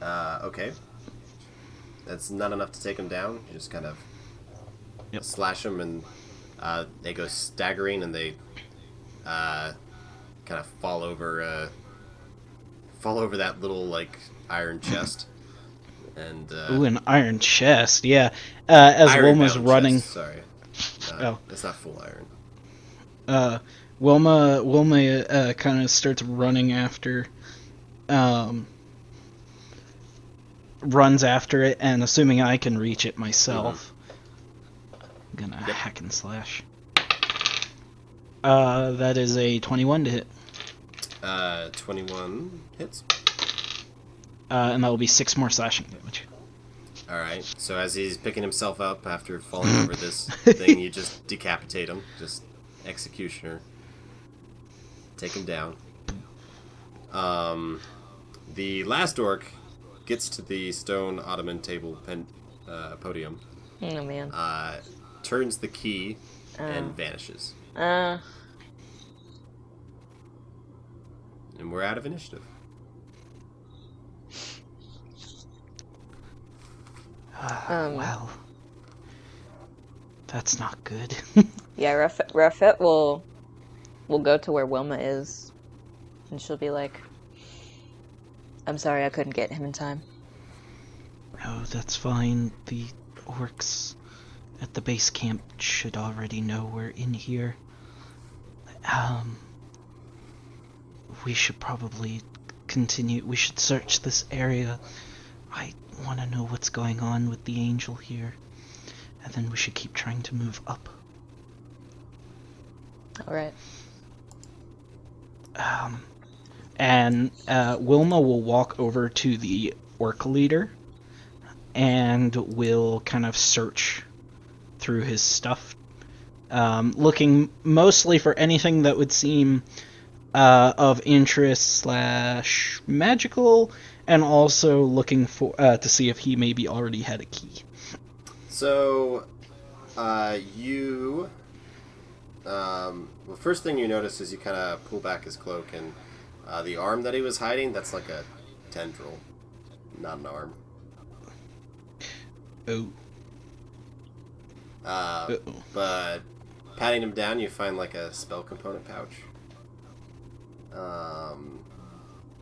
Speaker 1: Okay. That's not enough to take him down. You just kind of slash them, and they go staggering, and they kind of fall over that little like iron chest. And
Speaker 3: Ooh, an iron chest, yeah. As Wilma's running,
Speaker 1: chest, sorry, it's not full iron.
Speaker 3: Wilma kind of starts running after, runs after it, and assuming I can reach it myself, I'm gonna hack and slash. That is a 21 to hit.
Speaker 1: 21 hits.
Speaker 3: And that will be 6 more slashing damage.
Speaker 1: Alright, so as he's picking himself up after falling over this thing, you just decapitate him. Just executioner. Take him down. The last orc gets to the stone ottoman table podium.
Speaker 2: Oh, man.
Speaker 1: Turns the key and vanishes.
Speaker 2: Uh,
Speaker 1: And we're out of initiative.
Speaker 3: Well, that's not good.
Speaker 2: yeah, Rafet will go to where Wilma is, and she'll be like, I'm sorry I couldn't get him in time.
Speaker 3: No, that's fine. The orcs at the base camp should already know we're in here. We should probably continue. We should search this area. I want to know what's going on with the angel here. And then we should keep trying to move up.
Speaker 2: Alright.
Speaker 3: And Wilma will walk over to the orc leader and will kind of search through his stuff, looking mostly for anything that would seem of interest / magical, and also looking for to see if he maybe already had a key.
Speaker 1: So, well, first thing you notice is you kind of pull back his cloak, and the arm that he was hiding, that's like a tendril, not an arm.
Speaker 3: Oh.
Speaker 1: But patting him down, you find like a spell component pouch.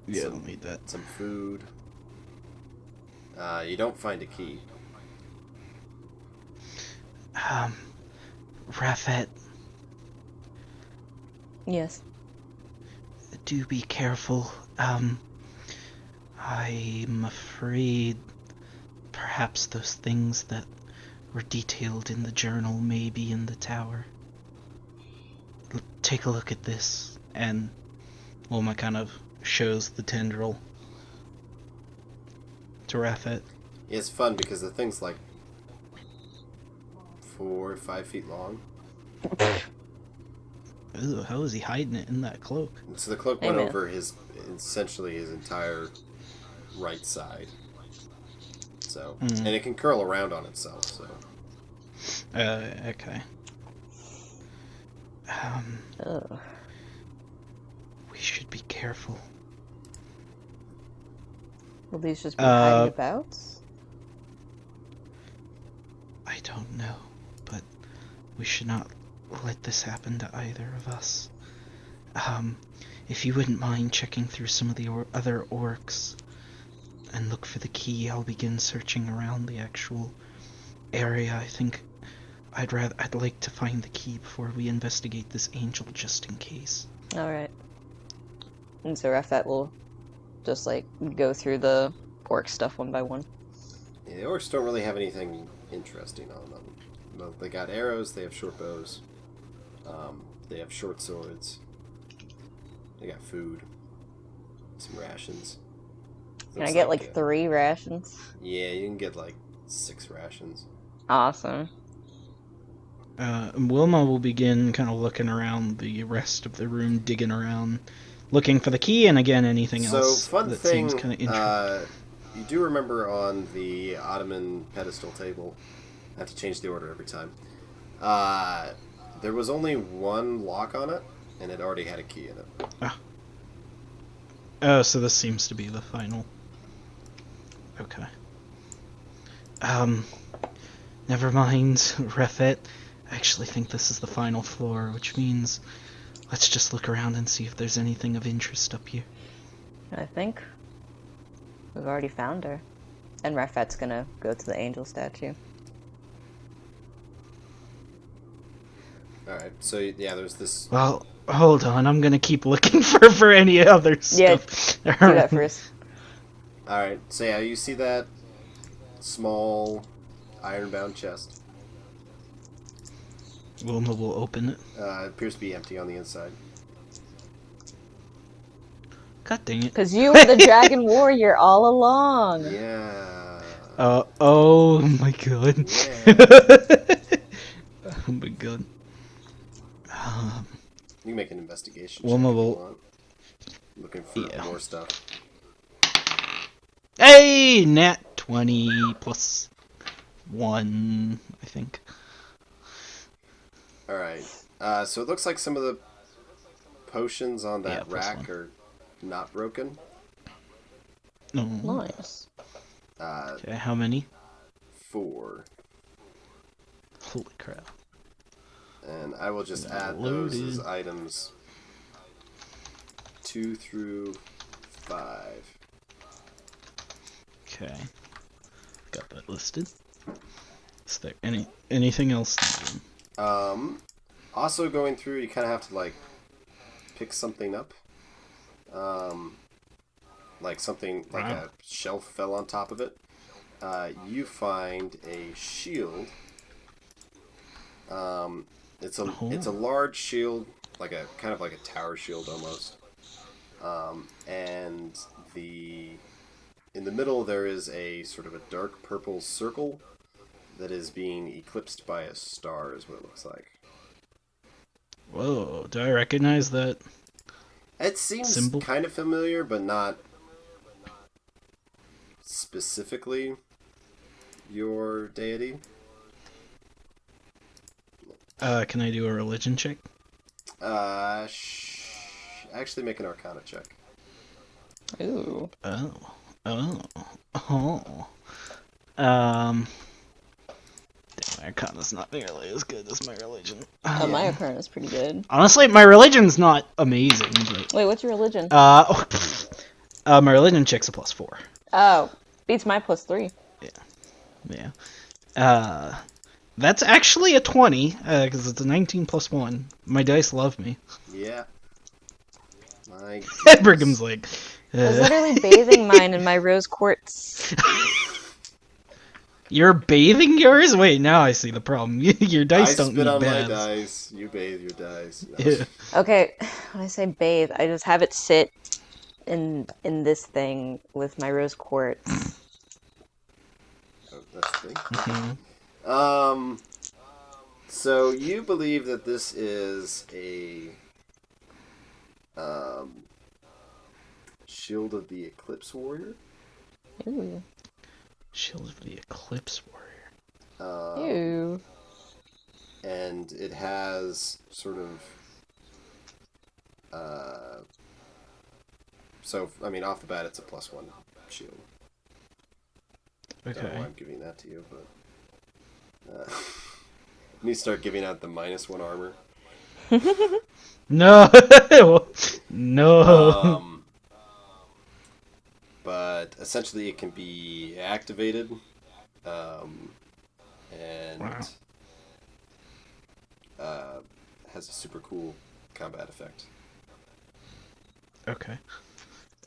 Speaker 3: Yeah, I'll need that.
Speaker 1: Some food. You don't find a key.
Speaker 3: Rafet,
Speaker 2: Yes.
Speaker 3: do be careful. I'm afraid perhaps those things that were detailed in the journal may be in the tower. Take a look at this. And Wilma kind of shows the tendril to Rafet.
Speaker 1: Yeah, it's fun because the thing's like 4 or 5 feet long.
Speaker 3: Ooh, how is he hiding it in that cloak?
Speaker 1: So the cloak went over essentially his entire right side. So, and it can curl around on itself. So.
Speaker 3: Okay.
Speaker 2: Ugh.
Speaker 3: We should be careful.
Speaker 2: Will these just be hiding about?
Speaker 3: I don't know, but we should not let this happen to either of us. If you wouldn't mind checking through some of the other orcs and look for the key, I'll begin searching around the actual area. I think I'd like to find the key before we investigate this angel, just in case.
Speaker 2: Alright. And so Rafet will just, like, go through the orc stuff one by one.
Speaker 1: Yeah, the orcs don't really have anything interesting on them. Well, they got arrows, they have short bows, they have short swords, they got food, some rations.
Speaker 2: Can I get, like 3 rations?
Speaker 1: Yeah, you can get, like, 6 rations.
Speaker 2: Awesome.
Speaker 3: Wilma will begin kind of looking around the rest of the room, digging around, looking for the key, and again, anything else that seems kind of interesting.
Speaker 1: You do remember on the Ottoman pedestal table, I have to change the order every time, there was only one lock on it, and it already had a key in it.
Speaker 3: Oh, so this seems to be the final. Okay. Never mind, Refet. I actually think this is the final floor, which means let's just look around and see if there's anything of interest up here.
Speaker 2: I think we've already found her. And Rafet's gonna go to the angel statue.
Speaker 1: Alright, so yeah, there's this...
Speaker 3: Well, hold on, I'm gonna keep looking for any other stuff.
Speaker 2: Yeah, do that first.
Speaker 1: Alright, so yeah, you see that small iron-bound chest.
Speaker 3: Wilma will open it.
Speaker 1: It appears to be empty on the inside.
Speaker 3: God dang it.
Speaker 2: Because you were the dragon warrior all along.
Speaker 1: Yeah.
Speaker 3: Oh my god.
Speaker 1: Yeah.
Speaker 3: Oh my god.
Speaker 1: You can make an investigation
Speaker 3: Wilma
Speaker 1: check if you
Speaker 3: will...
Speaker 1: want. Looking for more stuff.
Speaker 3: Hey! Nat 20 plus 1, I think.
Speaker 1: Alright. So it looks like some of the potions on that rack
Speaker 3: 1.
Speaker 1: are not broken.
Speaker 3: No.
Speaker 2: Nice.
Speaker 3: Okay, how many?
Speaker 1: 4.
Speaker 3: Holy crap.
Speaker 1: And I will just add those as items 2 through 5.
Speaker 3: Okay. Got that listed. Is there anything else?
Speaker 1: Also going through, you kind of have to, like, pick something up. Like something, like a shelf fell on top of it. You find a shield. It's a large shield, like a kind of like a tower shield almost. And in the middle there is a sort of a dark purple circle that is being eclipsed by a star, is what it looks like.
Speaker 3: Whoa, do I recognize that?
Speaker 1: It seems
Speaker 3: symbol?
Speaker 1: Kind of familiar, but not specifically your deity.
Speaker 3: Can I do a religion check?
Speaker 1: Actually make an arcana check.
Speaker 2: Ooh.
Speaker 3: Damn, my arcana's not nearly as good as my religion.
Speaker 2: Oh, my arcana's pretty good.
Speaker 3: Honestly, my religion's not amazing, but...
Speaker 2: Wait, what's your religion?
Speaker 3: My religion check's a +4.
Speaker 2: Oh, beats my +3.
Speaker 3: Yeah. That's actually a 20, because it's a 19 plus 1. My dice love me.
Speaker 1: Yeah. My
Speaker 3: Brigham's like...
Speaker 2: I was literally bathing mine in my rose quartz.
Speaker 3: You're bathing yours? Wait, now I see the problem. Your dice don't need
Speaker 1: I spit on
Speaker 3: baths.
Speaker 1: my dice. You bathe your dice. No.
Speaker 3: Yeah.
Speaker 2: Okay, when I say bathe, I just have it sit in this thing with my rose quartz.
Speaker 1: Oh, that's the thing.
Speaker 3: Mm-hmm.
Speaker 1: So you believe that this is a Shield of the Eclipse Warrior?
Speaker 2: Ooh.
Speaker 3: Shield of the Eclipse Warrior.
Speaker 2: Ew.
Speaker 1: And it has sort of... so, I mean, off the bat, it's a +1 shield. Don't know
Speaker 3: Okay.
Speaker 1: why I'm giving that to you, but you need to start giving out the -1 armor.
Speaker 3: No. No.
Speaker 1: But essentially, it can be activated, and has a super cool combat effect.
Speaker 3: Okay.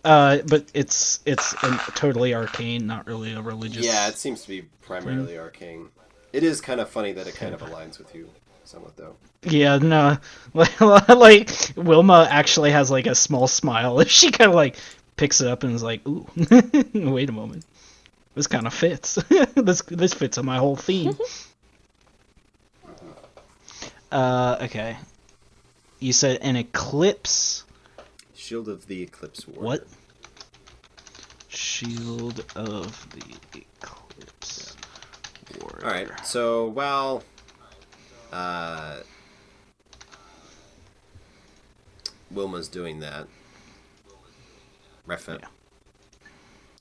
Speaker 3: But it's totally arcane, not really a religious.
Speaker 1: Yeah, it seems to be primarily arcane. It is kind of funny that it kind of aligns with you somewhat, though.
Speaker 3: Yeah, no. Like Wilma actually has like a small smile if she kind of like picks it up and is like, "Ooh, wait a moment, this kind of fits. this fits on my whole theme." Okay. You said an eclipse.
Speaker 1: Shield of the Eclipse Warrior.
Speaker 3: What? Shield of the Eclipse Warrior.
Speaker 1: Alright, so while Wilma's doing that, Refet,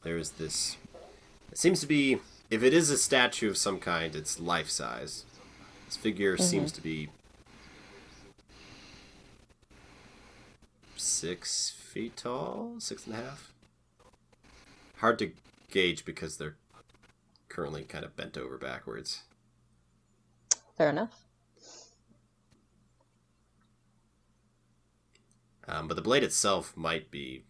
Speaker 1: there's this... It seems to be... If it is a statue of some kind, it's life-size. This figure seems to be 6 feet tall? 6.5? Hard to gauge because they're currently kind of bent over backwards.
Speaker 2: Fair enough.
Speaker 1: But the blade itself might be...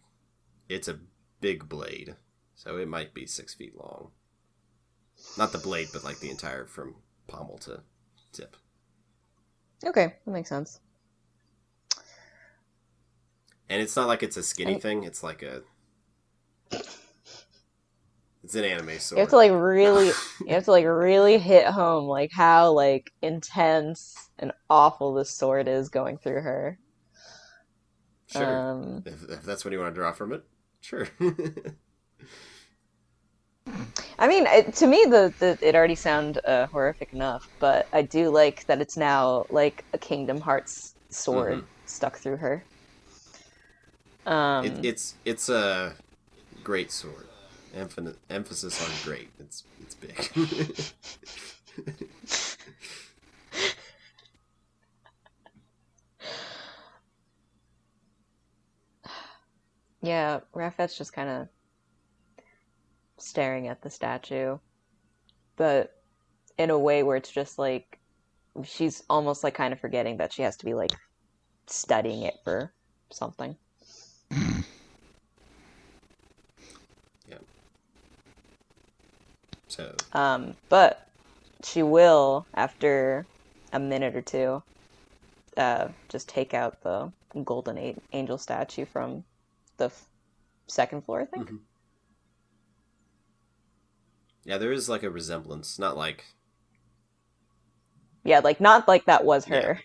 Speaker 1: It's a big blade, so it might be 6 feet long. Not the blade, but like the entire from pommel to tip.
Speaker 2: Okay, that makes sense.
Speaker 1: And it's not like it's a skinny thing, it's like a... It's an anime sword.
Speaker 2: You have to really hit home like how like intense and awful this sword is going through her.
Speaker 1: Sure. If that's what you want to draw from it, sure.
Speaker 2: I mean, to me, it already sounded horrific enough, but I do like that it's now like a Kingdom Hearts sword stuck through her.
Speaker 1: It's a great sword. Emphasis on great. It's big.
Speaker 2: Yeah, Rafet's just kind of staring at the statue, but in a way where it's just like she's almost like kind of forgetting that she has to be like studying it for something.
Speaker 1: Yeah. So.
Speaker 2: But she will, after a minute or two, just take out the golden angel statue from the second floor, I think.
Speaker 1: Mm-hmm. Yeah, there is like a resemblance, not like...
Speaker 2: Yeah, like not like that was her.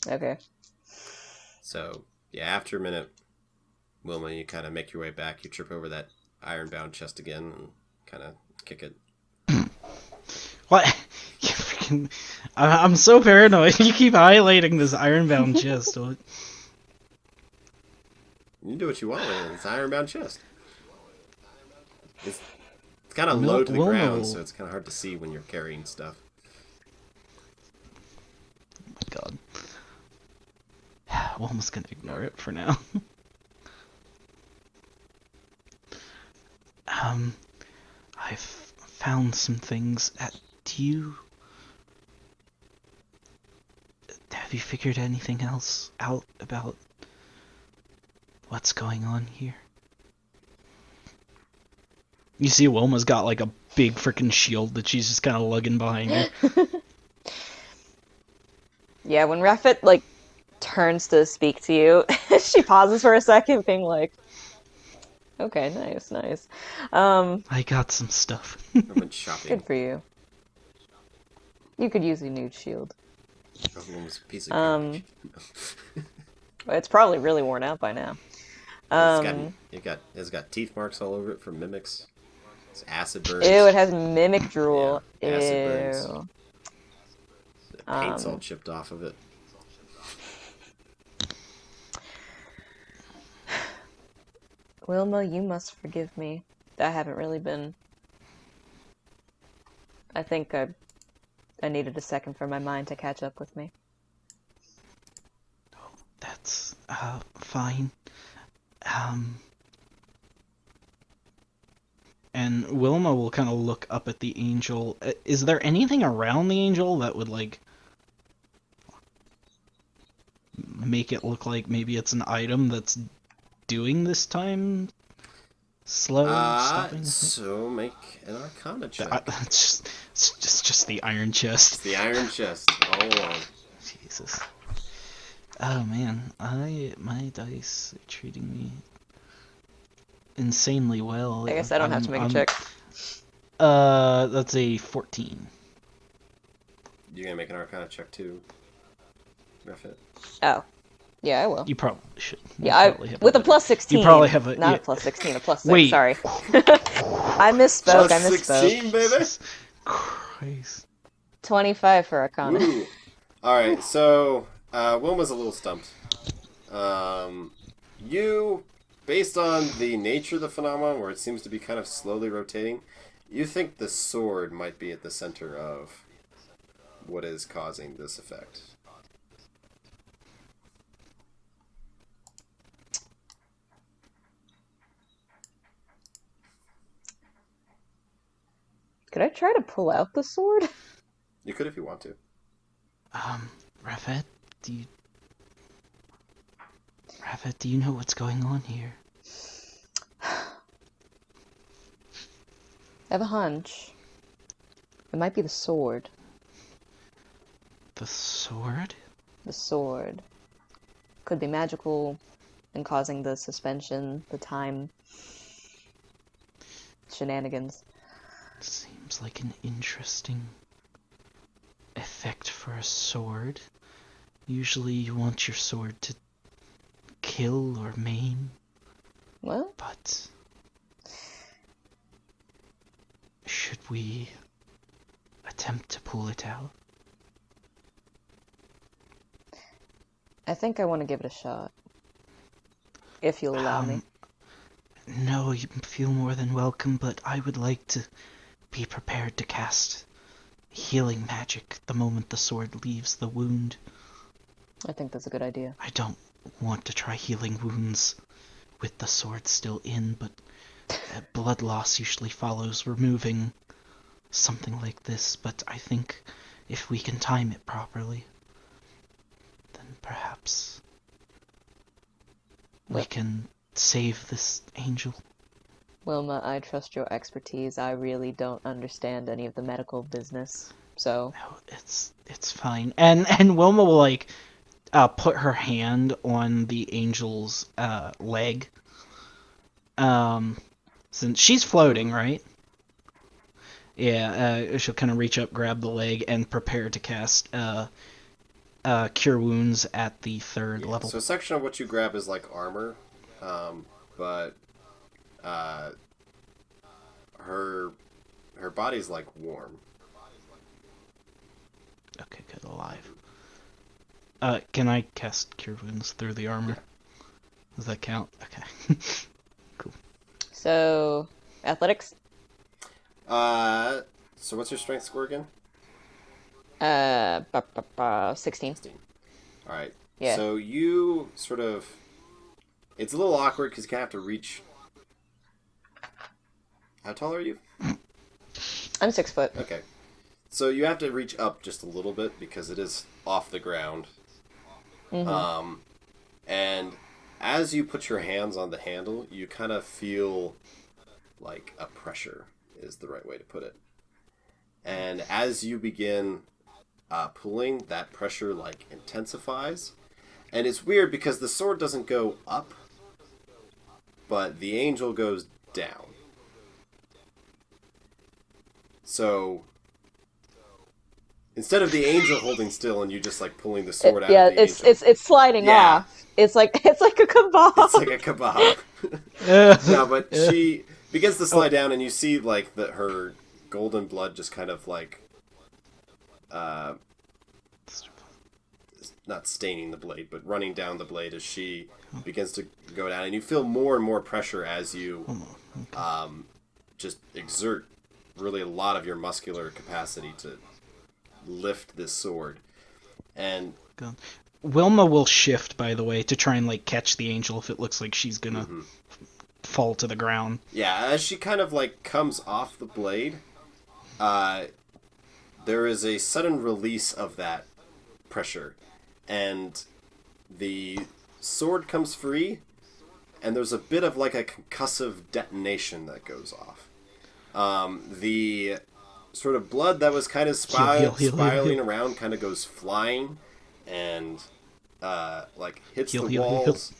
Speaker 2: Yeah. Okay.
Speaker 1: So, yeah, after a minute, Wilma, you kind of make your way back. You trip over that iron-bound chest again and kind of kick it.
Speaker 3: What? I'm so paranoid. You keep highlighting this iron-bound chest.
Speaker 1: You can do what you want with it. It's an iron-bound chest. It's kind of low to the ground, so it's kind of hard to see when you're carrying stuff.
Speaker 3: Oh my god. I'm almost gonna ignore it for now. I've found some things. Have you figured anything else out about what's going on here? You see Wilma's got like a big freaking shield that she's just kind of lugging behind her.
Speaker 2: Yeah, when Rafet like turns to speak to you, she pauses for a second, being like, "Okay, nice.
Speaker 3: I got some stuff."
Speaker 1: I went shopping.
Speaker 2: Good for you. You could use a new shield.
Speaker 1: Everyone's a piece of garbage.
Speaker 2: It's probably really worn out by now.
Speaker 1: It's got teeth marks all over it from mimics. It's acid burns.
Speaker 2: Ew, it has mimic drool.
Speaker 1: Yeah, acid burns.
Speaker 2: Ew.
Speaker 1: The paint's all chipped off of it.
Speaker 2: Wilma, you must forgive me. I haven't really been... I think I needed a second for my mind to catch up with me.
Speaker 3: That's, fine. And Wilma will kind of look up at the angel. Is there anything around the angel that would, like, make it look like maybe it's an item that's doing this time slow stopping?
Speaker 1: So make an Arcana check.
Speaker 3: It's just the iron chest.
Speaker 1: The iron chest, all along.
Speaker 3: Jesus. Oh man, my dice are treating me insanely well.
Speaker 2: I guess I don't have to make a check.
Speaker 3: That's a 14.
Speaker 1: You gonna make an Arcana check too, Griffith?
Speaker 2: Oh. Yeah, I will.
Speaker 3: You probably should.
Speaker 2: With a plus 16.
Speaker 3: You probably have a...
Speaker 2: Not
Speaker 3: yeah.
Speaker 2: a plus 16, a plus 6,
Speaker 3: Wait.
Speaker 2: sorry. I misspoke,
Speaker 1: Plus 16, baby?
Speaker 3: Christ.
Speaker 2: 25 for Arcana.
Speaker 1: Ooh. Alright, so, Wilma's a little stumped. You, based on the nature of the phenomenon, where it seems to be kind of slowly rotating, you think the sword might be at the center of what is causing this effect.
Speaker 2: Could I try to pull out the sword?
Speaker 1: You could if you want to.
Speaker 3: Rafet, do you know what's going on here?
Speaker 2: I have a hunch. It might be the sword.
Speaker 3: The sword?
Speaker 2: The sword. Could be magical and causing the suspension, the time shenanigans.
Speaker 3: Seems like an interesting effect for a sword. Usually you want your sword to kill or maim.
Speaker 2: Well,
Speaker 3: But should we attempt to pull it out?
Speaker 2: I think I want to give it a shot. If you'll allow me.
Speaker 3: No, you feel more than welcome, but I would like to be prepared to cast healing magic the moment the sword leaves the wound.
Speaker 2: I think that's a good idea.
Speaker 3: I don't want to try healing wounds with the sword still in, but blood loss usually follows removing something like this, but I think if we can time it properly, then perhaps we can save this angel.
Speaker 2: Wilma, I trust your expertise. I really don't understand any of the medical business, so...
Speaker 3: No, it's fine. And Wilma will, like, put her hand on the angel's leg. Since she's floating, right? Yeah, she'll kind of reach up, grab the leg, and prepare to cast Cure Wounds at the third level.
Speaker 1: So a section of what you grab is like armor, but her body's like warm.
Speaker 3: Okay, good, alive. Can I cast Cure Wounds through the armor? Does that count? Okay. Cool.
Speaker 2: So, athletics?
Speaker 1: So what's your strength score again?
Speaker 2: 16.
Speaker 1: Alright.
Speaker 2: Yeah.
Speaker 1: So you sort of... It's a little awkward because you kind of have to reach... How tall are you?
Speaker 2: I'm 6 foot.
Speaker 1: Okay. So you have to reach up just a little bit because it is off the ground.
Speaker 2: Mm-hmm.
Speaker 1: And as you put your hands on the handle, you kind of feel like a pressure is the right way to put it. And as you begin pulling, that pressure like intensifies. And it's weird because the sword doesn't go up, but the angel goes down. So instead of the angel holding still and you just like pulling the sword out of the angel.
Speaker 2: it's sliding off. It's like a kebab.
Speaker 1: It's like a kebab. No, but she begins to slide down and you see like her golden blood just kind of like not staining the blade, but running down the blade as she begins to go down, and you feel more and more pressure as you just exert really a lot of your muscular capacity to lift this sword. And
Speaker 3: Wilma will shift, by the way, to try and like catch the angel if it looks like she's gonna fall to the ground.
Speaker 1: Yeah, as she kind of like comes off the blade, there is a sudden release of that pressure, and the sword comes free, and there's a bit of like a concussive detonation that goes off. The sort of blood that was kind of spiraling around kind of goes flying and like hits the walls.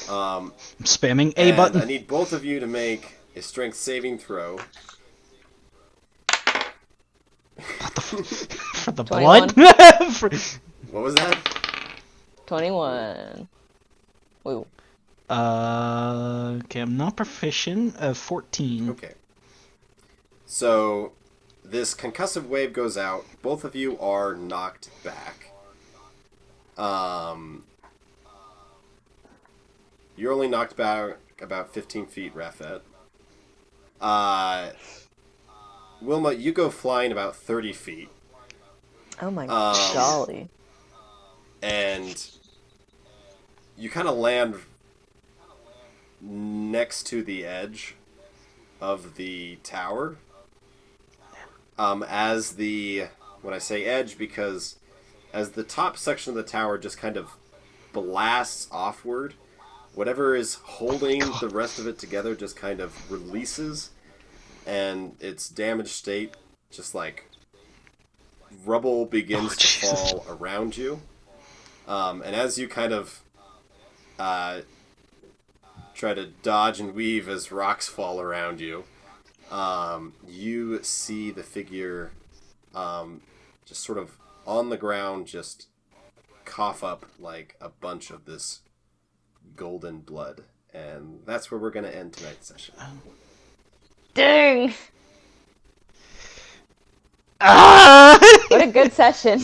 Speaker 3: I'm spamming A button.
Speaker 1: I need both of you to make a strength saving throw.
Speaker 3: For the
Speaker 2: 21.
Speaker 3: blood?
Speaker 1: What was that?
Speaker 2: 21. Woo.
Speaker 3: Okay, I'm not proficient. 14.
Speaker 1: Okay. So, this concussive wave goes out. Both of you are knocked back. You're only knocked back about 15 feet, Rafet. Wilma, you go flying about 30 feet.
Speaker 2: Oh my golly.
Speaker 1: And you kind of land next to the edge of the tower. When I say edge, because as the top section of the tower just kind of blasts offward, whatever is holding the rest of it together just kind of releases, and its damaged state, just like rubble begins to fall around you. And as you kind of try to dodge and weave as rocks fall around you, you see the figure just sort of on the ground, just cough up like a bunch of this golden blood. And that's where we're going to end tonight's session.
Speaker 2: Dang!
Speaker 3: Ah!
Speaker 2: What a good session.